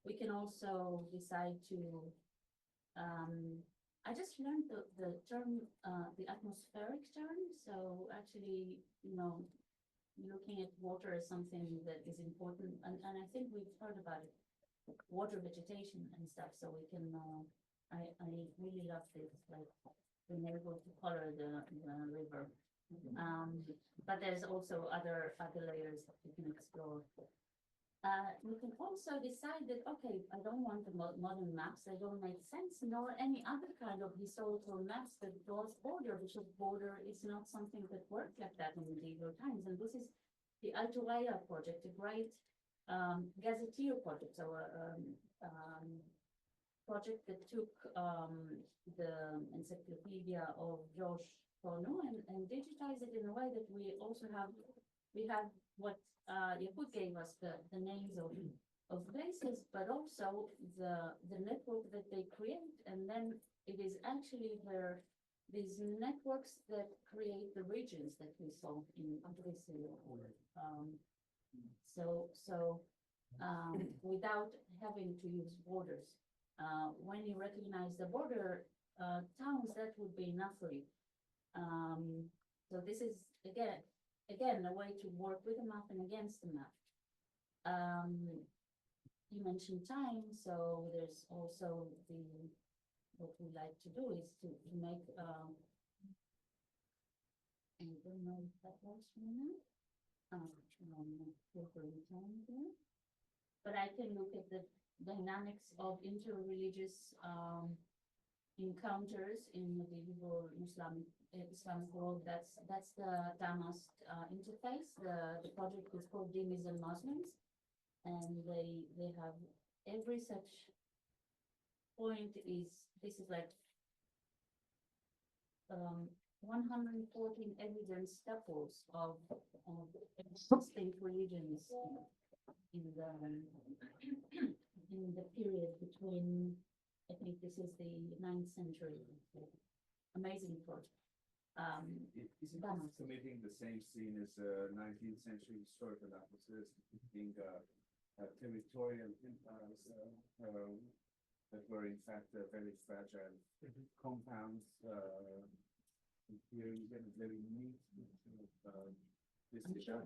We can also decide to I just learned the term, the atmospheric term. So actually, you know, looking at water is something that is important. And I think we've heard about it, water vegetation and stuff. So we can, I really love this, like being able to color the river. But there's also other layers that we can explore. You can also decide that, okay, I don't want the modern maps, they don't make sense, nor any other kind of historical maps that draws border, because border is not something that worked like that in medieval times. And this is the Altureia project, a great gazetteer project, so project that took the encyclopedia of Georges Cornu and digitized it in a way that we also have, we have what Yehud gave us the names of of bases, but also the network that they create, and then it is actually these networks that create the regions that we saw in Andresi. Without having to use borders, when you recognize the border towns, that would be enough for you. So this is again a way to work with the map and against the map. You mentioned time, so there's also what we like to do is to make I don't know if that works for me now. Time here. But I can look at the dynamics of interreligious encounters in medieval Islamic world. That's the Damas interface. The project is called Dhimmis and Muslims, and they have every such point this is like 114 evidence staples of distinct religions in the period between, I think this is the 9th century. Amazing project. Isn't this committing the same scene as 19th century historical atlases, being territorial empires that were in fact very fragile compounds. Here you get a very neat I'm sure.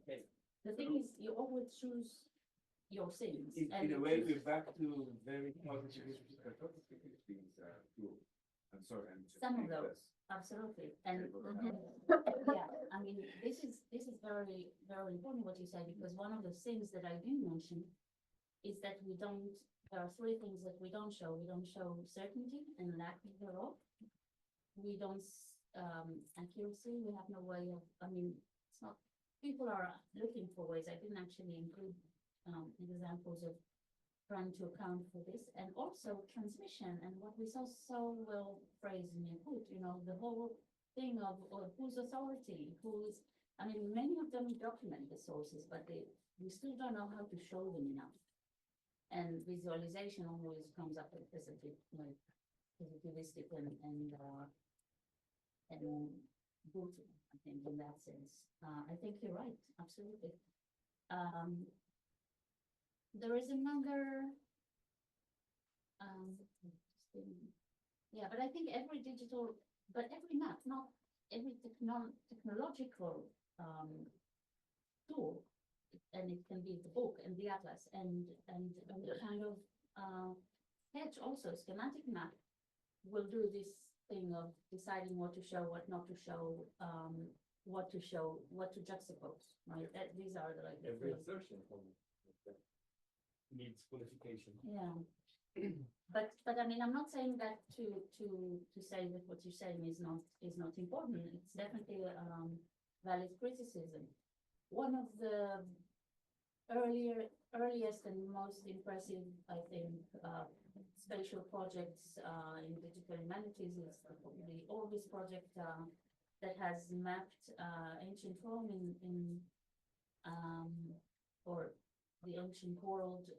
Okay. The thing is, you always choose your scenes. In a way, we're back to very positive I'm sorry. Some of those, absolutely. And yeah, I mean, this is very, very important what you say, because one of the things that I didn't mention is that there are three things that we don't show. We don't show certainty and lack thereof. We don't accuracy. We have no way of, it's not, people are looking for ways. I didn't actually include examples of trying to account for this, and also transmission, and what we saw so well phrased in Yakut, the whole thing of whose authority, many of them document the sources, but we still don't know how to show them enough. And visualization always comes up as a bit like positivistic and brutal, I think, in that sense. I think you're right, absolutely. There is another, but I think every map, not every technological tool, and it can be the book and the atlas and the kind of sketch also, schematic map will do this thing of deciding what to show, what not to show, what to show, what to juxtapose, right? These are the every assertion needs qualification. Yeah. But I'm not saying that to say that what you're saying is not important. It's definitely valid criticism. One of the earliest and most impressive, I think, spatial projects in digital humanities is the Orbis project that has mapped ancient Rome in or the ancient world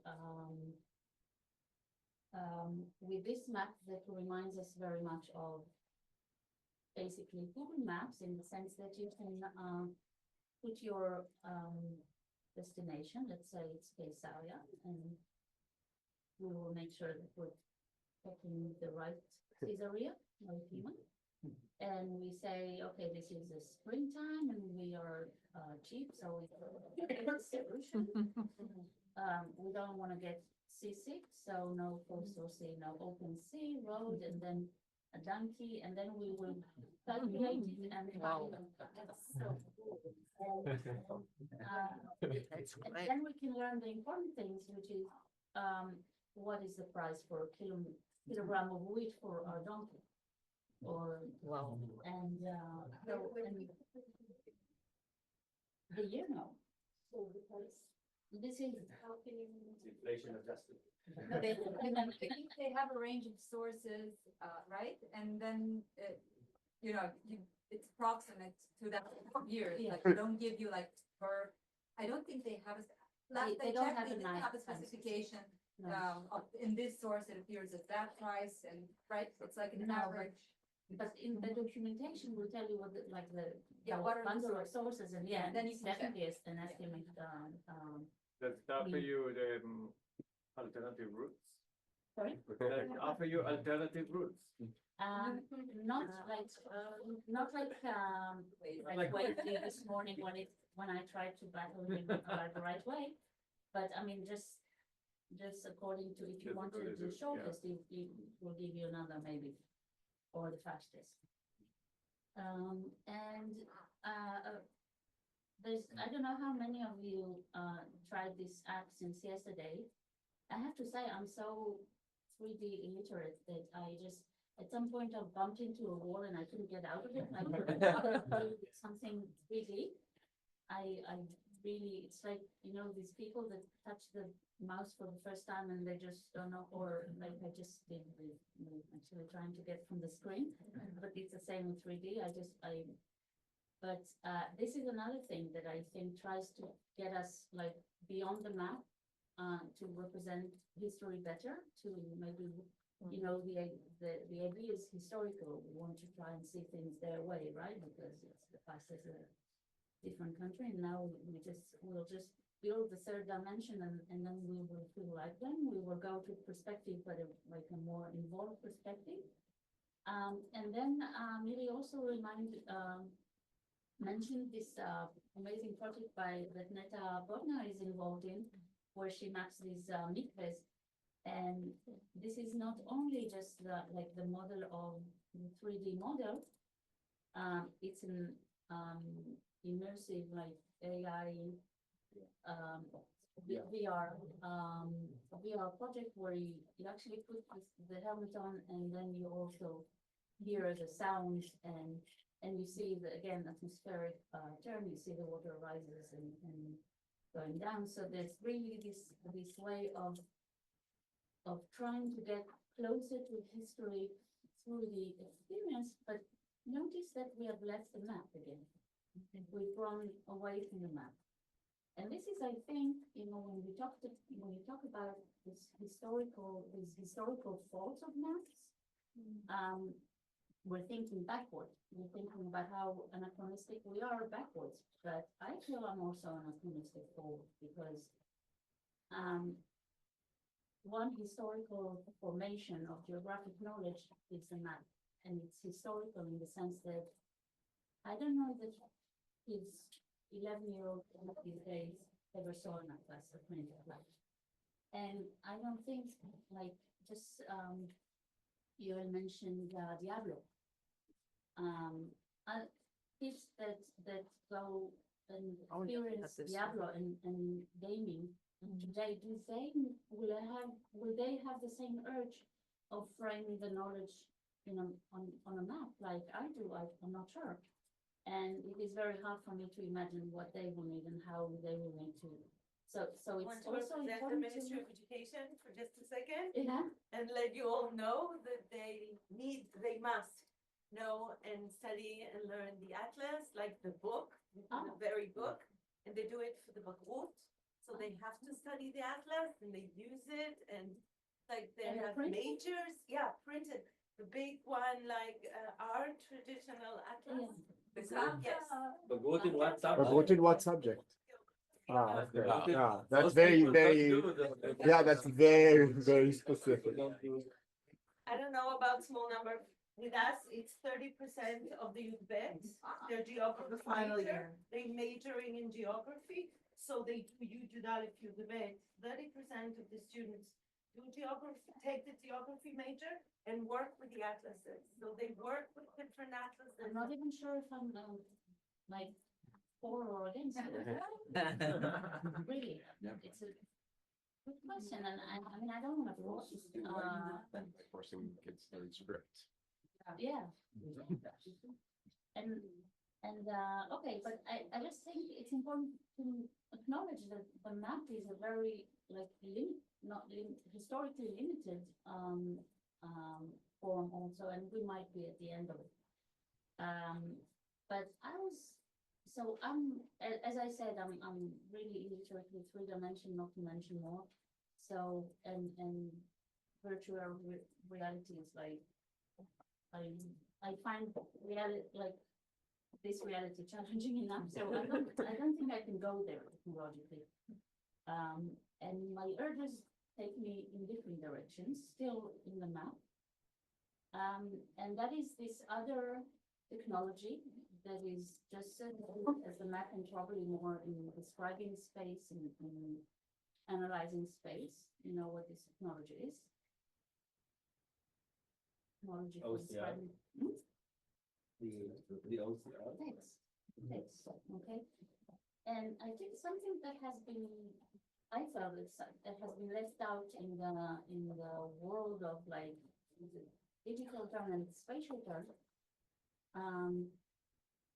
with this map that reminds us very much of basically Google Maps, in the sense that you can put your destination, let's say it's Caesarea, and we will make sure that we're picking the right Caesarea, right human. And we say, okay, this is the springtime and we are cheap, so we don't want to get seasick, so no coastal sea, no open sea road, and then a donkey, and then we will calculate it and and then we can learn the important things, which is what is the price for a kilogram of wheat for our donkey, or and the year now. So this is inflation adjusted. I think they have a range of sources, right? And then, it's proximate to that years, like they don't give you like I don't think they have Last they I don't checked, have they a didn't nice have a price. specification, No. in this source, it appears at that price and, right, it's like an No, average. But in the documentation will tell you what the, like the. Yeah, the what are the bundle of sources and yeah, Then you it's can check. definitely is an estimate, Does it offer we- you the alternative routes? sorry? Does it offer you alternative routes? Not like, like what I did this morning when I tried to battle him about the right way. But I mean, just according to, if you Just wanted according the to- shortest, it will give you another maybe, or the fastest. And, I don't know how many of you, tried this app since yesterday. I have to say, I'm so 3D illiterate that I just, at some point I bumped into a wall and I couldn't get out of it. I couldn't do something 3D. I really, it's like, you know, these people that touch the mouse for the first time and they just don't know, or like I just did with actually trying to get from the screen, but it's the same with 3D. But this is another thing that I think tries to get us like beyond the map, to represent history better, to maybe, you know, the idea is historical. We want to try and see things their way, right? Because it's the past is a different country, and now we'll just build the third dimension, and then we will feel like them. We will go to perspective, but like a more involved perspective. And then maybe also mention this amazing project that Neta Bodnar is involved in, where she maps these mikvahs. And this is not only just the model of the 3D model, it's an immersive like AI VR project where you actually put the helmet on, and then you also hear the sounds and you see the, again, atmospheric term, you see the water rises and going down. So there's really this way of trying to get closer to history through the experience, but notice that we have left the map again. We've gone away from the map. And this is, I think, you know, when you talk about these historical faults of maps, we're thinking backward. We're thinking about how anachronistic we are backwards. But I feel I'm also anachronistic forward because one historical formation of geographic knowledge is the map. And it's historical in the sense that I don't know that kids, 11-year-old these days, ever saw an atlas or printed atlas. And I don't think, like, just you had mentioned Diablo. Kids that go and experience Diablo and gaming today, will they have the same urge of framing the knowledge, you know, on a map like I do? I'm not sure. And it is very hard for me to imagine what they will need and how they will need to. So it's Want to also represent the important Ministry to. of Education for just a second? Yeah. And let you all know that they must know and study and learn the atlas, like the book, the very book, and they do it for the Bagrut. So they have to study the atlas and they use it, and like they And have printed? majors, printed. The big one, like our traditional atlas. Yes. Bagrut in what subject? Bagrut in what subject? Ah, okay. Yeah. Yeah, that's Most very, people don't very, do that. yeah, that's very, very specific. I don't know about small number. With us, it's 30% of the youth bets. They're geography Final major. year. They majoring in geography, so they do Yudalef youth bet. 30% of the students do geography, take the geography major, and work with the atlases. So they work with different atlases. I'm not even sure if I'm like for or against it. Really, it's a good question, and I mean, I don't want to force. Forcing kids to learn script. Yeah. And okay, but I just think it's important to acknowledge that the map is a very like historically limited form also, and we might be at the end of it. But I was So as I said, I'm really illiterate with three-dimension, not to mention more. So, and virtual reality is like, I find reality, like this reality challenging enough, so I don't think I can go there technologically. And my urges take me in different directions, still in the map. And that is this other technology that is just as good as the map and probably more in describing space and in analyzing space. You know what this technology is? Technology for OCR. describing. The OCR. Thanks, okay. And I think something that has been, I felt that has been left out in the world of like digital turn and spatial turn,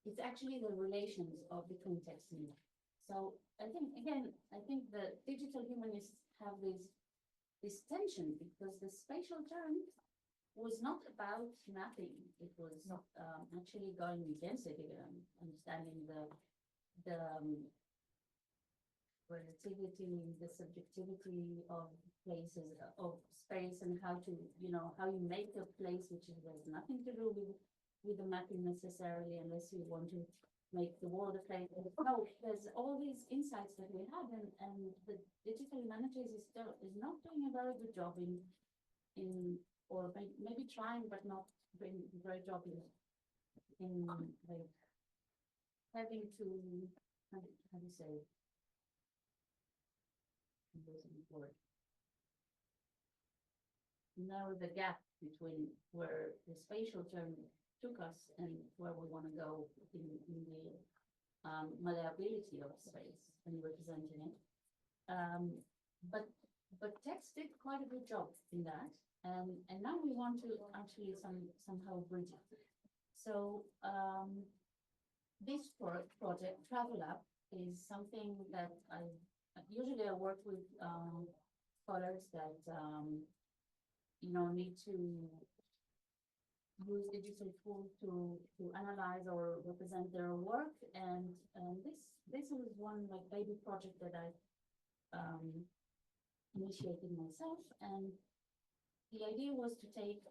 it's actually the relations of between text and image. So I think the digital humanists have this tension because the spatial turn was not about mapping. It was actually going against it, understanding the relativity, the subjectivity of places, of space, and how to, how you make a place, which has nothing to do with the mapping necessarily, unless you want to make the world a place. No, there's all these insights that we have, and the digital humanities is not doing a very good job or maybe trying, but not doing a great job in like having to, how do you say, narrow the gap between where the spatial term took us and where we want to go in the malleability of space and representing it. But text did quite a good job in that, and now we want to actually somehow bridge it. So this project, Travel Lab, is something that I usually work with scholars that need to use digital tools to analyze or represent their work, and this is one like baby project that I initiated myself, and the idea was to take,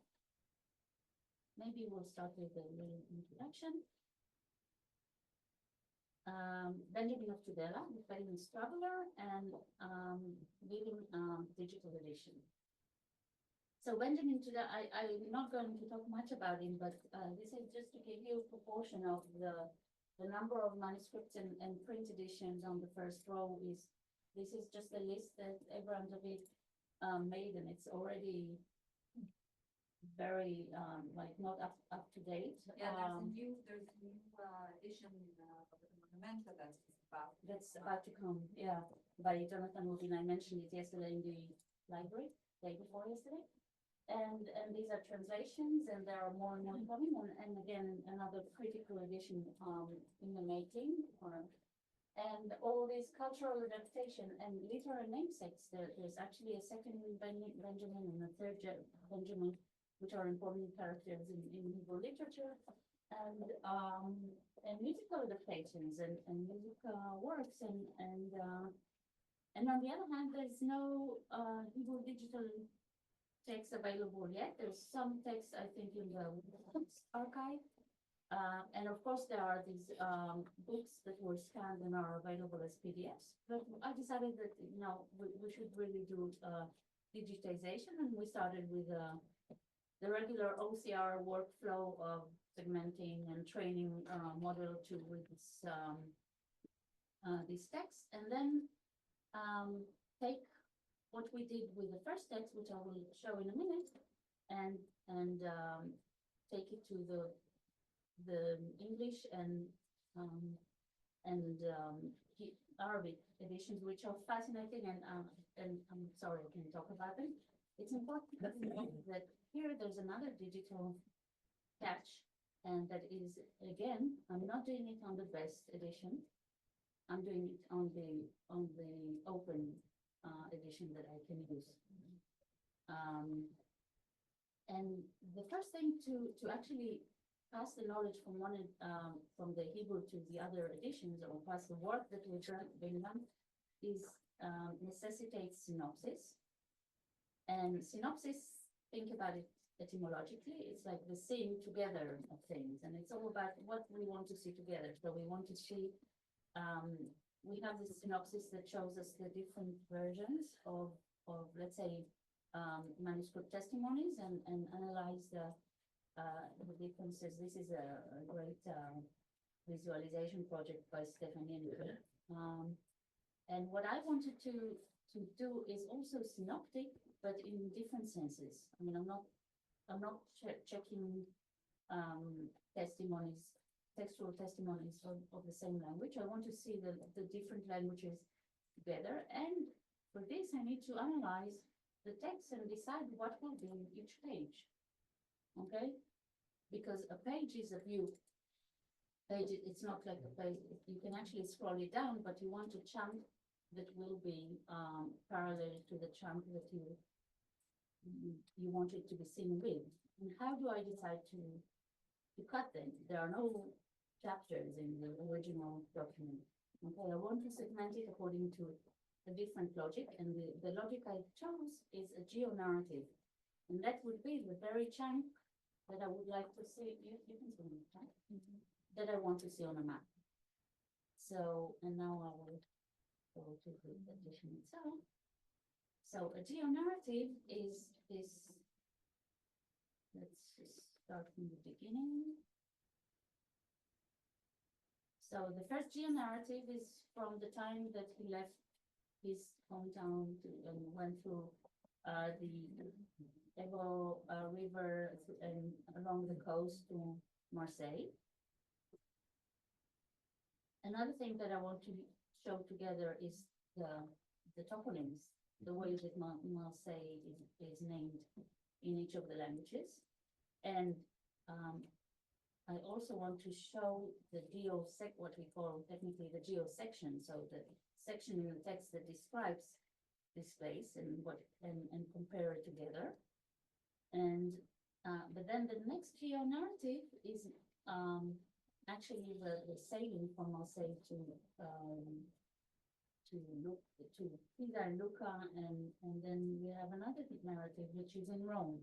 maybe we'll start with a little introduction. Benjamin of Tudela, the famous traveler, and leading digital edition. So Benjamin Tudela, I'm not going to talk much about him, but this is just to give you a proportion of the number of manuscripts and print editions on the first row. This is just a list that Abraham David made, and it's already very like not up to date. Yeah, there's a new edition of the Monumenta that's about to come. Yeah, by Jonathan Rubin. I mentioned it yesterday in the library, day before yesterday. And these are translations, and there are more and more coming. And again, another critical edition in the making. And all this cultural adaptation and literary namesakes. There's actually a second Benjamin and a third Benjamin, which are important characters in Hebrew literature, and musical adaptations and music works, and on the other hand, there's no Hebrew digital text available yet. There's some text, I think, in the archive, and of course there are these books that were scanned and are available as PDFs. But I decided that we should really do digitization, and we started with the regular OCR workflow of segmenting and training model to read this text, and then take what we did with the first text, which I will show in a minute, and take it to the English and Arabic editions, which are fascinating, and I'm sorry I can't talk about them. It's important that here there's another digital catch, and that is, again, I'm not doing it on the best edition. I'm doing it on the open edition that I can use. And the first thing to actually pass the knowledge from from the Hebrew to the other editions, or pass the work that we've been done, is necessitates synopsis. And synopsis, think about it etymologically, it's like the seeing together of things, and it's all about what we want to see together. So we want to see, we have this synopsis that shows us the different versions of let's say, manuscript testimonies, and analyze the differences. This is a great visualization project by Stephanie and and what I wanted to do is also synoptic, but in different senses. I mean, I'm not checking testimonies, textual testimonies of the same language. I want to see the different languages together, and for this I need to analyze the text and decide what will be in each page. Okay, because a page is a view. It's not like a page. You can actually scroll it down, but you want a chunk that will be parallel to the chunk that you want it to be seen with. And how do I decide to cut them? There are no chapters in the original document. Okay, I want to segment it according to a different logic, and the logic I chose is a geo-narrative, and that would be the very chunk that I would like to see. You can see it, right? That I want to see on a map. So, and now I will go to the edition itself. So a geo-narrative is this. Let's just start from the beginning. So the first geo-narrative is from the time that he left his hometown and went through the Ebro River and along the coast to Marseille. Another thing that I want to show together is the toponyms, the way that Marseille is named in each of the languages. And I also want to show the what we call technically the geosection, so the section in the text that describes this place and compare it together. And but then the next geo-narrative is actually the sailing from Marseille to Pisa and Lucca, and then we have another narrative which is in Rome.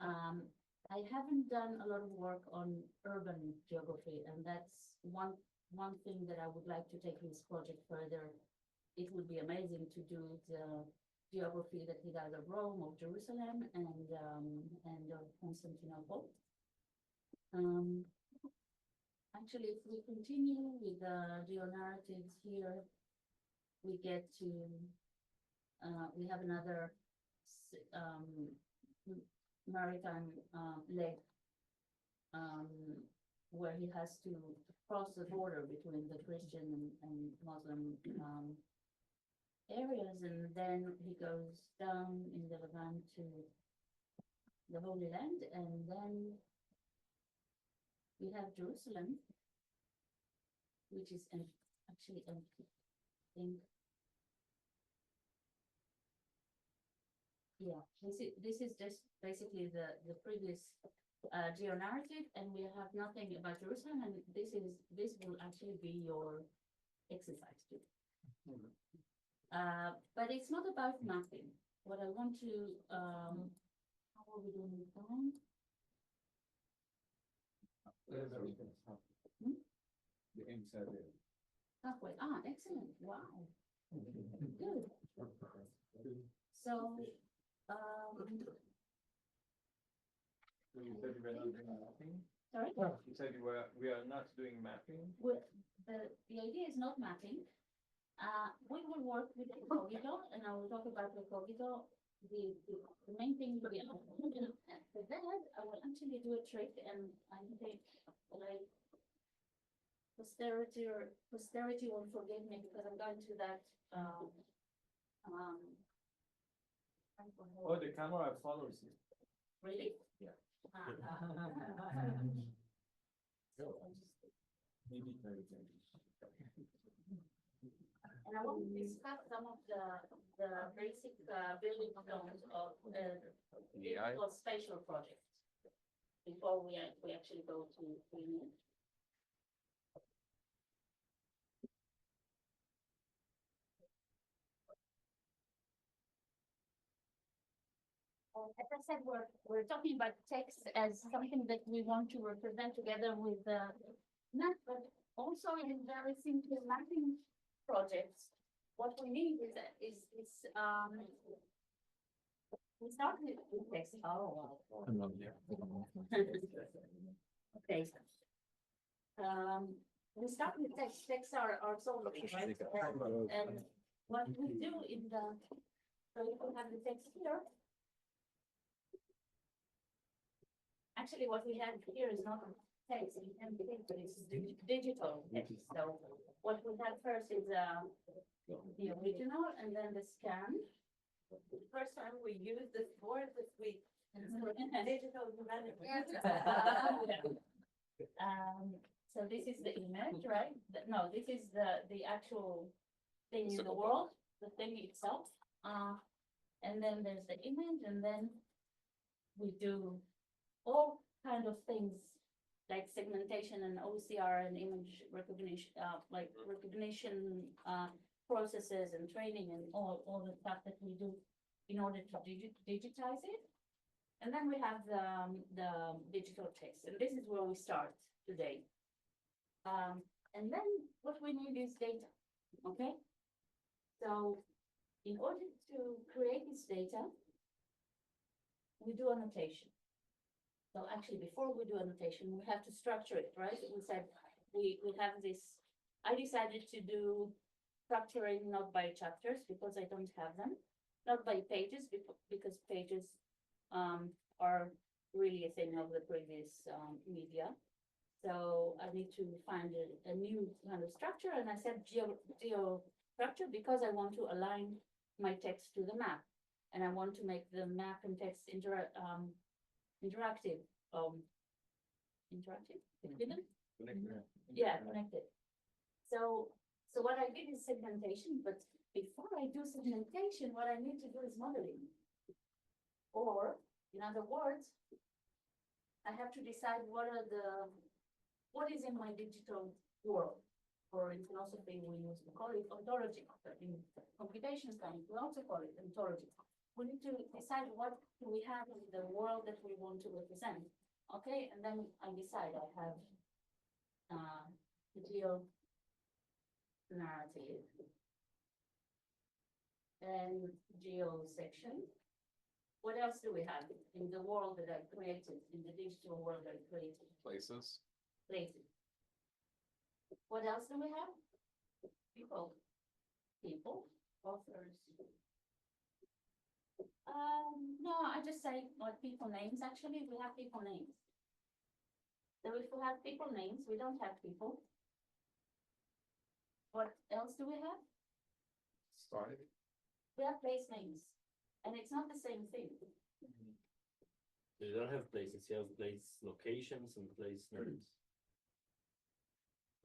I haven't done a lot of work on urban geography, and that's one thing that I would like to take this project further. It would be amazing to do the geography that he does of Rome, of Jerusalem, and of Constantinople. Actually, if we continue with the geo-narratives here, we get to, we have another maritime leg where he has to cross the border between the Christian and Muslim areas, and then he goes down in the Levant to the Holy Land, and then we have Jerusalem, which is actually empty. I think. Yeah, this is just basically the previous geo-narrative, and we have nothing about Jerusalem, and this will actually be your exercise too. But it's not about mapping. What I want to how are we doing with time? The inside there. Halfway. Excellent. Wow. Good. So You said you were not doing mapping? sorry? You said we are not doing mapping? The idea is not mapping. We will work with the Cogito, and I will talk about the Cogito. The main thing will be, for that, I will actually do a trick, and I think like posterity will forgive me because I'm going to that Oh, the camera follows you. Really? Yeah. And I want to discuss some of the basic building stones of spatial projects. before we actually go to image. As I said, we're talking about text as something that we want to represent together with the map, but also in very simple mapping projects. What we need is we start with text. Oh, wow. Okay. We start with text. Texts are solid, right? And what we do in the, so you can have the text here. Actually, what we have here is not text, we can think that it's digital text. So what we have first is the original and then the scan. The first time we used this word this week. Digital humanity. So this is the image, right? No, this is the actual thing in the world, the thing itself. And then there's the image, and then we do all kind of things like segmentation and OCR and image recognition, like recognition processes and training and all the stuff that we do in order to digitize it. And then we have the digital text, and this is where we start today. And then what we need is data, okay? So in order to create this data, we do annotation. So actually, before we do annotation, we have to structure it, right? We said we have this, I decided to do structuring not by chapters because I don't have them, not by pages because pages are really a thing of the previous media. So I need to find a new kind of structure, and I said geo structure because I want to align my text to the map, and I want to make the map and text interactive. Yeah, connected. So what I did is segmentation, but before I do segmentation, what I need to do is modeling. Or, in other words, I have to decide what is in my digital world. Or in philosophy, we used to call it ontology. But in computation science, we also call it ontology. We need to decide what do we have in the world that we want to represent. Okay, and then I decide I have the geo narrative and geo section. What else do we have in the world that I created, in the digital world I created? Places. Places. What else do we have? People. People, authors. No, I just say what people names. Actually, we have people names. So if we have people names, we don't have people. What else do we have? Started. We have place names, and it's not the same thing. You don't have places, you have place locations and place names.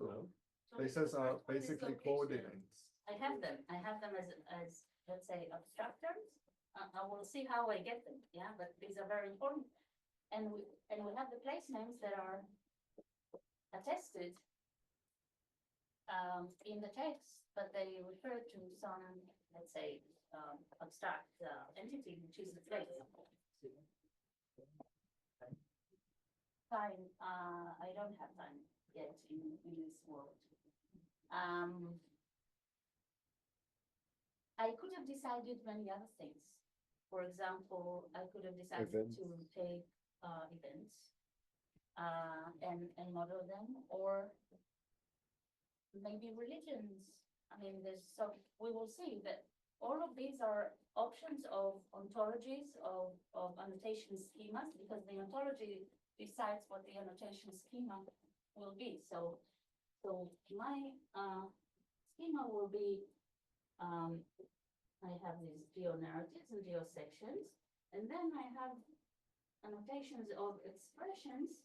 No? Places are basically coordinates. I have them as let's say abstract terms. I will see how I get them, yeah, but these are very important. And we have the place names that are attested in the text, but they refer to some, let's say, abstract entity, which is the place. Time, I don't have time yet in this world. I could have decided many other things. For example, I could have decided Events. to take events and model them, or maybe religions. I mean, we will see that all of these are options of ontologies of annotation schemas, because the ontology decides what the annotation schema will be. So my schema will be I have these geo narratives and geo sections, and then I have annotations of expressions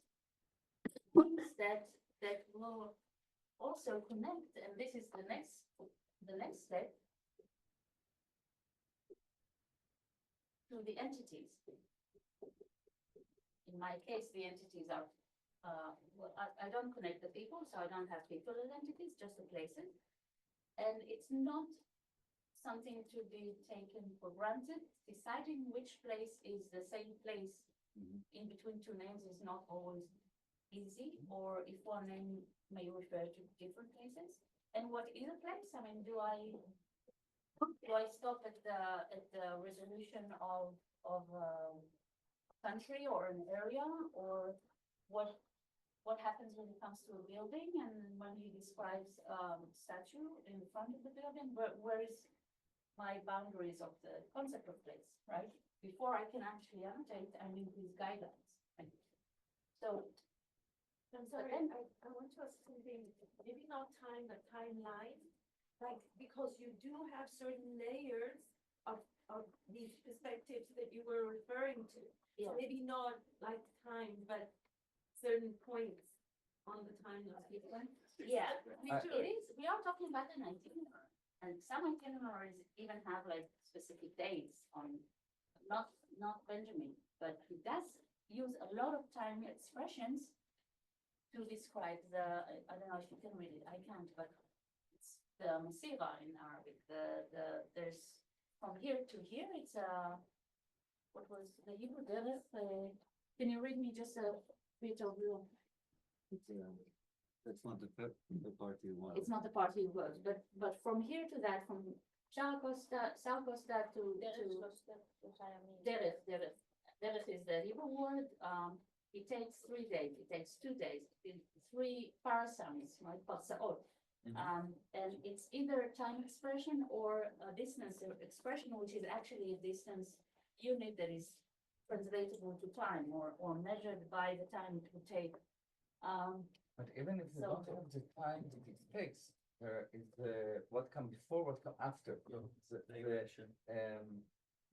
that will also connect, and this is the next step, to the entities. in my case, the entities are, well, I don't connect the people, so I don't have people as entities, just the places. And it's not something to be taken for granted. Deciding which place is the same place in between two names is not always easy, or if one name may refer to different places. And what is a place? I mean, do I stop at the resolution of country or an area, or what happens when it comes to a building, and when he describes statue in front of the building, where is my boundaries of the concept of place, right? Before I can actually annotate, I need these guidelines. Right? So. I'm sorry, I want to ask something, maybe not time, but timeline. Like, because you do have certain layers of these perspectives that you were referring to. So Yeah. maybe not like time, but certain points on the timeline. Yeah, Picture. it is, we are talking about an itinerary, and some itineraries even have like specific dates on, not Benjamin, but he does use a lot of time expressions to describe the, I don't know if you can read it, I can't, but it's the Masira in Arabic, there's, from here to here, it's what was the Hebrew derech, can you read me just a bit of your? That's not the part you want. It's not the part he wrote, but from here to that, from Shah Costa, South Costa to Derech. Derech is the Hebrew word. It takes 3 days. It takes 2 days. 3 parasangs, right? Parsaot. And it's either time expression or a distance expression, which is actually a distance unit that is translatable to time or measured by the time it would take. But even if you So- don't have the time that it takes, there is what come before, what come after.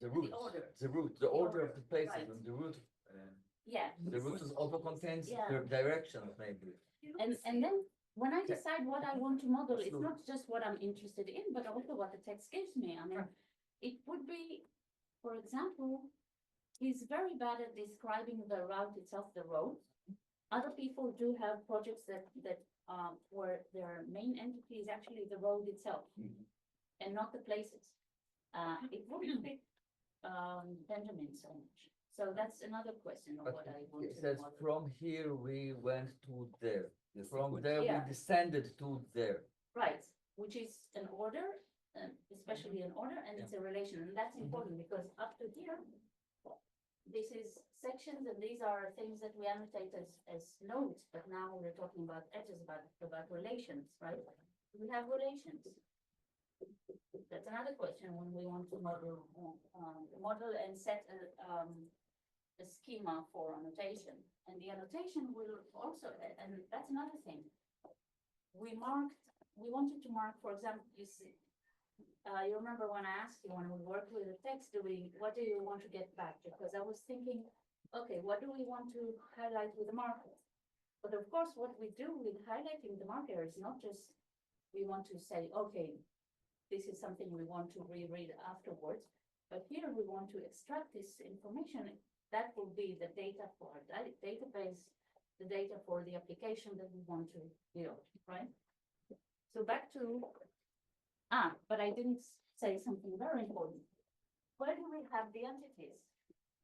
The route, the order of the places, Right. and the route. Yeah. The route is also contains Yeah. the directions, maybe. And then when I Okay. decide what I want to model, it's Absolutely. not just what I'm interested in, but also what the text gives me. I mean, it would be, for example, he's very bad at describing the route itself, the road. Other people do have projects that where their main entity is actually the road itself and not the places. It wouldn't fit Benjamin so much. So that's another question of But what I want it to says model. from here we went to there. From sequence. there Yeah. we descended to there. Right, which is an order, especially an order, and it's a relation, and that's important because up to here, this is sections, and these are things that we annotate as notes, but now we're talking about edges, about relations, right? We have relations. That's another question when we want to model and set a schema for annotation. And the annotation will also, and that's another thing. We wanted to mark, for example, you see, you remember when I asked you, when we work with the text, what do you want to get back? Because I was thinking, okay, what do we want to highlight with the marker? But of course, what we do with highlighting the marker is not just, we want to say, okay, this is something we want to reread afterwards, but here we want to extract this information. That will be the data for our database, the data for the application that we want to build, right? So back to, but I didn't say something very important. Where do we have the entities?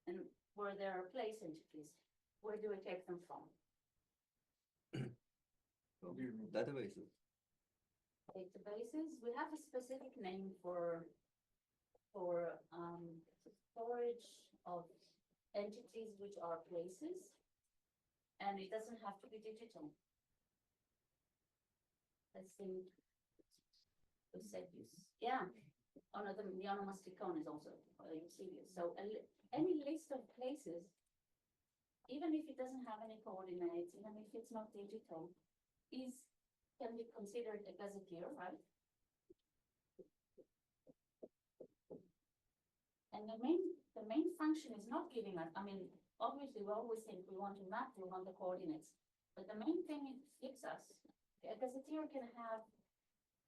And where there are place entities, where do we take them from? Databases. Databases, we have a specific name for storage of entities which are places. And it doesn't have to be digital. Let's see. Eusebius, yeah. Oh no, the onomasticon is also Eusebius. So any list of places, even if it doesn't have any coordinates, even if it's not digital, can be considered a gazetteer, right? And the main function is not giving us, I mean, obviously we always think we want to map, we want the coordinates, but the main thing it gives us, a gazetteer can have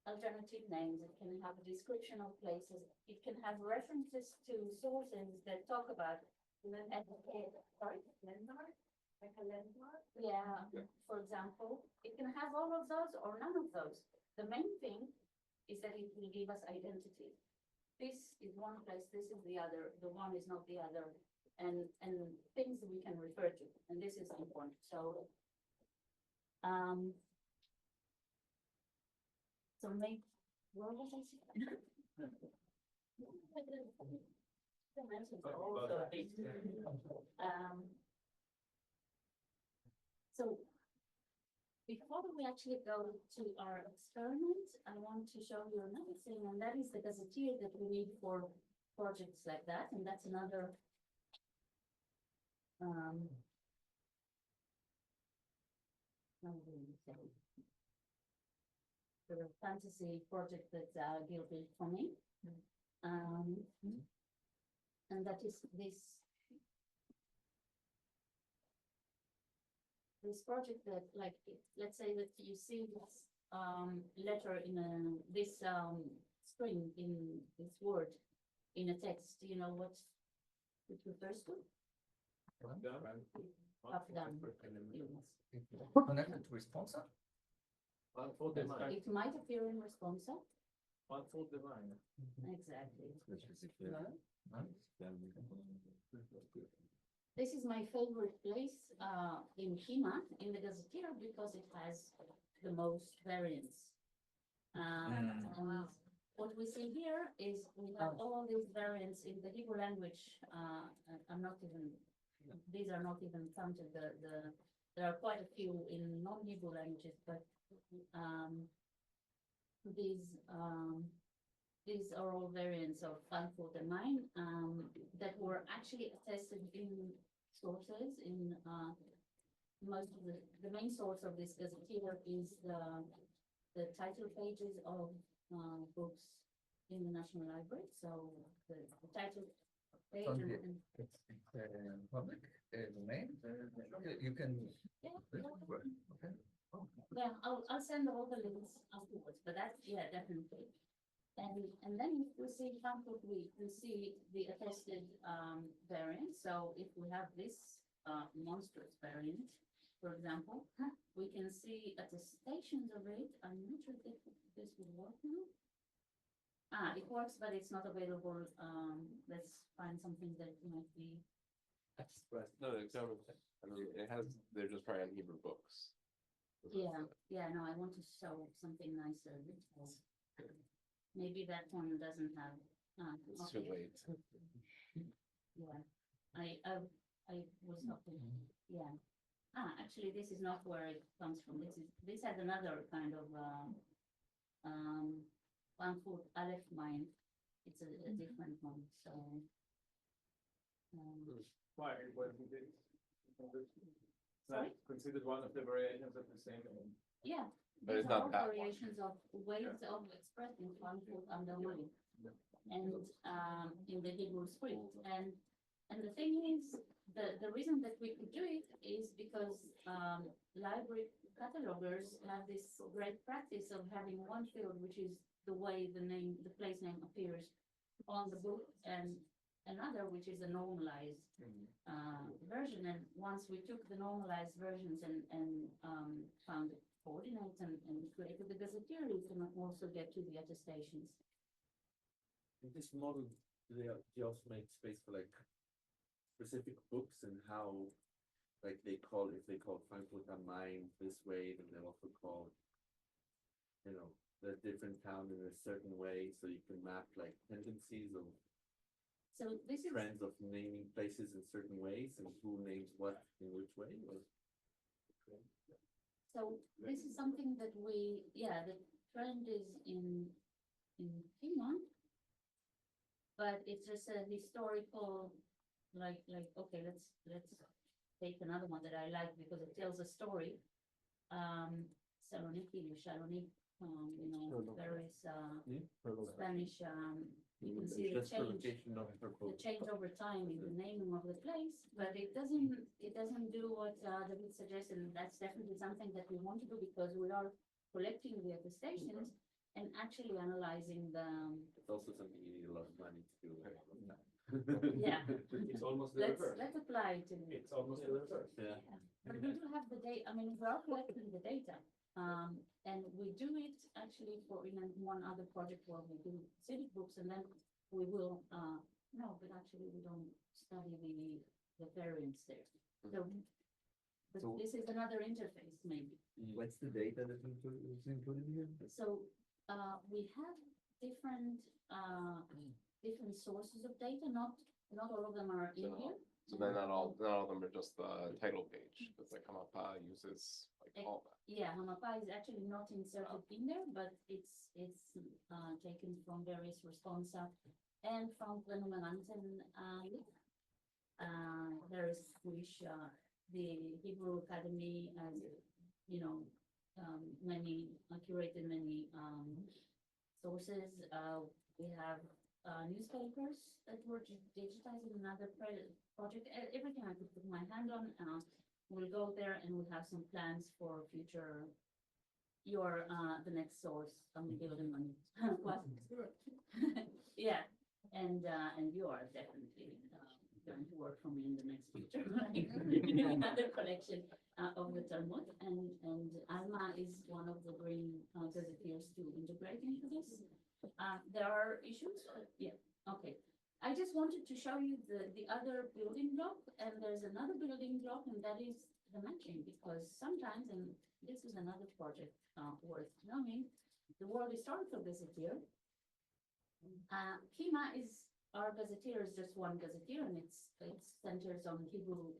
alternative names, it can have a description of places, it can have references to sources that talk about Sorry, landmark, like a landmark? Yeah, for example, it can have all of those or none of those. The main thing is that it will give us identity. This is one place, this is the other, the one is not the other, and things that we can refer to, and this is important, so. So make, what was I saying? So before we actually go to our experiment, I want to show you another thing, and that is the gazetteer that we need for projects like that, and that's another how do you say? The fantasy project that Gil built for me. And that is this project that, like, let's say that you see this letter in this string in this word in a text, you know what it refers to? Up, down. Connected to responsa? It might appear in responsa. One-fold divine. Exactly. This is my favorite place in Hima, in the gazetteer, because it has the most variants. And what we see here is we have all these variants in the Hebrew language. I'm not even, these are not even counted. There are quite a few in non-Hebrew languages, but these are all variants of Frankfurt and mine that were actually attested in sources. In most of the main source of this gazetteer is the title pages of books in the National Library. So the title page It's public domain. You can. Okay. Yeah, I'll send all the links afterwards, but that's, yeah, definitely. And then if we see Frankfurt, we see the attested variant. So if we have this monstrous variant, for example, we can see attestations of it. I'm not sure if this will work now. It works, but it's not available. Let's find something that might be Express. No, it's not. It has. They're just probably on Hebrew books. Yeah, no, I want to show something nicer. Maybe that one doesn't have. It's too late. Yeah, I was hoping, yeah. Actually, this is not where it comes from. This has another kind of Frankfurt Aleph mine. It's a different one, so. Why, what we did? Sorry? Considered one of the variations of the same. Yeah, But these it's are not all that one. variations of ways of expressing Frankfurt under mine. And in the Hebrew script. And the thing is, the reason that we could do it is because library catalogers have this great practice of having one field, which is the way the place name appears on the book, and another which is a normalized version. And once we took the normalized versions and found the coordinates and created the gazetteer, you can also get to the attestations. In this model, do they also make space for like specific books and how, like if they call Frankfurt am Main this way, then they also call, the different town in a certain way, so you can map like tendencies of So this is trends of naming places in certain ways and who names what in which way. So this is something that the trend is in Finland, but it's just a historical, like, okay, let's take another one that I like because it tells a story. Saloniki, various Spanish, you can see the change over time in the naming of the place, but it doesn't do what David suggested, and that's definitely something that we want to do because we are collecting the attestations and actually analyzing the. It's also something you need a lot of money to do. Yeah. It's almost the Let's, reverse. let's apply it to. It's almost the reverse. Yeah. But we do have the data, I mean, we are collecting the data. And we do it actually for one other project where we do civic books and then we will, no, but actually we don't study the variance there. So, but So- this is another interface maybe. What's the data that is included here? So, we have different, different sources of data, not all of them are in here. So then not all of them are just the title page, because like Hamapa uses like all that. Yeah, Hamapa is actually not inserted in there, but it's taken from various responsa and from Glenn there is which the Hebrew Academy has, you know, many curated many sources. We have newspapers that were digitized in another project. Everything I could put my hand on. We'll go there and we'll have some plans for future. Your the next source. I'm building on it. What? Yeah, and you are definitely going to work for me in the next future. Another collection of the Talmud, and Alma is one of the green gazetteers to integrate into this. There are issues. Yeah. Okay. I just wanted to show you the other building block, and there's another building block, and that is the matching, because sometimes, and this is another project worth knowing, the World Historical Gazetteer. Kima is our gazetteer, is just one gazetteer, and it centers on Hebrew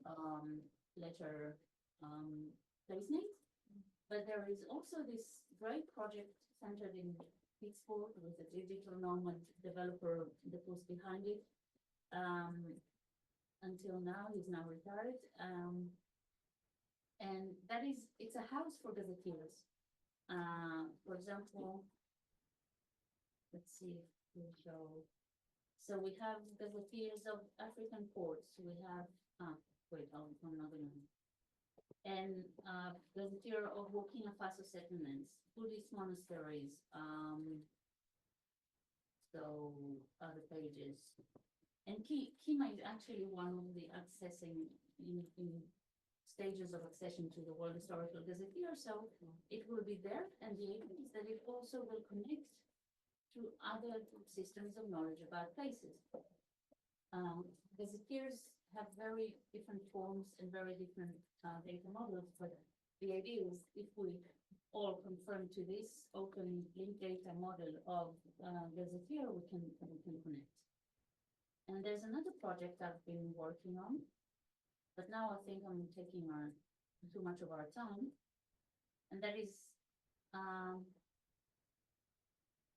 letter place names. But there is also this great project centered in Pittsburgh with a digital normal developer that was behind it. Until now, he's now retired. And that is, it's a house for gazetteers. For example, let's see if we show. So we have gazetteers of African ports. We have, wait, I'm not gonna. And gazetteer of Burkina Faso settlements, Buddhist monasteries. So other pages. And Kima is actually one of the accessing in stages of accession to the World Historical Gazetteer. So it will be there, and the idea is that it also will connect to other systems of knowledge about places. Gazetteers have very different forms and very different data models, but the idea is if we all conform to this open linked data model of Gazetteer, we can connect. And there's another project I've been working on, but now I think I'm taking too much of our time, and that is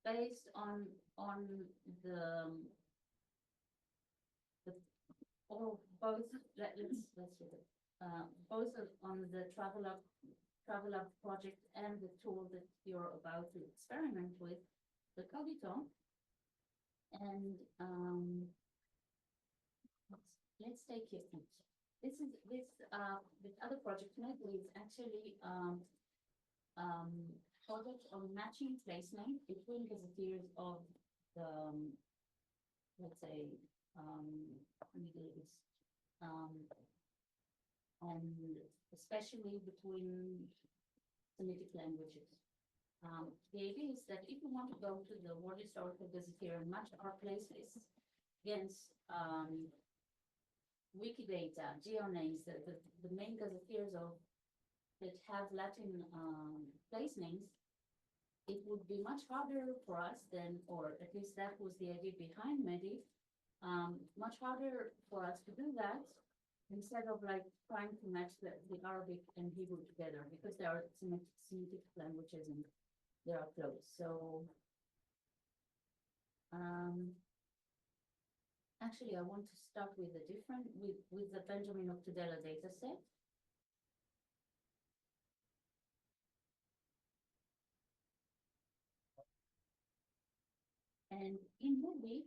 based on the or both. Let's look at both on the Travel Up project and the tool that you're about to experiment with, the Cogito. And let's take it. This other project maybe is actually project on matching placement between gazetteers of the let's say Middle East, and especially between Semitic languages. The idea is that if we want to go to the World Historical Gazetteer and match our place lists against Wikidata, GeoNames, the main gazetteers that have Latin place names, it would be much harder for us than, or at least that was the idea behind MEDI, much harder for us to do that instead of like trying to match the Arabic and Hebrew together, because they are Semitic languages and they are close. So actually, I want to start with a different, with the Benjamin of Tudela data set. And in Movie,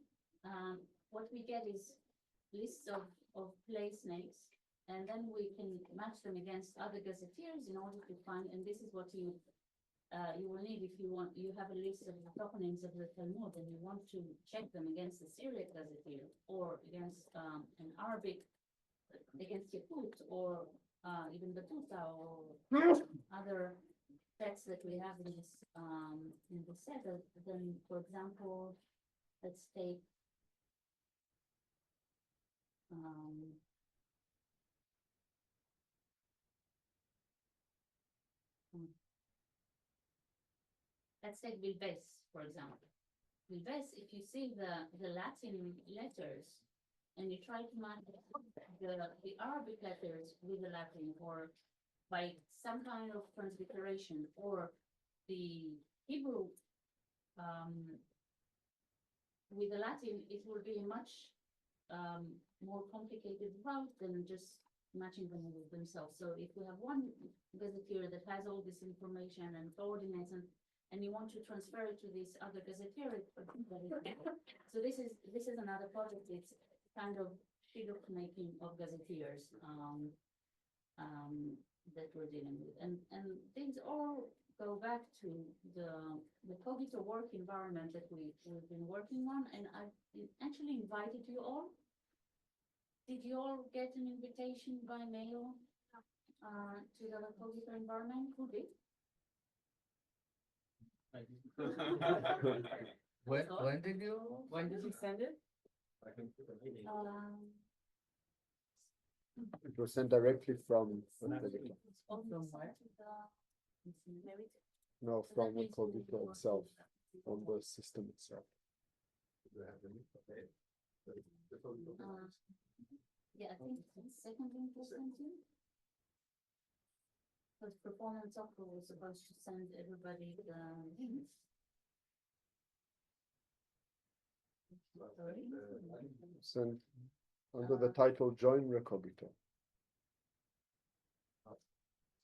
what we get is lists of place names, and then we can match them against other gazetteers in order to find, and this is what you you will need, if you want, you have a list of the toponyms of the Talmud and you want to check them against the Syriac gazetteer or against, an Arabic, against Yakut or, even Batuta or other texts that we have in the set, then, for example, let's take, let's take Bilbes, for example. Bilbes, if you see the Latin letters and you try to match the Arabic letters with the Latin or by some kind of transliteration or the Hebrew with the Latin, it will be a much more complicated route than just matching them with themselves. So if we have one gazetteer that has all this information and coordinates and you want to transfer it to this other gazetteer, so this is another project. It's kind of shidduch making of gazetteers that we're dealing with, and things all go back to the Cogito work environment that we've been working on, and I actually invited you all. Did you all get an invitation by mail to the Cogito environment? Who did? When did you? When did you send it? It was sent directly from. From where? No, from the Cogito itself, from the system itself. Yeah, I think it's the second link was sent in. Because Performance Software was supposed to send everybody the links. Sent under the title Join Recogito.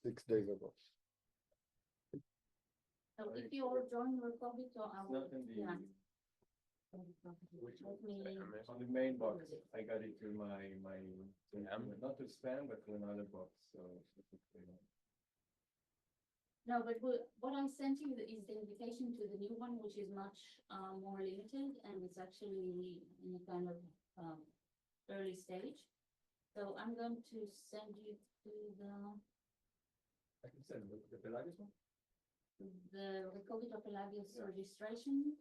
6 days ago. So if you all join Recogito, I will, Not in the- yeah. On the main box, I got it to my, not to spam, but to another box, so. No, but what I sent you is the invitation to the new one, which is much more limited and it's actually in a kind of early stage. So I'm going to send you to I can send the Pelagius one? the Recogito Pelagius registration.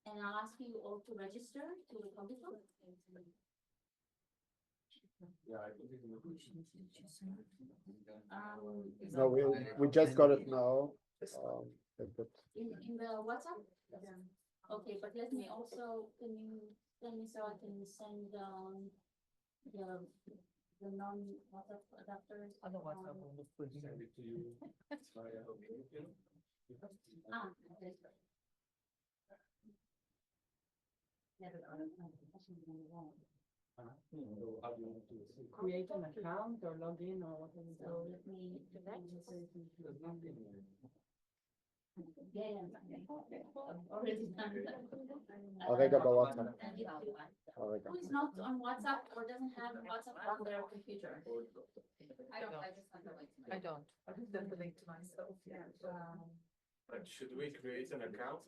And I'll ask you all to register to Recogito. Yeah, I can take a look. No, we just got it now. But In the WhatsApp? Okay, but let me also, can you tell me so I can send the non-WhatsApp adapters? On the WhatsApp, Send it to you. via- Okay. Yeah, but I don't know. So how do you want to? create an account or log in or whatever. So let me connect. Yeah, I've already done that. Arega bWhatsApp. Send it to- Arega. Who is not on WhatsApp or doesn't have WhatsApp on their computer? I just sent the link to I don't. I just sent the link to myself, yeah. But should we create an account?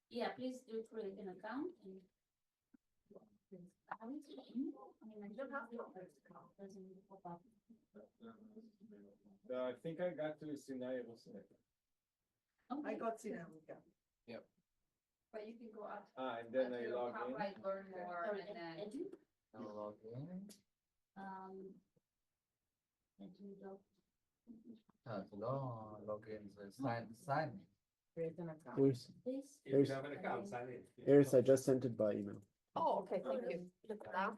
Yeah, please do create an account and. How is it? I mean, I don't have to. Doesn't pop up. I think I got to Sinai Rosnet. I got Sinai. But you can go up. And then I log in. Right, learn more, Sorry, and then. Edu? Now log in. Edu. לא, login, זה sign. Create an account. Here's, This. If you have an account, sign in. here's, I just sent it by email. Oh, okay, thank you.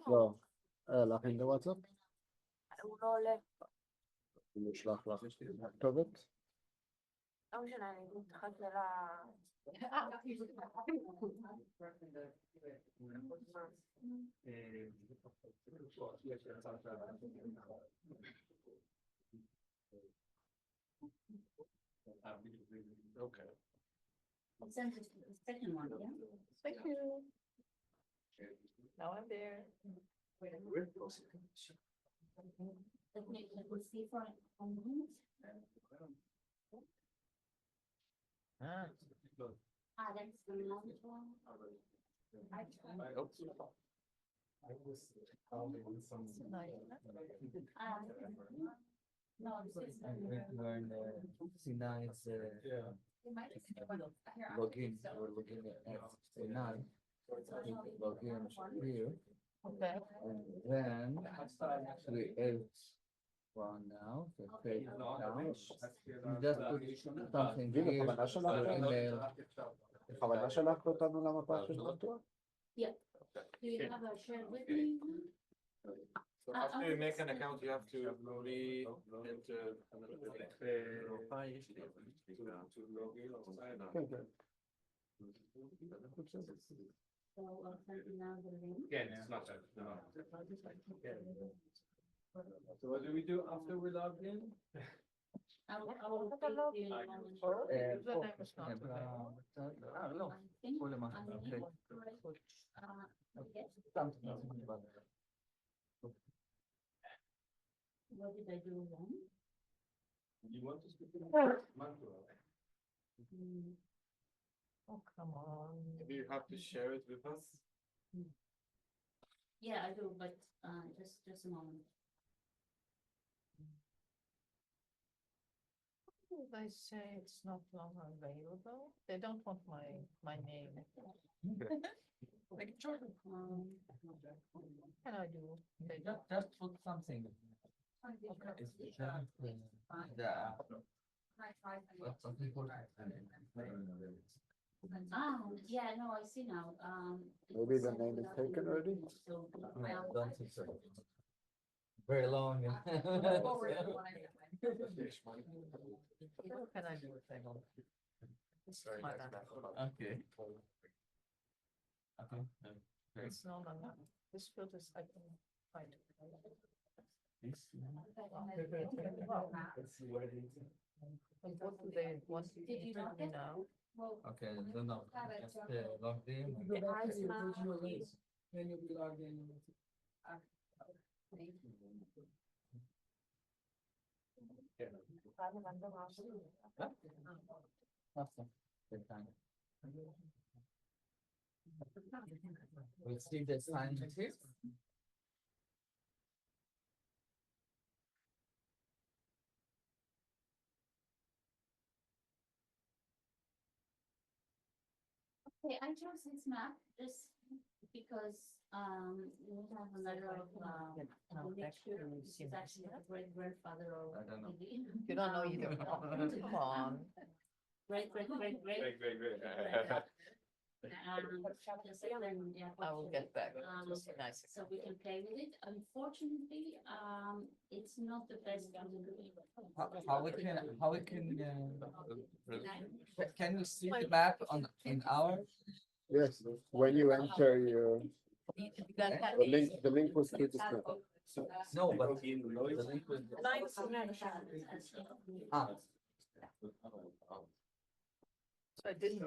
לא, לכן בוואטסאפ? הוא לא עולה. אני אשלח לך כתובת. לא משנה, אני מתחת Okay. I'll send it to the second one, yeah? Thank you. Now I'm there. Let me see for a moment. That's the last one. I hope so. I was following some. No, this is. We're in C9, it's login, we're looking at C9. Login here. Okay. And then actually it's one now, the page down. You just put something גיל, here, הכוונה שלך? your email. בכוונה שלחת אותנו למפה של בטוח? Yeah. Do you have a share with me? So after you make an account, you have to re-enter another link. To log in or sign up. כן, כן. So I'll send you now the link. Yeah, it's not that. So what do we do after we log in? I will take you. לא, פה למטה, אוקיי. What did I do wrong? You want to speak in Mantua? Oh, come on. Maybe you have to share it with us. Yeah, I do, but just a moment. They say it's not longer available. They don't want my name. Like Jordan. What can I do? They don't. Just put something. But something for. Yeah, no, I see now. Maybe the name is taken already? Don't think so. Very long. What can I do with that? Sorry. Okay. Okay. It's not enough. This field is, I can find it. This. And what do they want to Did you not get now? Okay, no, just logged in. Then you'll be logged in. Awesome. Good time. We'll see the assignment here. Okay, I chose this map just because we have a matter of mixture. This is actually the great grandfather of. I don't know. You don't know either. Come on. Great. Great. I will get back. Just nice. So we can play with it. Unfortunately, it's not the best. How we can we see the map in our? Yes, when you enter your, the link was to the screen. No, but the link was. Ah. So I didn't.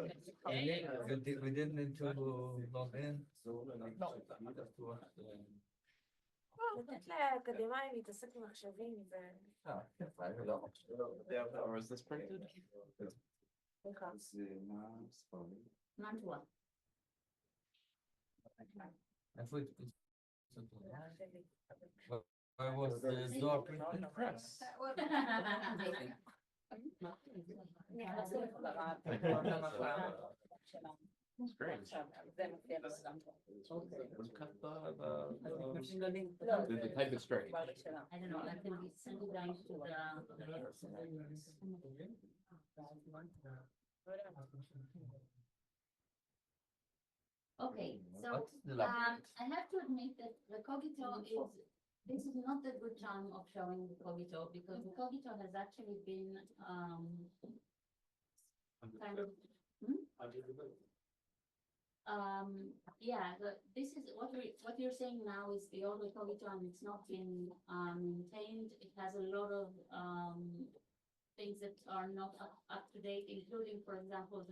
We didn't need to log in, so. No. לתת לאקדמאים להתעסק במחשבים ו... Or is this printed? Mantua. Where was the door printing press? It's great. The type is great. I don't know, I can send it down to Okay, so, I have to admit that the Cogito this is not a good time of showing the Cogito, because the Cogito has actually been, kind of, yeah, this is what you're saying now is the old Cogito, and it's not been, maintained. It has a lot of, things that are not up to date, including, for example,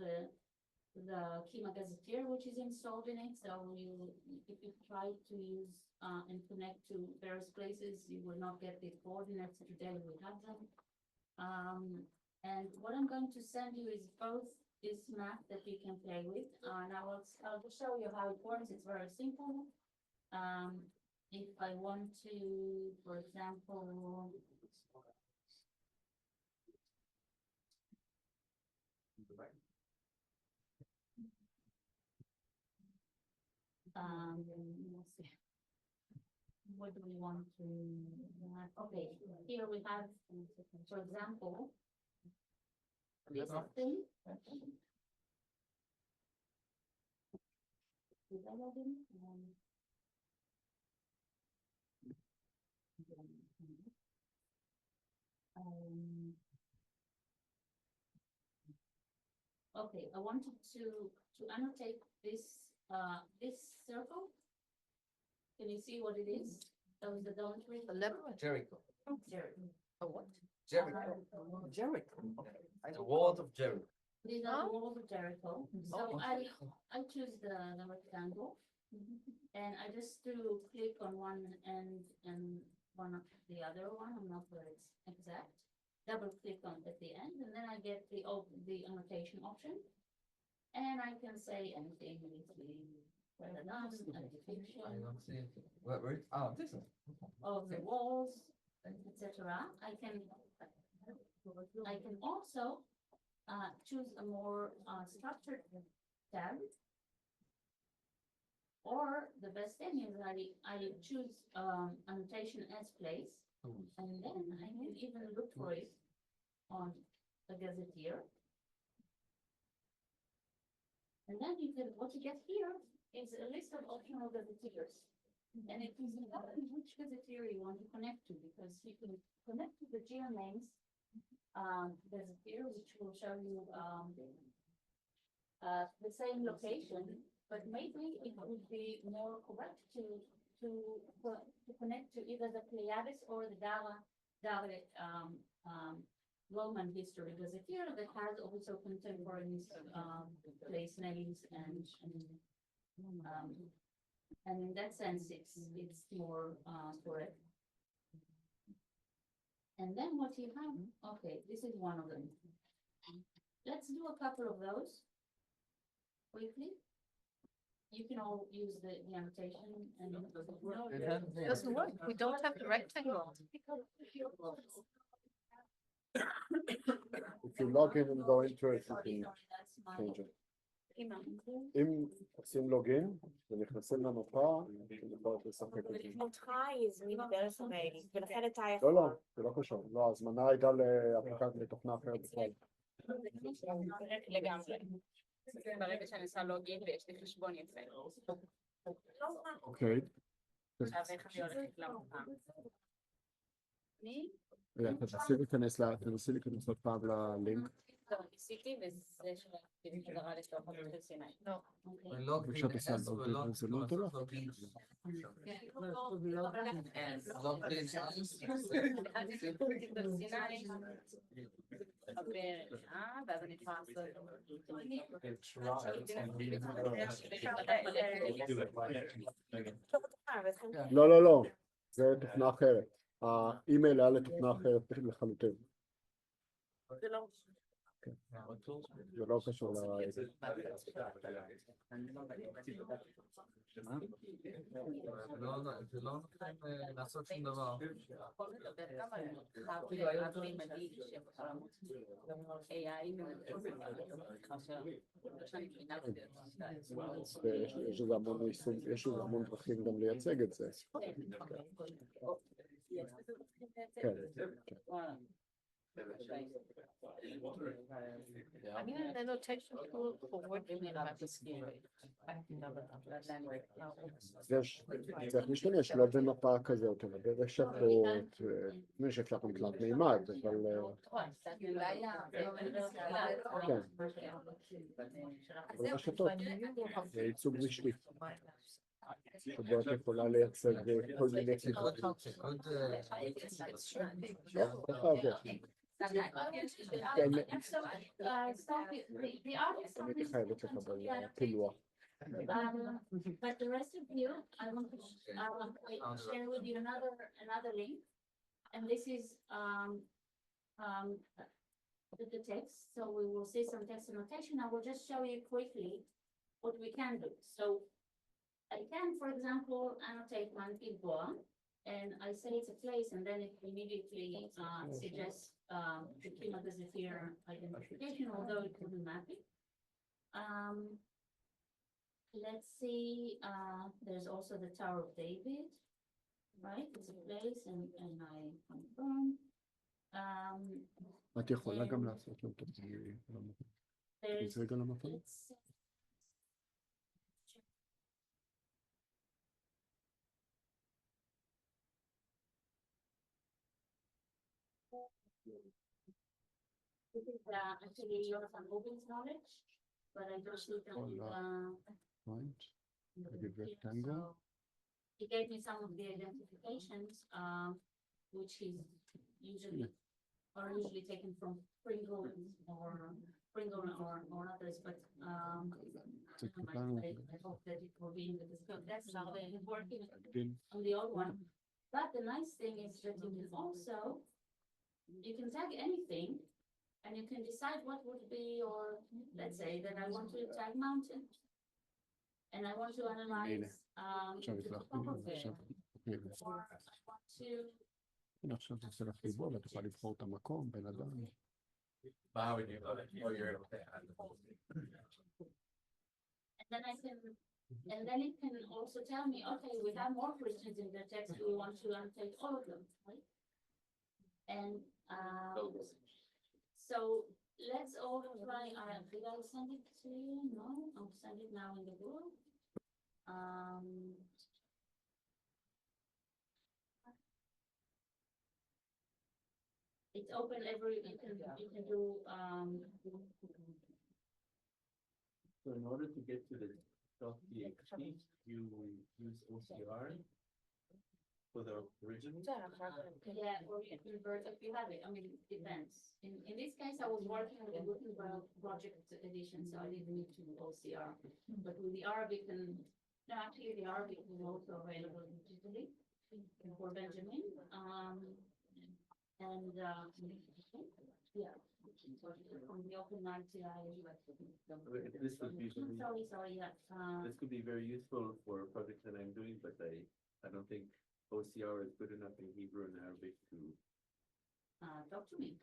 the Kima Gazetteer, which is installed in it. So if you try to use and connect to various places, you will not get the coordinates. Today we have them. And what I'm going to send you is both this map that you can play with, and I'll just show you how it works. It's very simple. If I want to, for example, let's see. What do we want to have? Okay, here we have, for example, this thing. Developing. Okay, I wanted to annotate this circle. Can you see what it is? That was the dormitory. Jericho. Jericho. A what? Jericho. Jericho. The walls of Jericho. These are the walls of Jericho. So I choose the rectangle. And I just do click on one end and one of the other one. I'm not very exact. Double click on at the end, and then I get the annotation option. And I can say anything between relevance and description I don't see it. Where? Oh, this one. of the walls, etc. I can also choose a more structured tab. Or the best thing is I choose annotation as place, and then I can even look for it on the Gazetteer. And then what you get here is a list of optional Gazetteers. And it is important which Gazetteer you want to connect to, because you can connect to the GeoNames Gazetteer, which will show you the same location. But maybe it would be more correct to connect to either the Pleiades or the Dale Roman history Gazetteer that has also contemporary place names and in that sense it's more correct. And then what you have, okay, this is one of them. Let's do a couple of those quickly. You can all use the annotation and. It doesn't work. We don't have the rectangle. If you log in and go into it, you can change it. אם עושים לוגין ונכנסים למפה, אתם יכולים לשחק את זה. אותך הזמין דרך המייל, ולכן אתה לא, לא, זה לא קשור. לא, ההזמנה הייתה לאפליקציה לתוכנה אחרת בכלל. לגמרי. ברגע שאני עושה לוגין ויש לי חשבון יפה. אוקיי. עכשיו איך אני הולכת למפה? רגע, תנסי להיכנס עוד פעם ללינק. לא, ניסיתי וזה שלחתי חזרה לתוך של סיני. לא. בבקשה תעשה לוגין, זה לא טוב. ואז אני יכולה לעשות. לא, לא, לא, זה תוכנה אחרת. האימייל היה לתוכנה אחרת לחלוטין. זה לא. זה לא קשור זה לא נותן לעשות שום דבר. יש לזה המון דרכים גם לייצג את זה. כן. I need an annotation tool for working in a צריך להשתמש לא במפה כזאת, אלא ברשתות, מי שאפשר גם תלת מימד, אבל... כן. ברשתות, זה ייצוג רשתי. שבו את יכולה לייצג כל מיני ציטוטים. Okay. So, the artist. הייתי חייבת לקבל פילוח. But the rest of you, I want to share with you another link. And this is, the text, so we will see some text annotation. I will just show you quickly what we can do. So I can, for example, annotate one Gilboa, and I say it's a place, and then it immediately suggests the Kima Gazetier identification, although it couldn't map it. Let's see, there's also the Tower of David, right? It's a place, and I confirm. את יכולה גם לעשות לו תוציא, זה רגע למפה? This is actually Jonathan Rubin's knowledge, but I just looked at Point, the rectangle. he gave me some of the identifications, which is usually taken from Pringle or others, but I hope that it will be in the description. That's how they're working on the old one. But the nice thing is that you can tag anything, and you can decide what would be your, let's say that I want to tag mountain. And I want to analyze the topography. Or I want to אני עכשיו תעשה לך חיבור ותוכל לבחור את המקום, בן אדם. And then it can also tell me, okay, we have more questions in the text, we want to annotate all of them, right? And so let's all try, did I send it to you? No, I'll send it now in the group. It's open you can do, So in order to get to the .txt, you use OCR for the original? yeah, or you can convert if you have it, I mean, it depends. In this case, I was working with the Gutenberg project edition, so I didn't need to do OCR. But with the Arabic no, actually the Arabic is also available digitally for Benjamin. Yeah. From the open This would be sorry, yeah. This could be very useful for a project that I'm doing, but I don't think OCR is good enough in Hebrew and Arabic to talk to me.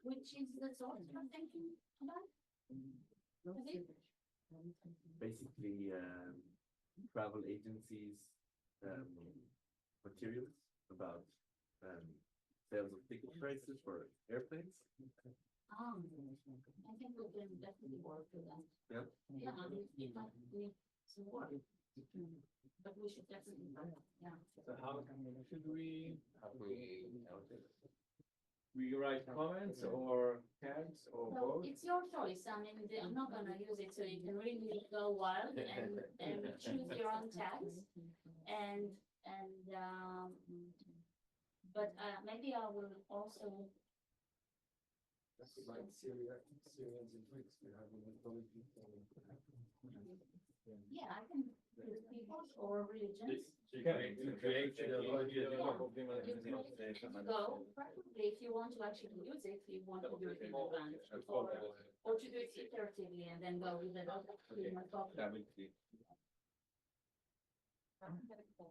Which is the source you're thinking about? basically travel agencies materials about sales of ticket prices for airplanes. I think we can definitely work with that. Yeah. Yeah, it might need some work. But we should definitely, yeah. So how should we rewrite comments or tags or So both? it's your choice. I mean, I'm not gonna use it, so you can really go wild and choose your own tags. But maybe I will also. That's like Syrians and Greeks, we have Yeah, I can use people or religions. Go, preferably if you want to actually use it, you want to do it in advance. Or to do it iteratively and then go with it.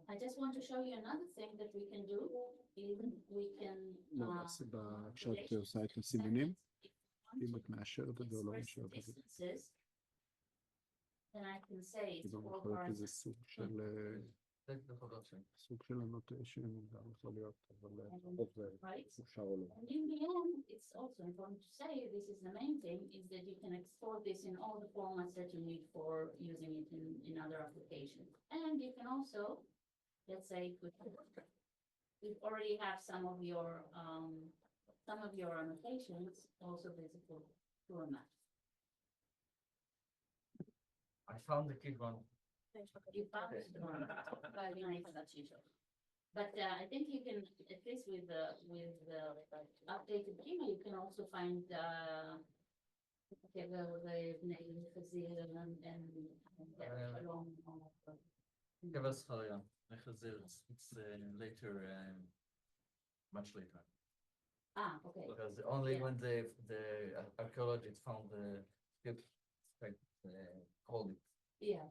I just want to show you another thing that we can do. We can. כשאת עושה את הסימונים, אם את מאשרת את זה או לא מאשרת את זה. Then I can say it's גם יכול להיות איזה סוג של annotation, גם יכול להיות, אבל אפשר או לא. And in the end, it's also important to say, this is the main thing, is that you can export this in all the formats that you need for using it in other applications. And you can also, let's say, we already have some of your annotations also visible through a map. I found the kid one. You found it. Very nice. But I think you can, at least with the updated Gmail, you can also find Shalom. Kever Zcharia, Mechazir, it's later, much later. Ah, okay. Because only when the archaeologists found the script, like, called it. Yeah.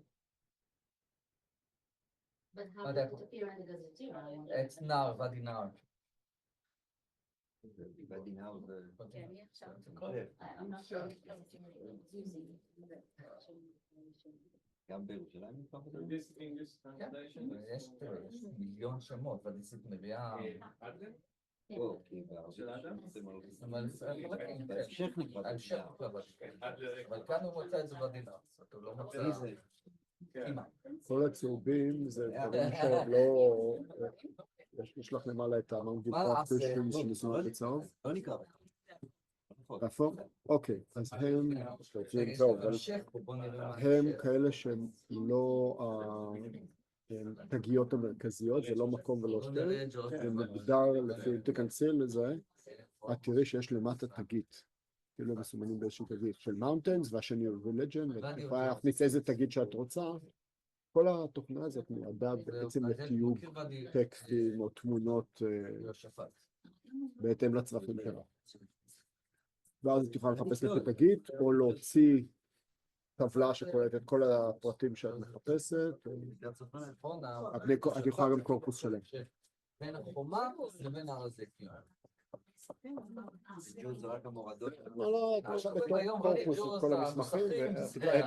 But how But did that- it appear in the Gazetteer? I wonder? It's now, Vadi Nar. Vadi Nar, Okay, yeah, so Yeah. I'm not sure if it's using. גם בירושלים נתפח את זה? This English translation? יש מיליון שמות, ודיסית מביאה. או, כי בערבית אבל בהמשך נקרא ההמשך נקרא ודי נר. אבל כאן הוא מוצא את זה ודי נר, אז אתה לא מוצא. מי זה? כמעט. כל הצהובים זה דברים שהם לא... יש לך למעלה את המנגיפה שמסומן בצהוב. לא נקרא. איפה? אוקיי, אז הם... טוב, אבל הם כאלה שהם לא התגיות המרכזיות, זה לא מקום ולא שתי, זה מוגדר לפי, אם תכנסי לזה, את תראי שיש למטה תגית, כאילו מסומנים באיזושהי תגית של מאונטנס, והשני הוא ויליג'ן, ואת יכולה להכניס איזה תגית שאת רוצה. כל התוכנה הזאת נועדה בעצם לתיוג טקסטים או תמונות בהתאם לצרכים שלה. ואז את יכולה לחפש לפי תגית, או להוציא טבלה שכוללת את כל הפרטים שאת מחפשת. את יכולה גם קורפוס שלם. בין החומה לבין הר הזיתים. זה רק המורדות. לא, את עכשיו בתור קורפוס את כל המסמכים,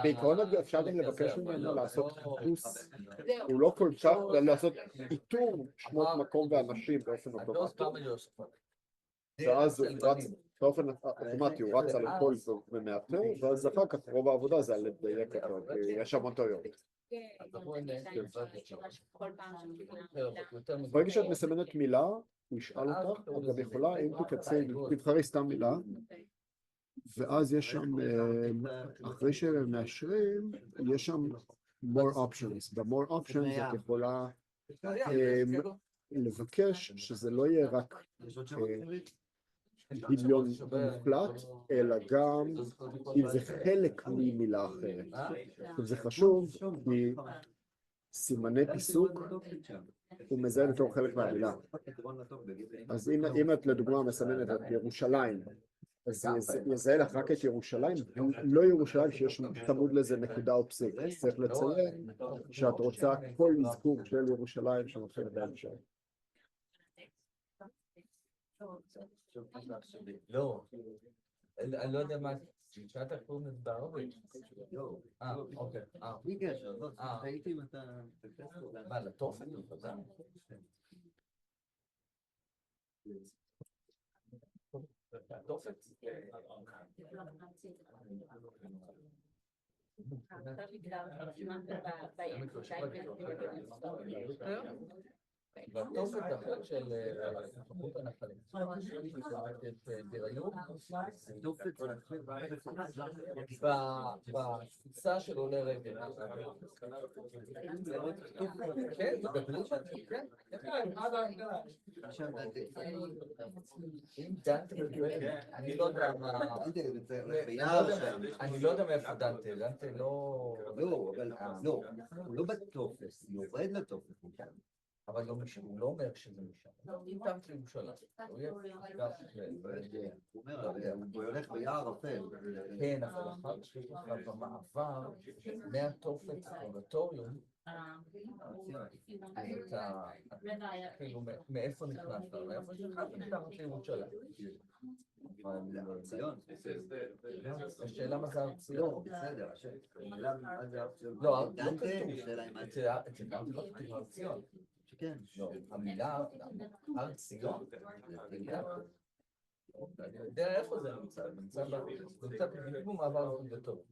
בעיקרון אפשר גם לבקש ממנו לעשות חיפוש, הוא לא כל כך, לעשות איתור שמות מקום ואנשים באופן אוטומטי. ואז באופן אוטומטי הוא רץ על הכל ומאתר, ואז אחר כך רוב העבודה זה על לדייק אותו, כי יש המון טעויות. ברגע שאת מסמנת מילה, הוא ישאל אותך, את גם יכולה, אם תבחרי סתם מילה, ואז יש שם, אחרי שמאשרים, יש שם more options. ב-more options את יכולה לבקש שזה לא יהיה רק דמיון מוחלט, אלא גם אם זה חלק ממילה אחרת. זה חשוב, כי סימני פיסוק הוא מזהה בתור חלק מהמילה. אז אם את לדוגמה מסמנת את ירושלים, אז יזהה לך רק את ירושלים, לא ירושלים שיש תמוד לזה נקודה או פסיק. צריך לציין שאת רוצה כל אזכור של ירושלים שמתחיל בהמשך. לא, אני לא יודע מה, שאתה קוראים את בערבית. אוקיי. בלי קשר, לא, ראיתי אם אתה... מה, לתופן? התופת? והתופת החלק של חפות הנחלים. בתפיסה של עולי רגל. כן, כן. אני לא יודע מה... אני לא יודע מאיפה דנטה, דנטה לא... לא, אבל לא, הוא לא בטופס, הוא יורד לטופס. אבל הוא לא אומר שזה משם. הוא מתחת לירושלים. הוא הולך ביער אפל. כן, אבל אחר כך במעבר מהתופת לפורטוריום, כאילו מאיפה נכנסת? מאיפה נכנסת מתחת לירושלים? ציון. השאלה מה זה הר ציון? בסדר, השאלה מה זה הר ציון. לא, אצל דנטה לא כתוב הר ציון. כן. לא, המילה הר ציון. אני יודע איפה זה נמצא, נמצא בדיוק במעבר טוב.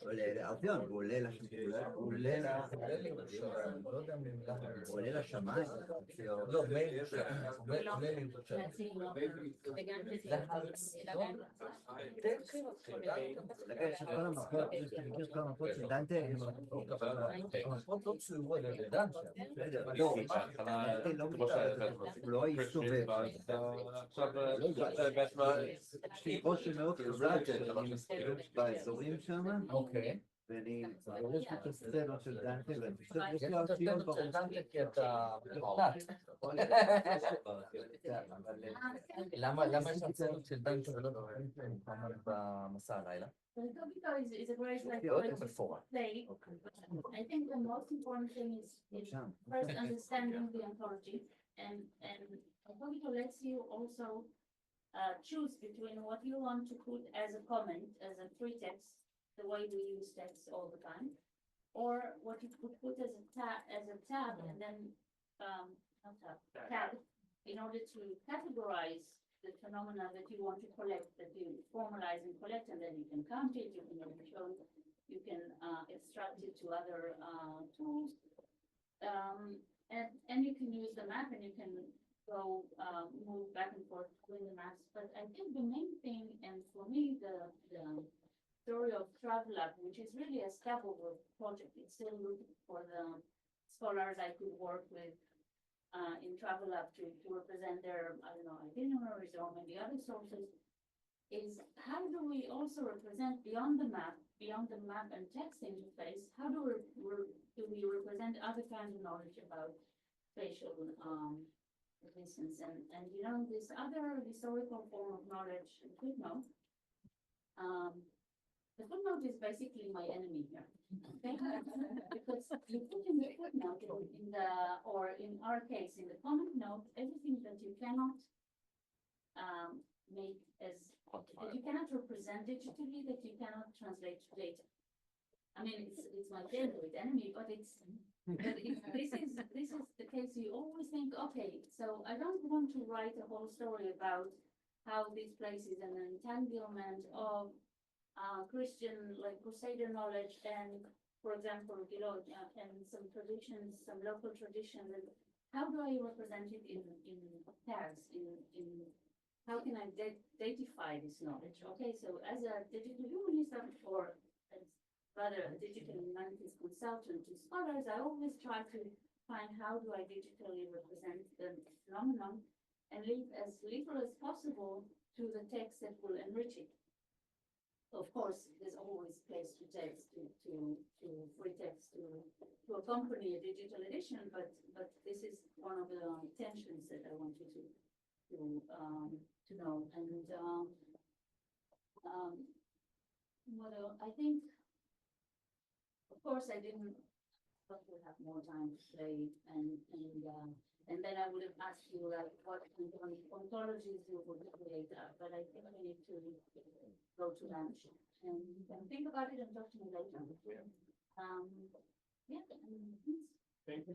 עולה לאביון, הוא עולה הוא עולה לשמיים. לא, מייל, יש את כל המפות, אתה מכיר את כל המפות של דנטה? המפות לא צוירו על ידי דנטה. הוא לא הסתובב. יש לי רושם מאוד חזק שאני מסתובב באזורים שם. אוקיי. ואני רואה את הסצנות של דנטה, ואני חושב שיש לי הסצנות של דנטה כי אתה למה יש הסצנות של דנטה ולא במסע הלילה? Tobito is a great play. I think the most important thing is first understanding the ontology, and Tobito lets you also choose between what you want to put as a comment, as a free text, the way we use text all the time, or what you could put as a tab, and then tab in order to categorize the phenomena that you want to collect, that you formalize and collect, and then you can count it, you can show, you can extract it to other tools, and you can use the map, and you can go move back and forth between the maps. But I think the main thing, and for me, the story of TravelLab, which is really a scaffold project, it's still looking for the scholars I could work with in TravelLab to represent their, I don't know, itineraries or maybe other sources, is how do we also represent beyond the map and text interface, how do we represent other kinds of knowledge about spatial existence, and you know, this other historical form of knowledge, footnote. The footnote is basically my enemy here, okay? Because you put in the footnote or in our case, in the comment note, everything that you cannot make as, that you cannot represent digitally, that you cannot translate to data. I mean, it's my favorite enemy, but this is the case. You always think, okay, so I don't want to write a whole story about how this place is an entanglement of Christian, like Crusader knowledge, and for example, you know, and some traditions, some local traditions, and how do I represent it in tags, in how can I datify this knowledge? Okay, so as a digital humanist, or as rather a digital humanities consultant to scholars, I always try to find how do I digitally represent the phenomenon and leave as little as possible to the text that will enrich it. Of course, there's always place to text, to free text, to accompany a digital edition, but this is one of the tensions that I want you to know. And what else? I think, of course, I didn't, but we'll have more time to play, and then I would have asked you like what kind of ontologies you would create, but I think we need to go to lunch and think about it and talk to me later. Yeah. Thank you.